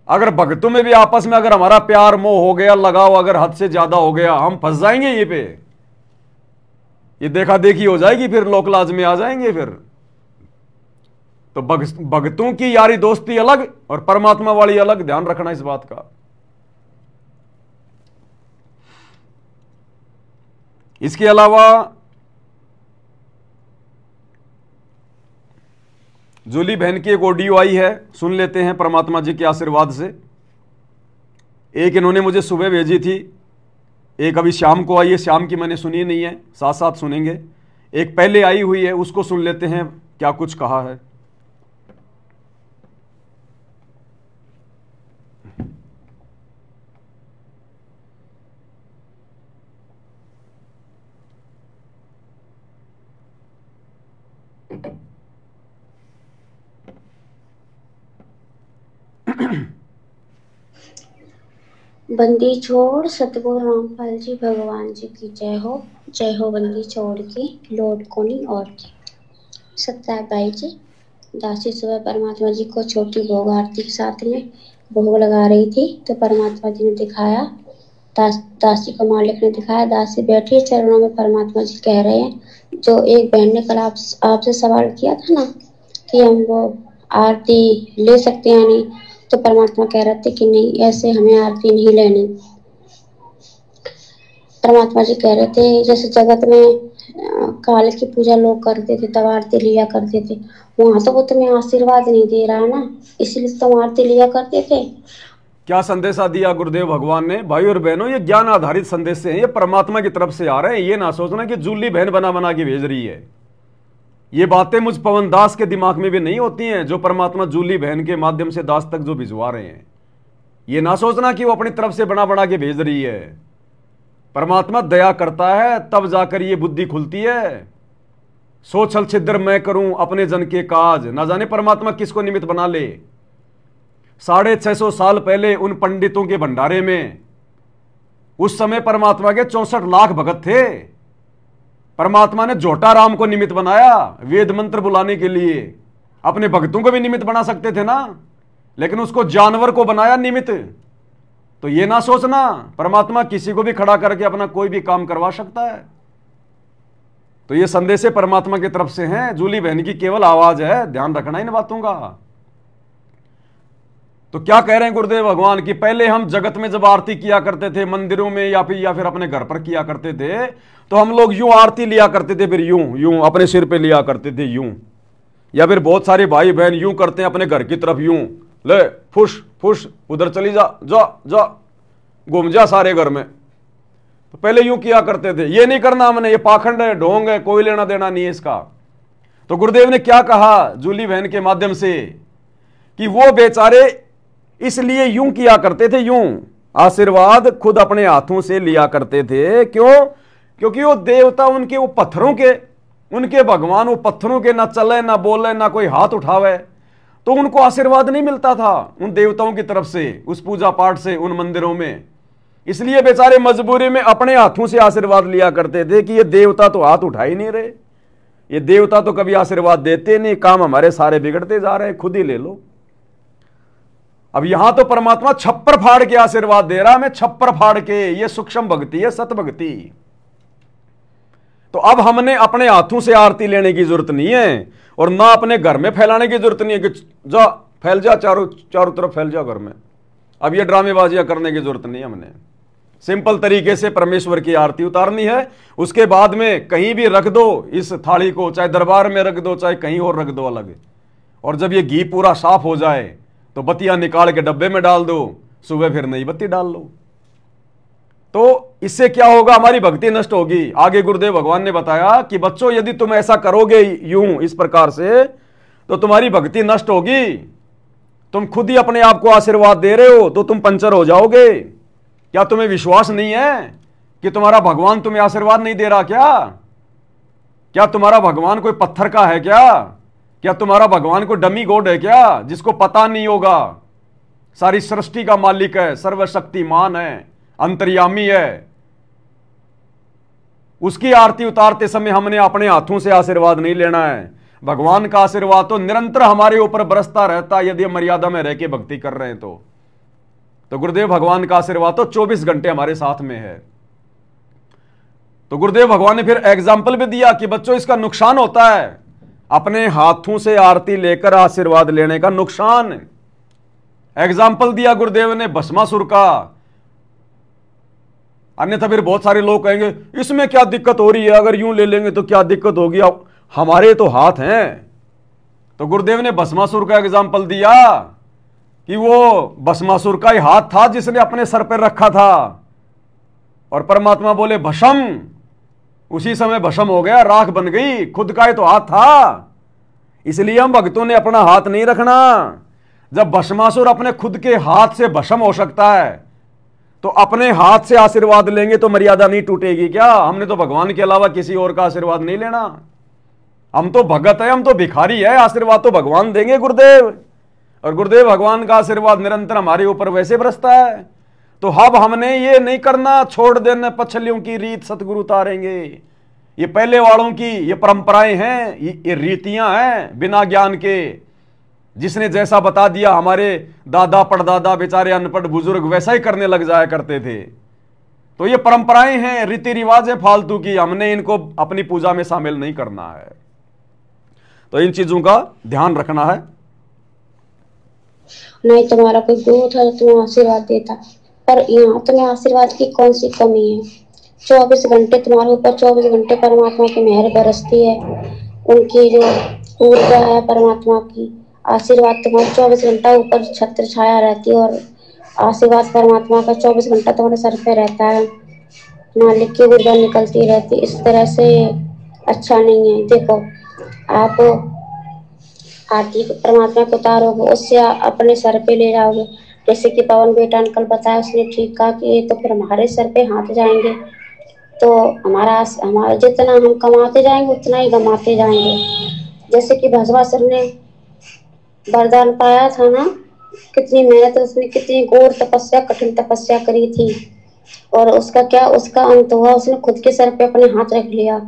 अगर भक्तों में भी आपस में अगर हमारा प्यार मोह हो गया, लगाव अगर हद से ज्यादा हो गया, हम फंस जाएंगे। ये देखा देखी हो जाएगी, फिर लोकलाज में आ जाएंगे फिर। तो भक्तों की यारी दोस्ती अलग और परमात्मा वाली अलग, ध्यान रखना इस बात का। इसके अलावा जूली बहन की एक ऑडियो आई है, सुन लेते हैं परमात्मा जी के आशीर्वाद से। एक इन्होंने मुझे सुबह भेजी थी, एक अभी शाम को आई है। शाम की मैंने सुनी नहीं है, साथ साथ सुनेंगे। एक पहले आई हुई है, उसको सुन लेते हैं क्या कुछ कहा है। बंदी छोड़ सतगुरु रामपाल जी भगवान जी की जय हो। जय हो बंदी छोड़ की लौट कोनी और की। सत्या भाई जी, दासी सुबह परमात्मा जी को छोटी भोग आरती के साथ में भोग लगा रही थी, तो परमात्मा जी ने दिखाया, दासी को मालिक ने दिखाया, दासी बैठी चरणों में परमात्मा जी कह रहे हैं। जो एक बहन ने कल आपसे सवाल किया था ना कि हम वो आरती ले सकते हैं नहीं, तो परमात्मा कह रहे थे कि नहीं, ऐसे हमें आरती नहीं लेनी। परमात्मा जी कह रहे थे जैसे जगत में काल की पूजा लोग करते थे तब आरती लिया करते थे, वहां तो वो तुम्हें आशीर्वाद नहीं दे रहा ना, इसलिए तुम आरती लिया करते थे। क्या संदेशा दिया गुरुदेव भगवान ने? भाई और बहनों, ये ज्ञान आधारित संदेश हैं, ये परमात्मा की तरफ से आ रहे हैं। ये ना सोचना कि जूली बहन बना बना के भेज रही है। ये बातें मुझ पवन दास के दिमाग में भी नहीं होती हैं, जो परमात्मा जूली बहन के माध्यम से दास तक जो भिजवा रहे हैं। ये ना सोचना कि वो अपनी तरफ से बना बना के भेज रही है। परमात्मा दया करता है तब जाकर ये बुद्धि खुलती है। सो छल छिद्र मैं करूं अपने जन के काज, ना जाने परमात्मा किसको निमित्त बना ले। 650 साल पहले उन पंडितों के भंडारे में उस समय परमात्मा के 64 लाख भगत थे। परमात्मा ने झोटा राम को निमित्त बनाया वेद मंत्र बुलाने के लिए। अपने भक्तों को भी निमित्त बना सकते थे ना, लेकिन उसको जानवर को बनाया निमित्त। तो ये ना सोचना परमात्मा किसी को भी खड़ा करके अपना कोई भी काम करवा सकता है। तो ये संदेश परमात्मा की तरफ से हैं, जूली बहन की केवल आवाज है, ध्यान रखना इन बातों का। तो क्या कह रहे हैं गुरुदेव भगवान की? पहले हम जगत में जब आरती किया करते थे मंदिरों में या फिर अपने घर पर किया करते थे, तो हम लोग यूं आरती लिया करते थे, फिर यूं अपने सिर पे लिया करते थे यूं, या फिर बहुत सारे भाई बहन यूं करते हैं अपने घर की तरफ, यूं ले फुश फुश उधर चली जा जा जा, घूम जा सारे घर में, तो पहले यूं किया करते थे, ये नहीं करना हमने, ये पाखंड है, ढोंग है, कोई लेना देना नहीं है इसका। तो गुरुदेव ने क्या कहा जूली बहन के माध्यम से कि वो बेचारे इसलिए यूं किया करते थे, यूं आशीर्वाद खुद अपने हाथों से लिया करते थे। क्यों? क्योंकि वो देवता उनके, वो पत्थरों के, उनके भगवान वो पत्थरों के, ना चले ना बोले ना कोई हाथ उठावे, तो उनको आशीर्वाद नहीं मिलता था उन देवताओं की तरफ से, उस पूजा पाठ से, उन मंदिरों में। इसलिए बेचारे मजबूरी में अपने हाथों से आशीर्वाद लिया करते थे कि ये देवता तो हाथ उठा ही नहीं रहे, ये देवता तो कभी आशीर्वाद देते नहीं, काम हमारे सारे बिगड़ते जा रहे हैं, खुद ही ले लो। अब यहां तो परमात्मा छप्पर फाड़ के आशीर्वाद दे रहा है, मैं छप्पर फाड़ के, ये सूक्ष्म भक्ति है, सत भक्ति। तो अब हमने अपने हाथों से आरती लेने की जरूरत नहीं है, और ना अपने घर में फैलाने की जरूरत नहीं है कि जा फैल जा, चारों तरफ फैल जा घर में। अब ये ड्रामेबाजियां करने की जरूरत नहीं है, हमने सिंपल तरीके से परमेश्वर की आरती उतारनी है। उसके बाद में कहीं भी रख दो इस थाली को, चाहे दरबार में रख दो, चाहे कहीं और रख दो अलग। और जब ये घी पूरा साफ हो जाए तो बत्तियां निकाल के डब्बे में डाल दो, सुबह फिर नई बत्ती डाल लो। तो इससे क्या होगा? हमारी भक्ति नष्ट होगी। आगे गुरुदेव भगवान ने बताया कि बच्चों, यदि तुम ऐसा करोगे यूं इस प्रकार से, तो तुम्हारी भक्ति नष्ट होगी। तुम खुद ही अपने आप को आशीर्वाद दे रहे हो तो तुम पंचर हो जाओगे। क्या तुम्हें विश्वास नहीं है कि तुम्हारा भगवान तुम्हें आशीर्वाद नहीं दे रहा? क्या तुम्हारा भगवान कोई पत्थर का है? क्या तुम्हारा भगवान कोई डमी गॉड है क्या, जिसको पता नहीं होगा? सारी सृष्टि का मालिक है, सर्वशक्तिमान है, अंतर्यामी है। उसकी आरती उतारते समय हमने अपने हाथों से आशीर्वाद नहीं लेना है। भगवान का आशीर्वाद तो निरंतर हमारे ऊपर बरसता रहता है, यदि हम मर्यादा में रह के भक्ति कर रहे हैं तो गुरुदेव भगवान का आशीर्वाद तो 24 घंटे हमारे साथ में है। तो गुरुदेव भगवान ने फिर एग्जाम्पल भी दिया कि बच्चों, इसका नुकसान होता है, अपने हाथों से आरती लेकर आशीर्वाद लेने का नुकसान। एग्जाम्पल दिया गुरुदेव ने भस्मासुर का। अन्यथा फिर बहुत सारे लोग कहेंगे इसमें क्या दिक्कत हो रही है, अगर यूं ले लेंगे तो क्या दिक्कत होगी, अब हमारे तो हाथ हैं। तो गुरुदेव ने भस्मासुर का एग्जाम्पल दिया कि वो भस्मासुर का ही हाथ था जिसने अपने सर पर रखा था, और परमात्मा बोले भस्म, उसी समय भस्म हो गया, राख बन गई, खुद का ही तो हाथ था। इसलिए हम भक्तों ने अपना हाथ नहीं रखना। जब भस्मासुर अपने खुद के हाथ से भस्म हो सकता है तो अपने हाथ से आशीर्वाद लेंगे तो मर्यादा नहीं टूटेगी क्या? हमने तो भगवान के अलावा किसी और का आशीर्वाद नहीं लेना। हम तो भगत है, हम तो भिखारी है, आशीर्वाद तो भगवान देंगे गुरुदेव। और गुरुदेव भगवान का आशीर्वाद निरंतर हमारे ऊपर वैसे बरसता है। तो अब हमने ये नहीं करना, छोड़ देना पछलियों की रीत सतगुरु उतारेंगे। ये पहले वालों की ये परंपराएं हैं, ये रीतियां हैं बिना ज्ञान के। जिसने जैसा बता दिया, हमारे दादा परदादा बेचारे अनपढ़ बुजुर्ग वैसा ही करने लग जाया करते थे। तो ये परंपराएं हैं, रीति रिवाज है फालतू की, हमने इनको अपनी पूजा में शामिल नहीं करना है। तो इन चीजों का ध्यान रखना है। नहीं तुम्हारा कोई गुरु था तो तुम्हें आशीर्वाद देता, पर यहाँ तुम्हें आशीर्वाद की कौन सी कमी है? 24 घंटे तुम्हारे ऊपर 24 घंटे परमात्मा की मेहर बरसती है, उनकी जो ऊर्जा है परमात्मा की, आशीर्वाद तुम्हारे 24 घंटा ऊपर छत्र छाया रहती है, और आशीर्वाद परमात्मा का 24 घंटा तुम्हारे सर पे रहता है, मालिक की ऊर्जा निकलती रहती। इस तरह से अच्छा नहीं है। देखो, आप आरती परमात्मा को उतारोगे, उससे अपने सर पे ले जाओगे। जैसे कि पवन बेटा अंकल बताया, उसने ठीक कहा कि ये तो फिर हमारे सर पे हाथ जाएंगे, तो हमारा जितना हम कमाते जाएंगे उतना ही गमाते जाएंगे। जैसे कि भस्मासुर ने वरदान पाया था ना, कितनी मेहनत, उसने कितनी घोर तपस्या, कठिन तपस्या करी थी, और उसका क्या, उसका अंत हुआ, उसने खुद के सर पे अपने हाथ रख लिया।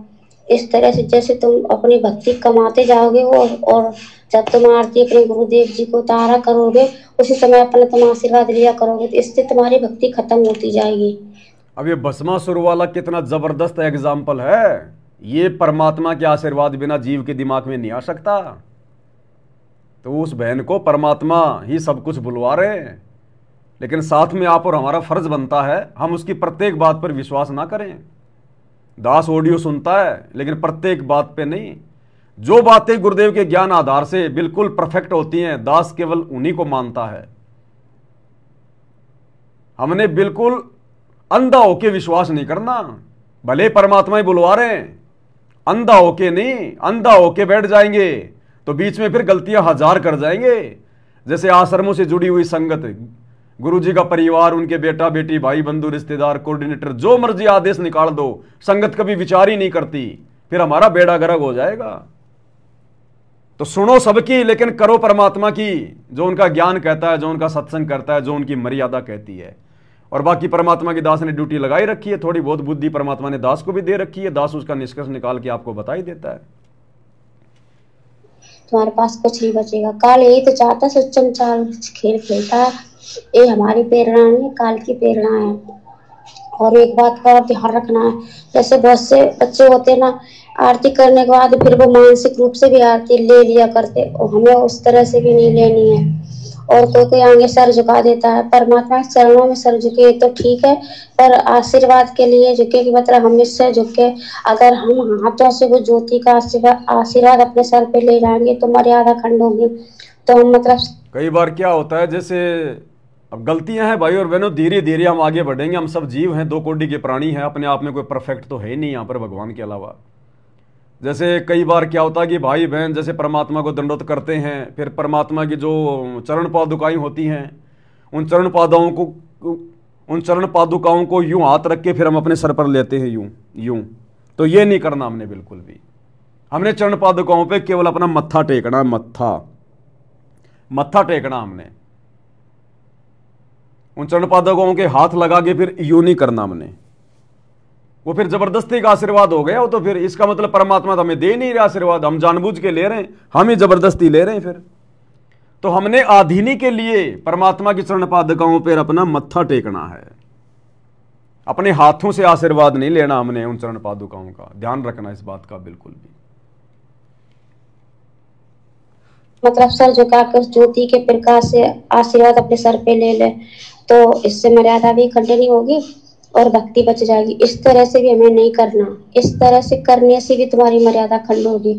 इस तरह से जैसे तुम अपनी भक्ति कमाते जाओगे और जब तुम आरती अपने गुरुदेव जी को उतारा करोगे, उसी समय अपना तुम आशीर्वाद लिया करोगे, तो इससे तुम्हारी भक्ति खत्म होती जाएगी। अब ये भस्मासुर वाला कितना जबरदस्त एग्जाम्पल है। ये परमात्मा के आशीर्वाद बिना जीव के दिमाग में नहीं आ सकता। तो उस बहन को परमात्मा ही सब कुछ बुलवा रहे हैं, लेकिन साथ में आप और हमारा फर्ज बनता है हम उसकी प्रत्येक बात पर विश्वास ना करें। दास ऑडियो सुनता है लेकिन प्रत्येक बात पे नहीं। जो बातें गुरुदेव के ज्ञान आधार से बिल्कुल परफेक्ट होती हैं, दास केवल उन्हीं को मानता है। हमने बिल्कुल अंधा होके विश्वास नहीं करना, भले परमात्मा ही बुलवा रहे हैं, अंधा होके नहीं। अंधा होके बैठ जाएंगे तो बीच में फिर गलतियां हजार कर जाएंगे। जैसे आश्रमों से जुड़ी हुई संगत, गुरुजी का परिवार, उनके बेटा बेटी, भाई बंधु, रिश्तेदार, कोऑर्डिनेटर, जो मर्जी आदेश निकाल दो, संगत कभी विचार ही नहीं करती, फिर हमारा बेड़ा गर्क हो जाएगा। तो सुनो सबकी, लेकिन करो परमात्मा की, जो उनका ज्ञान कहता है, जो उनका सत्संग करता है, जो उनकी मर्यादा कहती है। और बाकी परमात्मा की दास ने ड्यूटी लगाई रखी है, थोड़ी बहुत बुद्धि परमात्मा ने दास को भी दे रखी है, दास उसका निष्कर्ष निकाल के आपको बता ही देता है। तुम्हारे पास कुछ नहीं बचेगा। काल यही तो चाहता सच्चम चाल खेल खेलता है। ये हमारी प्रेरणा नहीं, काल की प्रेरणा है। और एक बात का और ध्यान रखना है, जैसे बहुत से बच्चे होते हैं ना, आरती करने के बाद फिर वो मानसिक रूप से भी आरती ले लिया करते, और हमें उस तरह से भी नहीं लेनी है। और कोई आगे सर झुका देता है, परमात्मा के चरणों में सर झुके तो ठीक है, पर आशीर्वाद के लिए झुके कि मतलब हम इससे झुके। अगर हम हाथों से वो ज्योति का आशीर्वाद अपने सर पे ले जाएंगे तो मर्यादा खंड होगी। तो हम मतलब कई बार क्या होता है, जैसे अब गलतियां हैं भाई और बहनों, धीरे धीरे हम आगे बढ़ेंगे। हम सब जीव हैं, दो कोटि के प्राणी हैं, अपने आप में कोई परफेक्ट तो है ही नहीं यहाँ पर भगवान के अलावा। जैसे कई बार क्या होता है कि भाई बहन जैसे परमात्मा को दंडवत करते हैं, फिर परमात्मा की जो चरण पादुकाएं होती हैं, उन चरण पादुकाओं को यूं हाथ रख के फिर हम अपने सर पर लेते हैं, यूं। तो ये नहीं करना हमने बिल्कुल भी। हमने चरण पादुकाओं पे केवल अपना मत्था टेकना, मत्था टेकना हमने। उन चरण पादुकाओं के हाथ लगा के फिर यूं नहीं करना हमने। वो फिर जबरदस्ती का आशीर्वाद हो गया। वो तो फिर इसका मतलब परमात्मा तो हमें दे नहीं रहा आशीर्वाद, हम जानबूझ के ले रहे हैं, हम ही जबरदस्ती ले रहे हैं। फिर तो हमने आधीनी के लिए परमात्मा की चरण पादुकाओं पर अपना मत्था टेकना है, अपने हाथों से आशीर्वाद नहीं लेना हमने उन चरण पादुकाओं का। ध्यान रखना इस बात का बिल्कुल भी। मतलब सर झुकाकर ज्योति के प्रकाश से आशीर्वाद अपने सर पे ले ले तो इससे मर्यादा भी खंडनी होगी और भक्ति बच जाएगी। इस तरह से भी हमें नहीं करना, इस तरह से करने से भी तुम्हारी मर्यादा खंड होगी।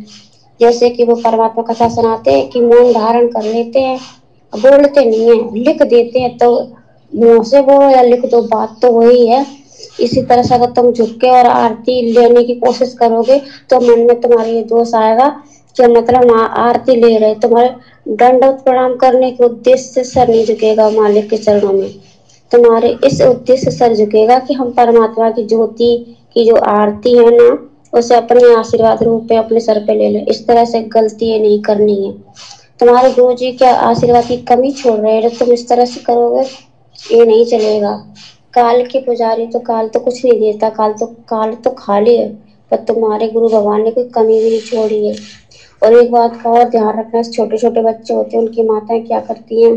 जैसे कि वो परमात्मा कथा सुनाते हैं कि मौन धारण कर लेते हैं, बोलते नहीं है, लिख देते हैं, तो मुंह से बोलो या लिख दो, बात तो वही है। इसी तरह से अगर तुम झुक के और आरती लेने की कोशिश करोगे तो मन में तुम्हारे ये दोष आएगा कि मतलब आरती ले रहे, तुम्हारे दंडवत प्रणाम करने के उद्देश्य से सर नहीं झुकेगा मालिक के चरणों में, तुम्हारे इस उद्देश्य से सर झुकेगा कि हम परमात्मा की ज्योति की जो आरती है ना, उसे अपने आशीर्वाद रूप में अपने सर पे ले ले। इस तरह से गलती नहीं करनी है। तुम्हारे गुरु जी के आशीर्वाद की कमी छोड़ रहे हैं, तुम इस तरह से करोगे ये नहीं चलेगा। काल के पुजारी तो काल तो कुछ नहीं देता, काल तो खाली है, पर तुम्हारे गुरु भगवान ने कोई कमी भी नहीं छोड़ी है। और एक बात का और ध्यान रखना, छोटे छोटे बच्चे होते हैं, उनकी माताएं क्या करती हैं,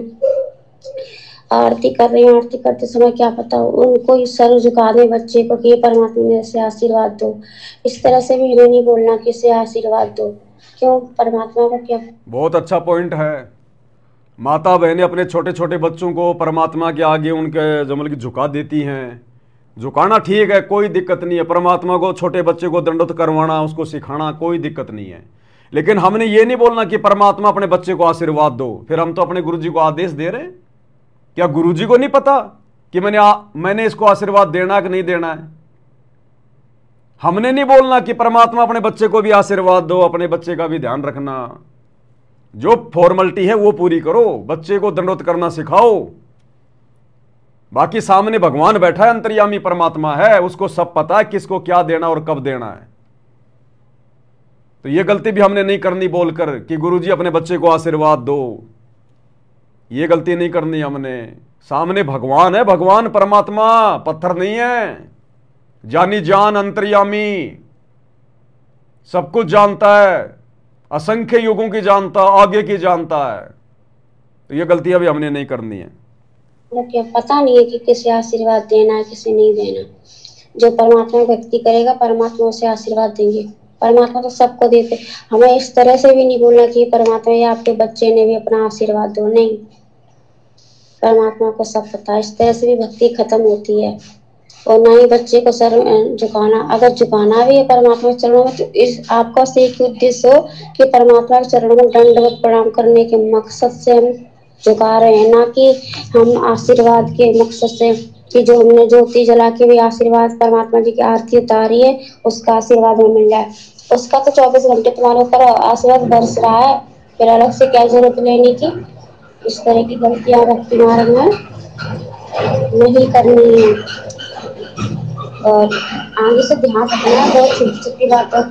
आरती कर रही हैं, आरती करते समय क्या पता उनको इस सर झुका दे बच्चे को कि परमात्मा ने इसे आशीर्वाद दो। इस तरह से भी इन्हें नहीं बोलना कि इसे आशीर्वाद दो। क्यों? परमात्मा का क्या। बहुत अच्छा पॉइंट है। माता बहनें अपने छोटे छोटे बच्चों को परमात्मा के आगे उनके जमल की झुका देती हैं। झुकाना ठीक है, कोई दिक्कत नहीं है। परमात्मा को छोटे बच्चे को दंडवत करवाना, उसको सिखाना, कोई दिक्कत नहीं है। लेकिन हमने ये नहीं बोलना कि परमात्मा अपने बच्चे को आशीर्वाद दो। फिर हम तो अपने गुरुजी को आदेश दे रहे हैं। क्या गुरुजी को नहीं पता कि मैंने इसको आशीर्वाद देना कि नहीं देना है? हमने नहीं बोलना कि परमात्मा अपने बच्चे को भी आशीर्वाद दो, अपने बच्चे का भी ध्यान रखना। जो फॉर्मेलिटी है वो पूरी करो, बच्चे को दंडवत करना सिखाओ। बाकी सामने भगवान बैठा है, अंतर्यामी परमात्मा है, उसको सब पता है किसको क्या देना और कब देना है। तो ये गलती भी हमने नहीं करनी बोलकर कि गुरुजी अपने बच्चे को आशीर्वाद दो। ये गलती नहीं करनी हमने। सामने भगवान है, भगवान परमात्मा पत्थर नहीं है, जानी जान अंतर्यामी, सब कुछ जानता है, असंख्य युगों की जानता, आगे की जानता है। तो ये गलतियां भी हमने नहीं करनी है। क्या पता नहीं है कि किसे आशीर्वाद देना है किसे नहीं देना। जो परमात्मा भक्ति करेगा परमात्मा उसे आशीर्वाद देंगे। परमात्मा तो सबको देते। हमें इस तरह से भी नहीं बोलना कि परमात्मा या आपके बच्चे ने भी अपना आशीर्वाद दो, नहीं। परमात्मा को सब पता है। इस तरह से भी भक्ति खत्म होती है। और ना ही बच्चे को सर झुकाना, अगर झुकाना भी है परमात्मा के चरणों में तो इस आपका से एक उद्देश्य हो कि परमात्मा के चरणों में दंडवत प्रणाम करने के मकसद से हम झुका रहे हैं, ना कि हम आशीर्वाद के मकसद से कि जो हमने ज्योति जला के भी आशीर्वाद परमात्मा जी की आरती उतारी है उसका आशीर्वाद हमें मिल जाए। उसका तो 24 घंटे तुम्हारे ऊपर आशीर्वाद बरस रहा है, फिर अलग से क्या जरूरत लेने की। इस तरह की गलतियां भक्ति मार्ग में नहीं करनी है और आगे से ध्यान रखना। बहुत छोटी छोटी बातों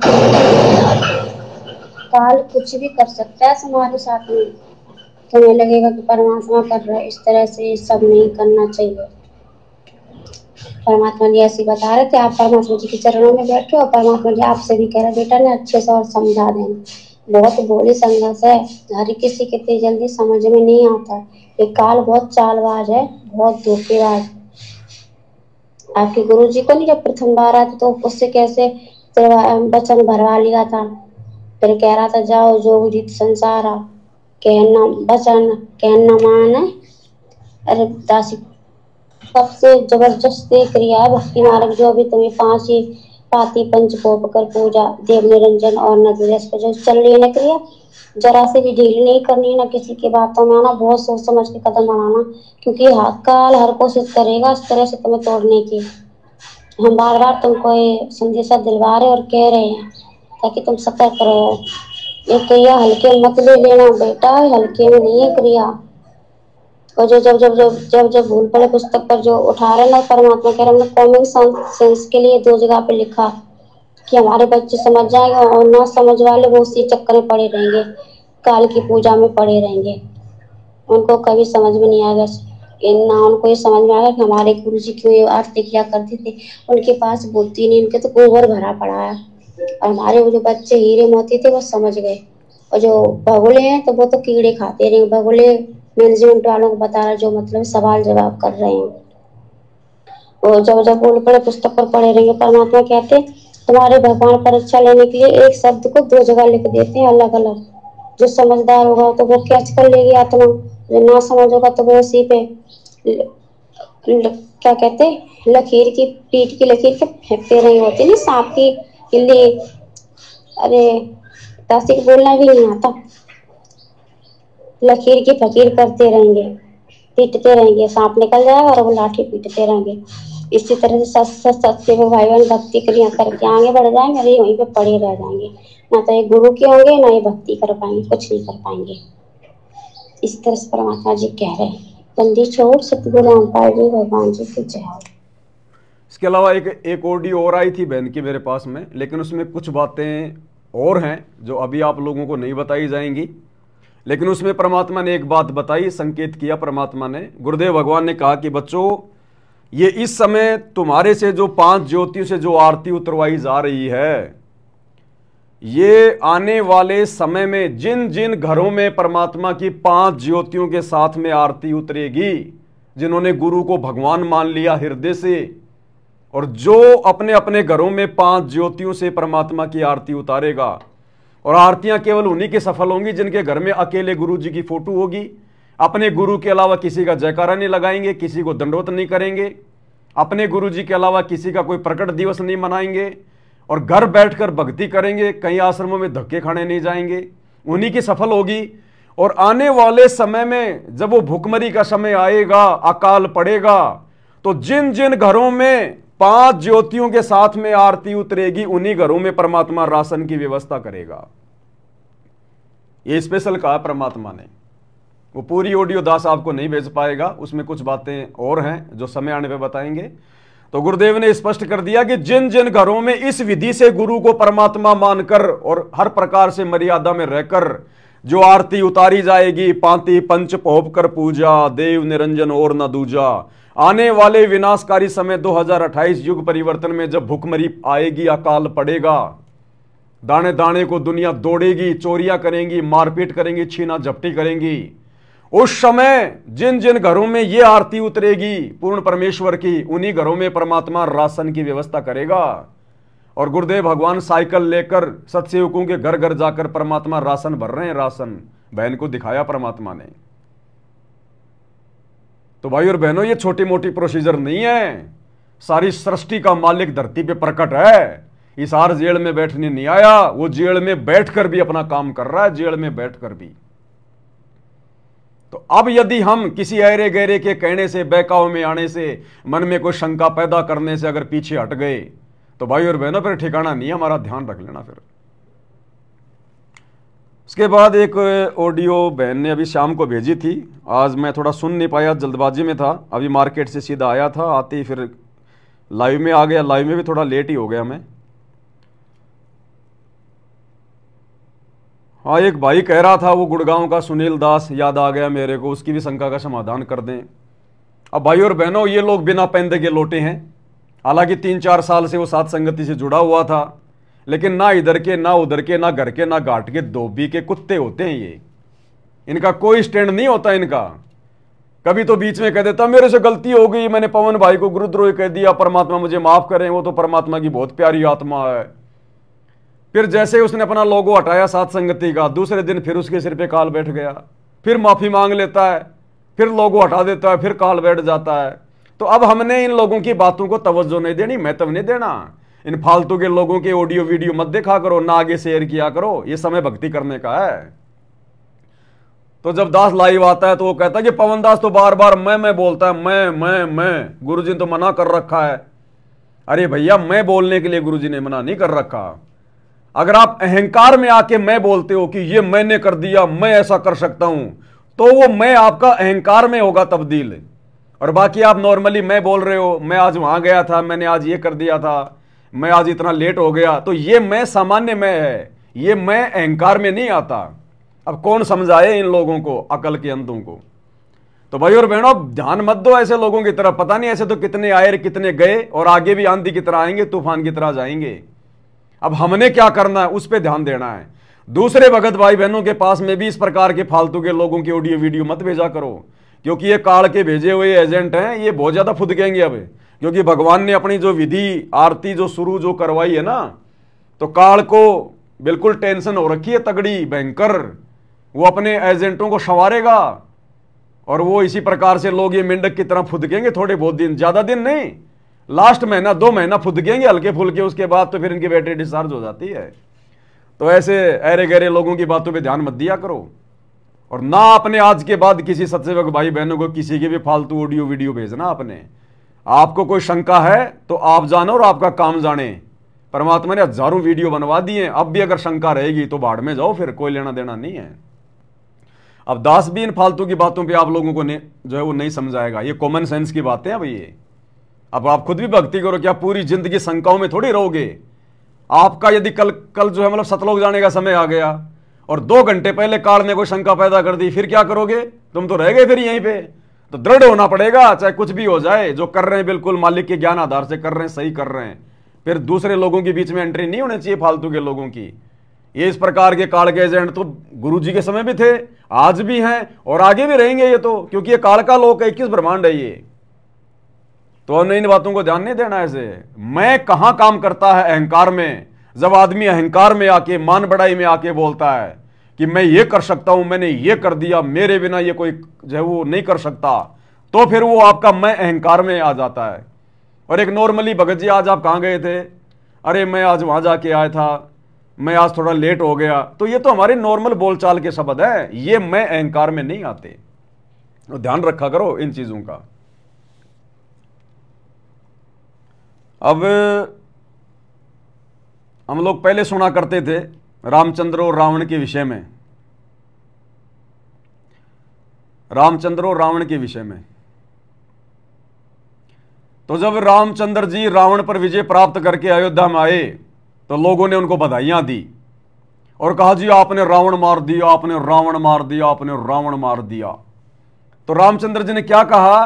काल कुछ भी कर सकता है हमारे साथ में, तुम्हें लगेगा कि परमात्मा कर रहा है, इस तरह से ये सब नहीं करना चाहिए। परमात्मा जी ऐसे बता रहे थे, आप परमात्मा जी के चरणों में बैठे हो, परमात्मा जी आपसे भी कह रहे बेटा ने अच्छे से और समझा देना। बहुत बोली संघर्ष है, हर किसी के इतनी जल्दी समझ में नहीं आता। ये काल बहुत चालबाज है, बहुत धोखेबाज। आपके गुरु जी को नहीं जब प्रथम बार आया तो उससे कैसे वचन भरवा लिया था, फिर कह रहा था जाओ जोग जीत संसारा, कहना वचन कहना मान। अरे दासी सबसे जबरदस्त क्रिया है भक्ति मार्ग, जो अभी तुम्हें 5 ही पाती पंच पोप कर पूजा देव निरंजन और नदरस पर जो चल रही है ना क्रिया, जरा से भी ढील नहीं करनी, ना किसी की बातों में आना, बहुत सोच समझ के कदम बढ़ाना, क्योंकि काल हर कोशिश करेगा इस तरह से तुम्हें तोड़ने की। हम बार बार तुमको ये संदेशा दिलवा रहे और कह रहे हैं ताकि तुम सतर्क रहो। ये क्रिया हल्के मत ले लेना बेटा, हल्के में नहीं है क्रिया। और जो जब जब जब जब जब भूल पड़े पुस्तक पर जो उठा रहे ना, परमात्मा कह रहे हमने कॉमन सेंस के लिए 2 जगह पे लिखा कि हमारे बच्चे समझ जाएंगे और ना समझ वाले वो उसी चक्कर में पड़े रहेंगे, काल की पूजा में पड़े रहेंगे। उनको कभी समझ में नहीं आएगा, ना उनको ये समझ में आएगा कि हमारे गुरु जी क्यों ये आरती किया करते थे। उनके पास बुद्धि नहीं, उनके तो गोबर भरा पड़ा है। और हमारे वो जो बच्चे हीरे मोती थे वो समझ गए, और जो भगोले हैं तो वो तो कीड़े खाते रहे। भगोले मैनेजमेंट वालों को बता रहा जो मतलब सवाल जवाब कर रहे हैं, और जब जब बोल पड़े पुस्तक पर पढ़े रहेंगे। परमात्मा कहते तुम्हारे भगवान परीक्षा लेने के लिए एक शब्द को 2 जगह लिख देते हैं अलग अलग। जो समझदार होगा तो वो कैच कर लेगी आत्मा, जो ना समझ होगा तो वो उसी पे क्या कहते लकीर की पीठ की लकीर के फेंकते रही होती नहीं, सांप की किल्ली। अरे दासी को बोलना भी नहीं आता, लकीर की फकीर करते रहेंगे, पीटते रहेंगे, सांप निकल जाएगा और वो लाठी पीटते रहेंगे। इसी तरह से सत्य में भाई बहन भक्ति क्रिया करके आगे बढ़ जाएंगे, अरे वहीं पे पड़े रह जाएंगे। ना तो ये गुरु के होंगे, ना ये भक्ति कर पाएंगे, कुछ नहीं कर पाएंगे। इस तरह से परमात्मा जी कह रहे हैं। बंदी छोड़ सतगुरु रामपाल जी भगवान जी की जय। इसके अलावा एक ऑडियो और आई थी बहन की मेरे पास में, लेकिन उसमें कुछ बातें और हैं जो अभी आप लोगों को नहीं बताई जाएंगी। लेकिन उसमें परमात्मा ने एक बात बताई, संकेत किया परमात्मा ने, गुरुदेव भगवान ने कहा कि बच्चों ये इस समय तुम्हारे से जो 5 ज्योतियों से जो आरती उतरवाई जा रही है, ये आने वाले समय में जिन जिन घरों में परमात्मा की 5 ज्योतियों के साथ में आरती उतरेगी, जिन्होंने गुरु को भगवान मान लिया हृदय से, और जो अपने अपने घरों में 5 ज्योतियों से परमात्मा की आरती उतारेगा, और आरतियां केवल उन्हीं की सफल होंगी जिनके घर में अकेले गुरु जी की फोटो होगी, अपने गुरु के अलावा किसी का जयकारा नहीं लगाएंगे, किसी को दंडवत नहीं करेंगे, अपने गुरु जी के अलावा किसी का कोई प्रकट दिवस नहीं मनाएंगे, और घर बैठकर भक्ति करेंगे, कई आश्रमों में धक्के खाने नहीं जाएंगे, उन्हीं की सफल होगी। और आने वाले समय में जब वो भूखमरी का समय आएगा, अकाल पड़ेगा, तो जिन जिन घरों में 5 ज्योतियों के साथ में आरती उतरेगी, उन्हीं घरों में परमात्मा राशन की व्यवस्था करेगा। ये स्पेशल कहा परमात्मा ने। वो पूरी ऑडियो दास आपको नहीं भेज पाएगा, उसमें कुछ बातें और हैं जो समय आने पे बताएंगे। तो गुरुदेव ने स्पष्ट कर दिया कि जिन जिन घरों में इस विधि से गुरु को परमात्मा मानकर और हर प्रकार से मर्यादा में रहकर जो आरती उतारी जाएगी, पांति पंच पोप कर पूजा देव निरंजन और न दूजा, आने वाले विनाशकारी समय 2028 युग परिवर्तन में जब भूखमरी आएगी, अकाल पड़ेगा, दाने दाने को दुनिया दौड़ेगी, चोरियां करेंगी, मारपीट करेंगी, छीना झपटी करेंगी, उस समय जिन जिन घरों में ये आरती उतरेगी पूर्ण परमेश्वर की, उन्हीं घरों में परमात्मा राशन की व्यवस्था करेगा। और गुरुदेव भगवान साइकिल लेकर सत्सेवकों के घर घर जाकर परमात्मा राशन भर रहे हैं। राशन बहन को दिखाया परमात्मा ने। तो भाई और बहनों, ये छोटी मोटी प्रोसीजर नहीं है, सारी सृष्टि का मालिक धरती पे प्रकट है। इस हार जेल में बैठने नहीं आया, वो जेल में बैठकर भी अपना काम कर रहा है, जेल में बैठकर भी। तो अब यदि हम किसी ऐरे गहरे के कहने से, बहकाव में आने से, मन में कोई शंका पैदा करने से अगर पीछे हट गए तो भाई और बहनों फिर ठिकाना नहीं है, हमारा ध्यान रख लेना। फिर उसके बाद एक ऑडियो बहन ने अभी शाम को भेजी थी, आज मैं थोड़ा सुन नहीं पाया, जल्दबाजी में था, अभी मार्केट से सीधा आया था, आते ही फिर लाइव में आ गया, लाइव में भी थोड़ा लेट ही हो गया मैं। हाँ, एक भाई कह रहा था वो गुड़गांव का सुनील दास, याद आ गया मेरे को, उसकी भी शंका का समाधान कर दें। अब भाई और बहनों, ये लोग बिना पैंदे के लौटे हैं, हालांकि 3-4 साल से वो साथ संगति से जुड़ा हुआ था, लेकिन ना इधर के ना उधर के, ना घर के ना घाट के, धोबी के कुत्ते होते हैं ये, इनका कोई स्टैंड नहीं होता इनका। कभी तो बीच में कह देता मेरे से गलती हो गई, मैंने पवन भाई को गुरुद्रोही कह दिया, परमात्मा मुझे माफ करें, वो तो परमात्मा की बहुत प्यारी आत्मा है। फिर जैसे उसने अपना लोगो हटाया साथ संगति का, दूसरे दिन फिर उसके सिर पे काल बैठ गया, फिर माफी मांग लेता है, फिर लोगो हटा देता है, फिर काल बैठ जाता है। तो अब हमने इन लोगों की बातों को तवज्जो नहीं देनी, महत्व नहीं देना। इन फालतू के लोगों के ऑडियो वीडियो मत देखा करो, ना आगे शेयर किया करो, ये समय भक्ति करने का है। तो जब दास लाइव आता है तो वो कहता है कि पवन दास तो बार बार मैं बोलता है, मैं गुरुजी ने तो मना कर रखा है। अरे भैया, मैं बोलने के लिए गुरुजी ने मना नहीं कर रखा। अगर आप अहंकार में आके मैं बोलते हो कि ये मैंने कर दिया, मैं ऐसा कर सकता हूं, तो वो मैं आपका अहंकार में होगा तब्दील। और बाकी आप नॉर्मली मैं बोल रहे हो, मैं आज वहां गया था, मैंने आज ये कर दिया था, मैं आज इतना लेट हो गया, तो ये मैं सामान्य मैं है, ये मैं अहंकार में नहीं आता। अब कौन समझाए इन लोगों को, अकल के अंधों को। तो भाई और बहनों, ध्यान मत दो ऐसे लोगों की तरफ, पता नहीं ऐसे तो कितने आए कितने गए, और आगे भी आंधी की तरह आएंगे, तूफान की तरह जाएंगे। अब हमने क्या करना है, उस पर ध्यान देना है। दूसरे भगत भाई बहनों के पास में भी इस प्रकार के फालतू के लोगों की ऑडियो वीडियो मत भेजा करो, क्योंकि ये काल के भेजे हुए एजेंट हैं, ये बहुत ज्यादा फुदकेंगे अब। क्योंकि भगवान ने अपनी जो विधि आरती जो शुरू जो करवाई है ना, तो काल को बिल्कुल टेंशन हो रखी है तगड़ी भयंकर, वो अपने एजेंटों को संवारेगा, और वो इसी प्रकार से लोग ये मेंढक की तरह फुदकेंगे थोड़े बहुत दिन, ज्यादा दिन नहीं, लास्ट महीना 2 महीना फुदकेंगे हल्के फुल्के, उसके बाद तो फिर इनकी बैटरी डिस्चार्ज हो जाती है। तो ऐसे अरे गहरे लोगों की बातों पे ध्यान मत दिया करो, और ना अपने आज के बाद किसी सत्सेवक भाई बहनों को किसी की भी फालतू ऑडियो वीडियो भेजना। अपने आपको कोई शंका है तो आप जानो और आपका काम जाने। परमात्मा ने हजारों वीडियो बनवा दिए, अब भी अगर शंका रहेगी तो बाढ़ में जाओ, फिर कोई लेना देना नहीं है। अब दास भी इन फालतू की बातों पे आप लोगों को जो है वो नहीं समझाएगा, ये कॉमन सेंस की बातें हैं भाई ये। अब आप खुद भी भक्ति करो, क्या पूरी जिंदगी शंकाओं में थोड़ी रहोगे। आपका यदि कल जो है मतलब सतलोक जाने का समय आ गया और 2 घंटे पहले काल ने कोई शंका पैदा कर दी, फिर क्या करोगे, तुम तो रह गए फिर यहीं पे। तो दृढ़ होना पड़ेगा, चाहे कुछ भी हो जाए, जो कर रहे हैं बिल्कुल मालिक के ज्ञान आधार से कर रहे हैं, सही कर रहे हैं। फिर दूसरे लोगों के बीच में एंट्री नहीं होनी चाहिए फालतू के लोगों की। ये इस प्रकार के काल के एजेंट तो गुरु जी के समय भी थे, आज भी हैं और आगे भी रहेंगे ये तो, क्योंकि ये काल का लोक है, 21 ब्रह्मांड है ये। तो हमने इन बातों को ध्यान नहीं देना। ऐसे मैं कहां काम करता है अहंकार में। जब आदमी अहंकार में आके मान बढ़ाई में आके बोलता है कि मैं ये कर सकता हूं, मैंने ये कर दिया, मेरे बिना ये कोई जो है वो नहीं कर सकता, तो फिर वो आपका मैं अहंकार में आ जाता है। और एक नॉर्मली भगत जी आज आप कहां गए थे, अरे मैं आज वहां जाके आया था, मैं आज थोड़ा लेट हो गया, तो ये तो हमारे नॉर्मल बोलचाल के शब्द है, ये मैं अहंकार में नहीं आते। तो ध्यान रखा करो इन चीजों का। अब हम लोग पहले सुना करते थे रामचंद्र और रावण के विषय में, रामचंद्र और रावण के विषय में। तो जब रामचंद्र जी रावण पर विजय प्राप्त करके अयोध्या में आए तो लोगों ने उनको बधाइयां दी और कहा जी आपने रावण मार दिया, आपने रावण मार दिया, आपने रावण मार दिया। तो रामचंद्र जी ने क्या कहा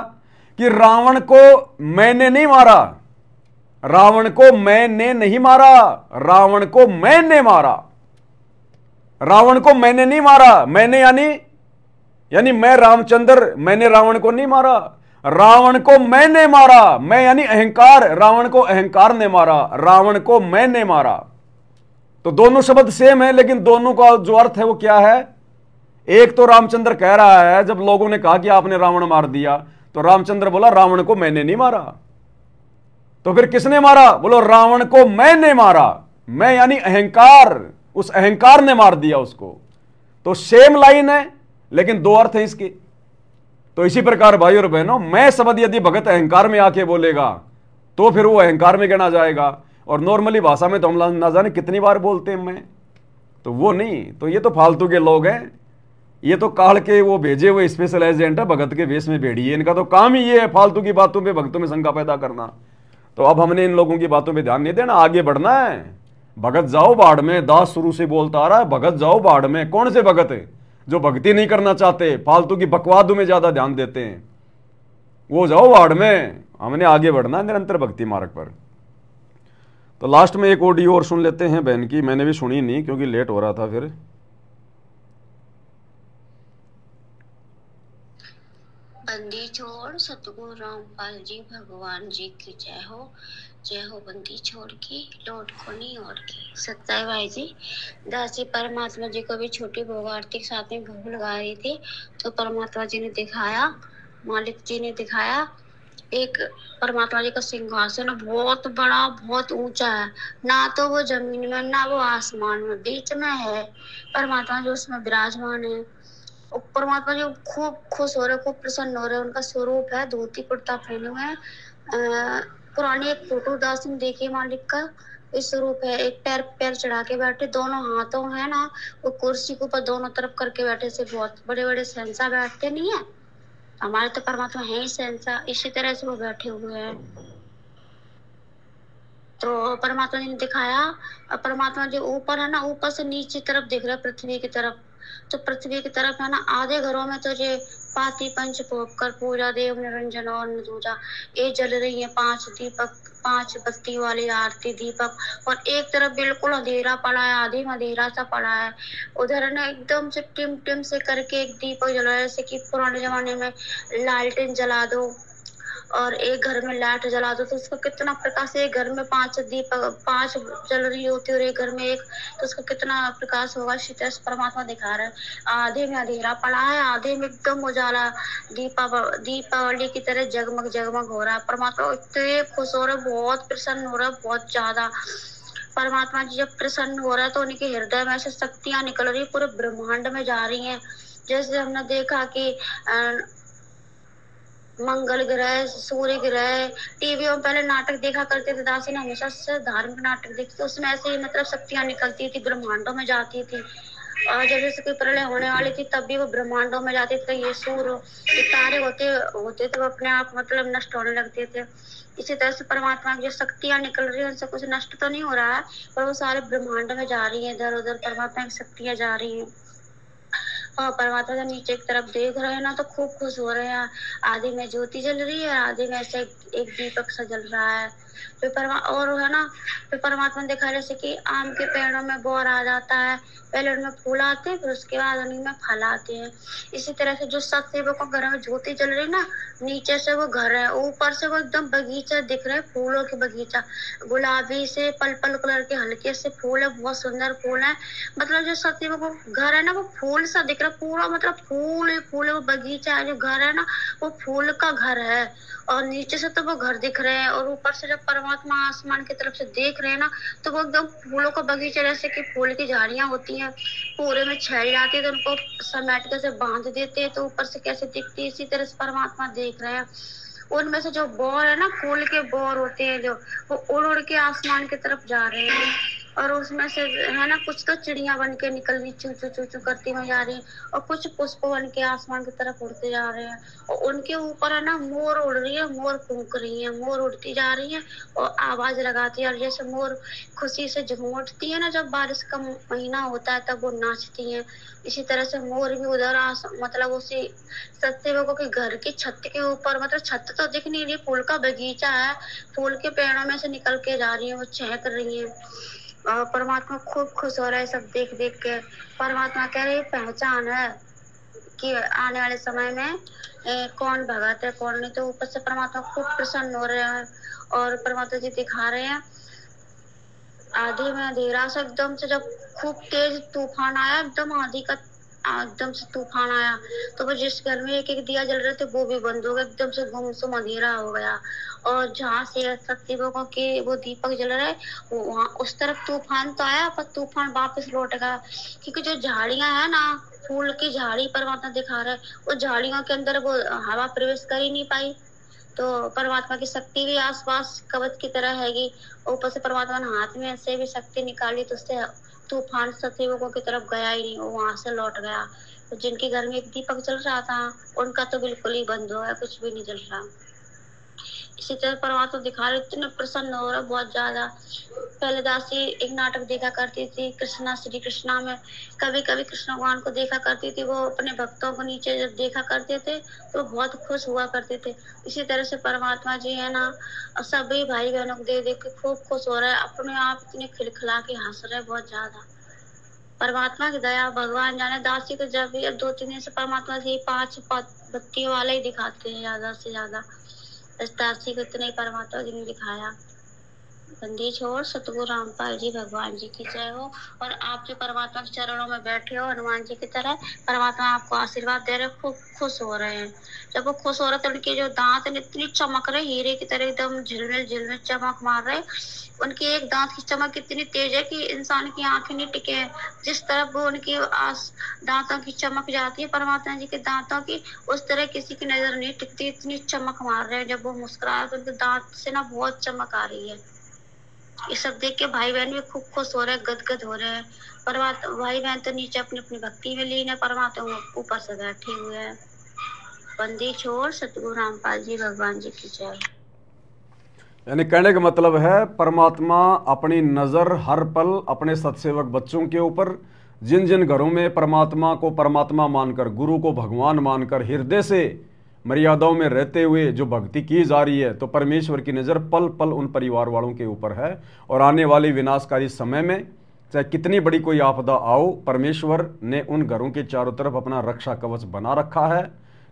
कि रावण को मैंने नहीं मारा, रावण को मैंने नहीं मारा, रावण को मैंने मारा, रावण को मैंने नहीं मारा। मैंने यानी मैं रामचंद्र, मैंने रावण को नहीं मारा, रावण को मैंने मारा। मैं यानी अहंकार, रावण को अहंकार ने मारा, रावण को मैंने मारा। तो दोनों शब्द सेम है, लेकिन दोनों का जो अर्थ है वो क्या है। एक तो रामचंद्र कह रहा है, जब लोगों ने कहा कि आपने रावण मार दिया, तो रामचंद्र बोला रावण को मैंने नहीं मारा। तो फिर किसने मारा, बोलो रावण को मैंने मारा। मैं यानी अहंकार, उस अहंकार ने मार दिया उसको। तो सेम लाइन है, लेकिन 2 अर्थ है इसके। तो इसी प्रकार भाई और बहनों, मैं शब्द यदि भगत अहंकार में आके बोलेगा तो फिर वो अहंकार में गिना जाएगा। और नॉर्मली भाषा में तो हम ना जाने कितनी बार बोलते हैं मैं, तो वो नहीं। तो ये तो फालतू के लोग हैं, ये तो काल के वो भेजे हुए स्पेशल एजेंट है, भगत के वेश में भेड़ी है। इनका तो काम ही ये है फालतू की बातों पे भक्तों में शंका पैदा करना। तो अब हमने इन लोगों की बातों पे ध्यान नहीं देना, आगे बढ़ना है। भगत जाओ बाढ़ में, दास शुरू से बोलता आ रहा है, भगत जाओ बाढ़ में। कौन से भगत है जो भक्ति नहीं करना चाहते, फालतू की बकवादों में ज्यादा ध्यान देते हैं, वो जाओ बाढ़ में। हमने आगे बढ़ना है निरंतर भक्ति मार्ग पर। तो लास्ट में एक ऑडियो और सुन लेते हैं बहन की, मैंने भी सुनी नहीं क्योंकि लेट हो रहा था फिर। बंदी छोड़ सतगुरु रामपाल जी भगवान जी की जय हो। जय हो बंदी छोड़ की लौट को नहीं और की। सत्य भाई जी, दासी परमात्मा जी को भी छोटी भोग आरती के साथ में भोग लगा रही थी, तो परमात्मा जी ने दिखाया, मालिक जी ने दिखाया, एक परमात्मा जी का सिंहासन बहुत बड़ा बहुत ऊंचा है, ना तो वो जमीन में ना वो आसमान में, बीच में है परमात्मा जी, उसमें विराजमान है। और परमात्मा जी खूब खुश हो रहे, खूब प्रसन्न हो रहे। उनका स्वरूप है धोती कुर्ता पहने हुए। पुरानी एक फोटो दास ने देखी मालिक का, इस स्वरूप है। एक पैर पैर चढ़ा के बैठे, दोनों हाथों है ना वो कुर्सी के ऊपर दोनों तरफ करके बैठे से, बहुत बड़े बड़े शहंशाह बैठते नहीं है, हमारे तो परमात्मा है ही शहंशाह, इसी तरह से वो बैठे हुए हैं। तो परमात्मा जी ने दिखाया, परमात्मा जी ऊपर है ना, ऊपर से नीचे तरफ दिख रहा है पृथ्वी की तरफ। तो पृथ्वी की तरफ है ना, आधे घरों में तो ये पाती पंच भोग कर पूजा देव निरंजन और दूजा ये जल रही है, 5 दीपक, 5 बत्ती वाली आरती दीपक। और एक तरफ बिल्कुल अंधेरा पड़ा है, आधी में अंधेरा सा पड़ा है। उधर है ना एकदम से टिम टिम से करके एक दीपक जला है, जैसे कि पुराने जमाने में लालटेन जला दो और एक घर में लाइट जला दो तो उसका कितना प्रकाश है। एक घर में 5 दीपक 5 जल रही होती है और एक घर में एक, तो उसका कितना प्रकाश होगा। इसी तरह से परमात्मा दिखा रहे हैं, आधे में अंधेरा पड़ा है, आधे में एकदम उजाला दीपावली की तरह जगमग जगमग हो रहा है। परमात्मा इतने खुश हो रहे, बहुत प्रसन्न हो रहा है, बहुत ज्यादा। परमात्मा जी जब प्रसन्न हो रहा है तो उनके हृदय में से शक्तियां निकल रही है, पूरे ब्रह्मांड में जा रही हैं। जैसे हमने देखा कि मंगल ग्रह, सूर्य ग्रह, टीवी में पहले नाटक देखा करते थे, दासी ने हमेशा से धार्मिक नाटक देखते, उसमें ऐसे ही मतलब शक्तियां निकलती थी, ब्रह्मांडों में जाती थी। और जब जैसे कोई प्रलय होने वाली थी तब भी वो ब्रह्मांडों में जाते थे। ये सूर्य, ये तारे होते थे वो अपने आप मतलब नष्ट होने लगते थे। इसी तरह से परमात्मा की जो शक्तियां निकल रही है उनसे कुछ नष्ट तो नहीं हो रहा है, पर वो सारे ब्रह्मांड में जा रही है, इधर उधर परमात्मा की शक्तियां जा रही है। और परमात्मा जब नीचे की तरफ देख रहे हैं ना तो खूब खुश हो रहे हैं। आधे में ज्योति जल रही है, आधे में ऐसे एक दीपक सा जल रहा है। फिर और है ना, फिर परमात्मा देखा जैसे कि आम के पेड़ों में बोर आ जाता है, पहले उनमें फूल आते हैं फिर उसके बाद उनमें फल आते हैं। इसी तरह से जो सत्सेवकों के घर में ज्योति जल रही ना, नीचे से वो घर है, ऊपर से वो एकदम बगीचा दिख रहा है, फूलों के बगीचा, गुलाबी से पल कलर के हल्के से फूल है, बहुत सुंदर फूल है। मतलब जो सत्सेवकों घर है ना वो फूल सा दिख रहा है पूरा, मतलब फूल है वो बगीचा है, जो घर है ना वो फूल का घर है। और नीचे से तो वो घर दिख रहे हैं और ऊपर से जब परमात्मा आसमान की तरफ से देख रहे हैं ना तो वो एकदम फूलों का बगीचा, जैसे कि फूल की झाड़ियां होती हैं पूरे में छैल जाती है तो उनको समेट के से बांध देते हैं तो ऊपर से कैसे दिखती है, इसी तरह से परमात्मा देख रहे हैं। उनमें से जो बोर है ना, फूल के बोर होते हैं जो, वो उड़ उड़ के आसमान की तरफ जा रहे हैं। और उसमें से है ना कुछ तो चिड़िया बन के निकल रही, चू चू चू चू करती हुई जा रही है, और कुछ पुष्प बन के आसमान की तरफ उड़ते जा रहे हैं। और उनके ऊपर है ना मोर उड़ रही है, मोर कूक रही है, मोर उड़ती जा रही है और आवाज लगाती है। और जैसे मोर खुशी से झूम उठती है ना जब बारिश का महीना होता है तब वो नाचती है, इसी तरह से मोर भी उधर मतलब उसी सत्सेवकों के घर की छत के ऊपर, मतलब छत तो दिख नहीं रही, फूल का बगीचा है, फूल के पेड़ों में से निकल के जा रही है, वो चहक रही है। परमात्मा खूब खुश हो रहा है सब देख देख के। परमात्मा कह रहे पहचान है कि आने वाले समय में कौन भगत है कौन नहीं। तो ऊपर से परमात्मा खूब प्रसन्न हो रहे हैं और परमात्मा जी दिखा रहे हैं आधी में अंधेरा से एकदम से जब खूब तेज तूफान आया, एकदम आधी का एकदम से तूफान आया, तो वो जिस घर में एक एक दिया जल रहे थे वो भी बंद हो गया, एकदम से गुमसुम अंधेरा हो गया। और जहाँ से सत्संगों के वो दीपक जल रहे वहाँ उस तरफ तूफान तो आया, पर तूफान वापस लौट गया, क्योंकि जो झाड़ियां है ना, फूल की झाड़ी परमात्मा दिखा रहे, वो झाड़ियों के अंदर वो हवा प्रवेश कर ही नहीं पाई। तो परमात्मा की शक्ति भी आसपास कवच की तरह हैगी। ऊपर से परमात्मा ने हाथ में ऐसे भी शक्ति निकाली, तो उससे तूफान सतयुगों की तरफ गया ही नहीं, वो वहां से लौट गया। तो जिनके घर में एक दीपक जल रहा था उनका तो बिल्कुल ही बंद हो गया, कुछ भी नहीं जल रहा। इसी तरह परमात्मा दिखा रहे, इतने प्रसन्न हो रहा बहुत ज्यादा। पहले दासी एक नाटक देखा करती थी कृष्णा श्री कृष्णा में, कभी कभी कृष्ण भगवान को देखा करती थी, वो अपने भक्तों को नीचे जब देखा करते थे तो बहुत खुश हुआ करते थे। इसी तरह से परमात्मा जी है ना, सभी भाई बहनों को देख देख के खूब खुश हो रहे हैं, अपने आप इतने खिलखिला के हंस रहे बहुत ज्यादा। परमात्मा की दया, भगवान जाने। दासी को जब भी 2-3 दिन से परमात्मा जी 5 बत्तियों वाले ही दिखाते हैं ज्यादा से ज्यादा। इस दासी को इतना ही परमात्मा जी ने दिखाया। बंदी छोड़ सतगुरु रामपाल जी भगवान जी की जय हो। और आप जो परमात्मा के चरणों में बैठे हो हनुमान जी की तरह, परमात्मा आपको आशीर्वाद दे रहे, खूब खुश हो रहे हैं। जब वो खुश हो रहे तो उनके जो दांत इतनी चमक रहे, हीरे की तरह एकदम झिलमिल झिलमिल चमक मार रहे। उनके एक दांत की चमक इतनी तेज है कि इंसान की आंखें नहीं टिके। जिस तरफ वो उनकी दांतों की चमक जाती है परमात्मा जी के दांतों की, उस तरह किसी की नजर नहीं टिकती, इतनी चमक मार रहे हैं। जब वो मुस्कुराए तो उनके दांत से ना बहुत चमक आ रही है। ये सब देख के भाई बहन भी खूब खुश हो रहे हैं, गदगद हो रहे हैं। परमात्मा भाई बहन तो नीचे अपनी अपनी भक्ति में लीन है, परमात्मा ऊपर से बैठे हुए हैं। बंदी छोड़ सतगुरु रामपाल जी भगवान जी की जय। यानी कहने का मतलब है परमात्मा अपनी नज़र हर पल अपने सत्सेवक बच्चों के ऊपर, जिन जिन घरों में परमात्मा को परमात्मा मानकर, गुरु को भगवान मानकर हृदय से मर्यादाओं में रहते हुए जो भक्ति की जा रही है, तो परमेश्वर की नज़र पल पल उन परिवार वालों के ऊपर है। और आने वाले विनाशकारी समय में चाहे कितनी बड़ी कोई आपदा आओ, परमेश्वर ने उन घरों के चारों तरफ अपना रक्षा कवच बना रखा है।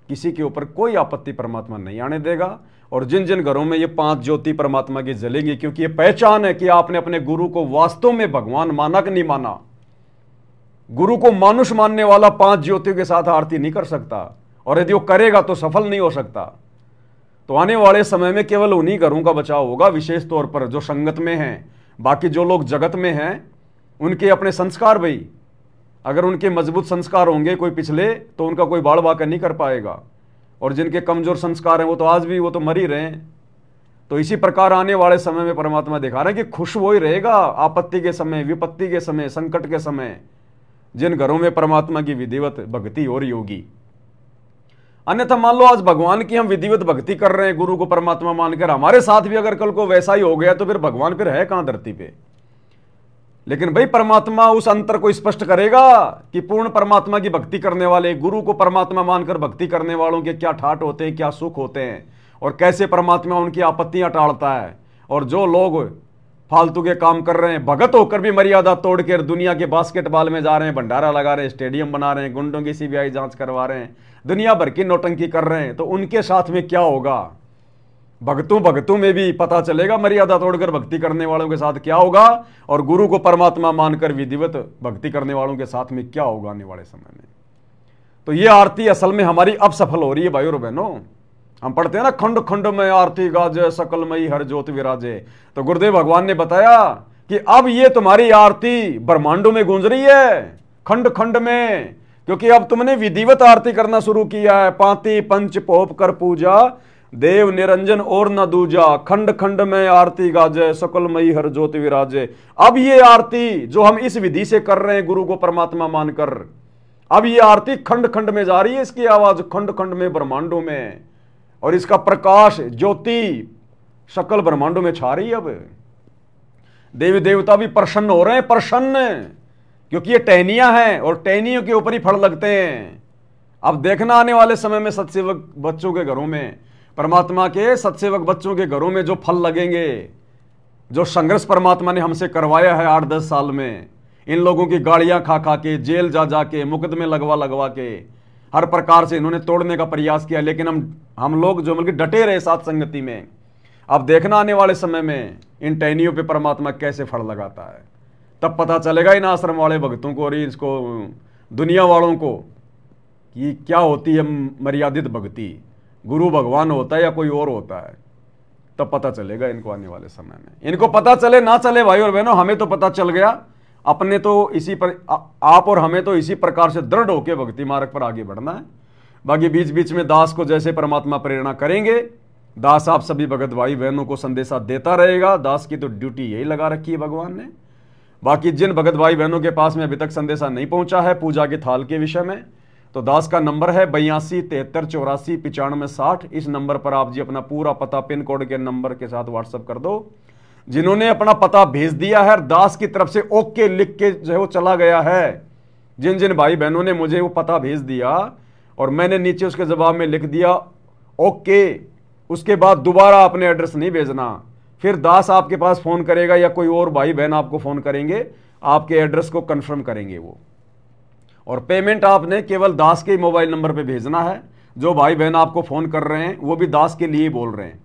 किसी के ऊपर कोई आपत्ति परमात्मा नहीं आने देगा। और जिन जिन घरों में ये 5 ज्योति परमात्मा की जलेंगी, क्योंकि ये पहचान है कि आपने अपने गुरु को वास्तव में भगवान माना कि नहीं माना। गुरु को मानुष मानने वाला 5 ज्योतियों के साथ आरती नहीं कर सकता, और यदि वो करेगा तो सफल नहीं हो सकता। तो आने वाले समय में केवल उन्हीं घरों का बचाव होगा, विशेष तौर पर जो संगत में हैं। बाकी जो लोग जगत में हैं उनके अपने संस्कार, भाई अगर उनके मजबूत संस्कार होंगे कोई पिछले, तो उनका कोई बाड़ बाकर नहीं कर पाएगा। और जिनके कमजोर संस्कार हैं वो तो आज भी वो तो मर ही रहे हैं। तो इसी प्रकार आने वाले समय में परमात्मा दिखा रहे हैं कि खुश वो ही रहेगा आपत्ति के समय, विपत्ति के समय, संकट के समय, जिन घरों में परमात्मा की विधिवत भक्ति हो रही होगी। अन्यथा मान लो आज भगवान की हम विधिवत भक्ति कर रहे हैं, गुरु को परमात्मा मानकर, हमारे साथ भी अगर कल को वैसा ही हो गया तो फिर भगवान फिर है कहां धरती पे। लेकिन भाई परमात्मा उस अंतर को स्पष्ट करेगा कि पूर्ण परमात्मा की भक्ति करने वाले, गुरु को परमात्मा मानकर भक्ति करने वालों के क्या ठाट होते हैं, क्या सुख होते हैं, और कैसे परमात्मा उनकी आपत्तियां टालता है। और जो लोग फालतू के काम कर रहे हैं, भगत होकर भी मर्यादा तोड़कर दुनिया के बास्केटबॉल में जा रहे हैं, भंडारा लगा रहे हैं, स्टेडियम बना रहे हैं, गुंडों की सीबीआई जांच करवा रहे हैं, दुनिया भर की नौटंकी कर रहे हैं, तो उनके साथ में क्या होगा। भक्तों में भी पता चलेगा मर्यादा तोड़कर भक्ति करने वालों के साथ क्या होगा, और गुरु को परमात्मा मानकर विधिवत भक्ति करने वालों के साथ में क्या होगा आने वाले समय में। तो ये आरती असल में हमारी अब सफल हो रही है भाइयों और बहनों। हम पढ़ते हैं ना, खंड खंड में आरती गाजे सकलमयी हर ज्योत विराजे। तो गुरुदेव भगवान ने बताया कि अब ये तुम्हारी आरती ब्रह्मांडों में गूंज रही है, खंड खंड में, क्योंकि अब तुमने विधिवत आरती करना शुरू किया है। पांति पंच पोप कर पूजा, देव निरंजन और न दूजा, खंड खंड में आरती गाजे सकलमयी हर ज्योत विराजे। अब ये आरती जो हम इस विधि से कर रहे हैं गुरु को परमात्मा मानकर, अब ये आरती खंड खंड में जा रही है, इसकी आवाज खंड खंड में ब्रह्मांडों में, और इसका प्रकाश ज्योति सकल ब्रह्मांडों में छा रही है। अब देवी देवता भी प्रसन्न हो रहे हैं, प्रसन्न, क्योंकि ये टहनियां हैं और टहनियों के ऊपर ही फल लगते हैं। अब देखना आने वाले समय में सत्सेवक बच्चों के घरों में, परमात्मा के सत्सेवक बच्चों के घरों में जो फल लगेंगे, जो संघर्ष परमात्मा ने हमसे करवाया है 8-10 साल में, इन लोगों की गाड़ियां खा खा के, जेल जा जा के, मुकदमे लगवा के, हर प्रकार से इन्होंने तोड़ने का प्रयास किया, लेकिन हम लोग जो बल्कि डटे रहे साथ संगति में। अब देखना आने वाले समय में इन टहनियों पे परमात्मा कैसे फल लगाता है, तब पता चलेगा इन आश्रम वाले भक्तों को और इसको दुनिया वालों को कि क्या होती है मर्यादित भक्ति, गुरु भगवान होता है या कोई और होता है, तब पता चलेगा इनको आने वाले समय में। इनको पता चले ना चले भाई और बहनों, हमें तो पता चल गया। अपने तो इसी पर आप और हमें तो इसी प्रकार से दृढ़ होकर भक्ति मार्ग पर आगे बढ़ना है। बाकी बीच बीच में दास को जैसे परमात्मा प्रेरणा करेंगे, दास आप सभी भगत भाई बहनों को संदेशा देता रहेगा। दास की तो ड्यूटी यही लगा रखी है भगवान ने। बाकी जिन भगत भाई बहनों के पास में अभी तक संदेशा नहीं पहुंचा है पूजा के थाल के विषय में, तो दास का नंबर है 82 73 84 95 60। इस नंबर पर आप जी अपना पूरा पता पिन कोड के नंबर के साथ व्हाट्सएप कर दो। जिन्होंने अपना पता भेज दिया है, दास की तरफ से ओके लिख के जो है वो चला गया है, जिन जिन भाई बहनों ने मुझे वो पता भेज दिया और मैंने नीचे उसके जवाब में लिख दिया ओके, उसके बाद दोबारा अपने एड्रेस नहीं भेजना। फिर दास आपके पास फोन करेगा या कोई और भाई बहन आपको फोन करेंगे, आपके एड्रेस को कंफर्म करेंगे वो, और पेमेंट आपने केवल दास के मोबाइल नंबर पे भेजना है। जो भाई बहन आपको फोन कर रहे हैं वो भी दास के लिए बोल रहे हैं,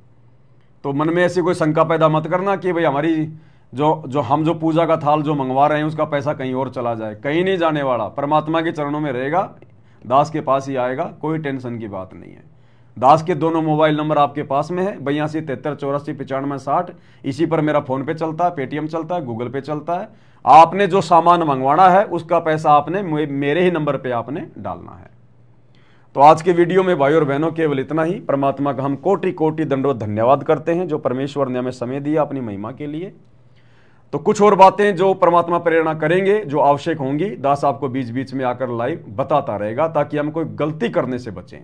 तो मन में ऐसी कोई शंका पैदा मत करना कि भाई हमारी हम जो पूजा का थाल जो मंगवा रहे हैं उसका पैसा कहीं और चला जाए। कहीं नहीं जाने वाला, परमात्मा के चरणों में रहेगा, दास के पास ही आएगा, कोई टेंशन की बात नहीं है। दास के दोनों मोबाइल नंबर आपके पास में है, 82 73 84 95 60। इसी पर मेरा फोन पे चलता है, पेटीएम चलता है, गूगल पे चलता है। आपने जो सामान मंगवाना है उसका पैसा आपने मेरे ही नंबर पे आपने डालना है। तो आज के वीडियो में भाई और बहनों केवल इतना ही। परमात्मा का हम कोटि कोटि दंडवत धन्यवाद करते हैं जो परमेश्वर ने हमें समय दिया अपनी महिमा के लिए। तो कुछ और बातें जो परमात्मा प्रेरणा करेंगे, जो आवश्यक होंगी, दास आपको बीच बीच में आकर लाइव बताता रहेगा ताकि हम कोई गलती करने से बचें।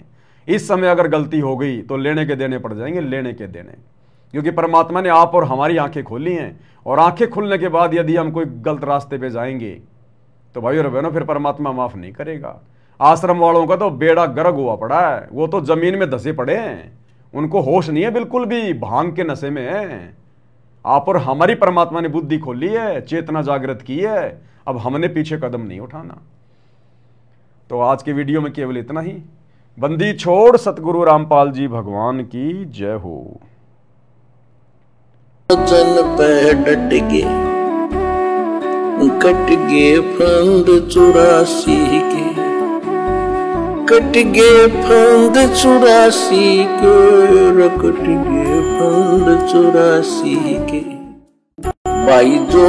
इस समय अगर गलती हो गई तो लेने के देने पड़ जाएंगे, लेने के देने, क्योंकि परमात्मा ने आप और हमारी आंखें खोली हैं, और आंखें खुलने के बाद यदि हम कोई गलत रास्ते पे जाएंगे तो भाई और बहनों फिर परमात्मा माफ नहीं करेगा। आश्रम वालों का तो बेड़ा गर्क हुआ पड़ा है, वो तो जमीन में धसे पड़े हैं, उनको होश नहीं है बिल्कुल भी, भांग के नशे में है। आप और हमारी परमात्मा ने बुद्धि खोली है, चेतना जागृत की है, अब हमने पीछे कदम नहीं उठाना। तो आज के वीडियो में केवल इतना ही। बंदी छोड़ सतगुरु रामपाल जी भगवान की जय हो। चल पे डट गे, कट गे फंद 84 के, कट गे फंद 84 के, कट गे फंद 84 के। भाई जो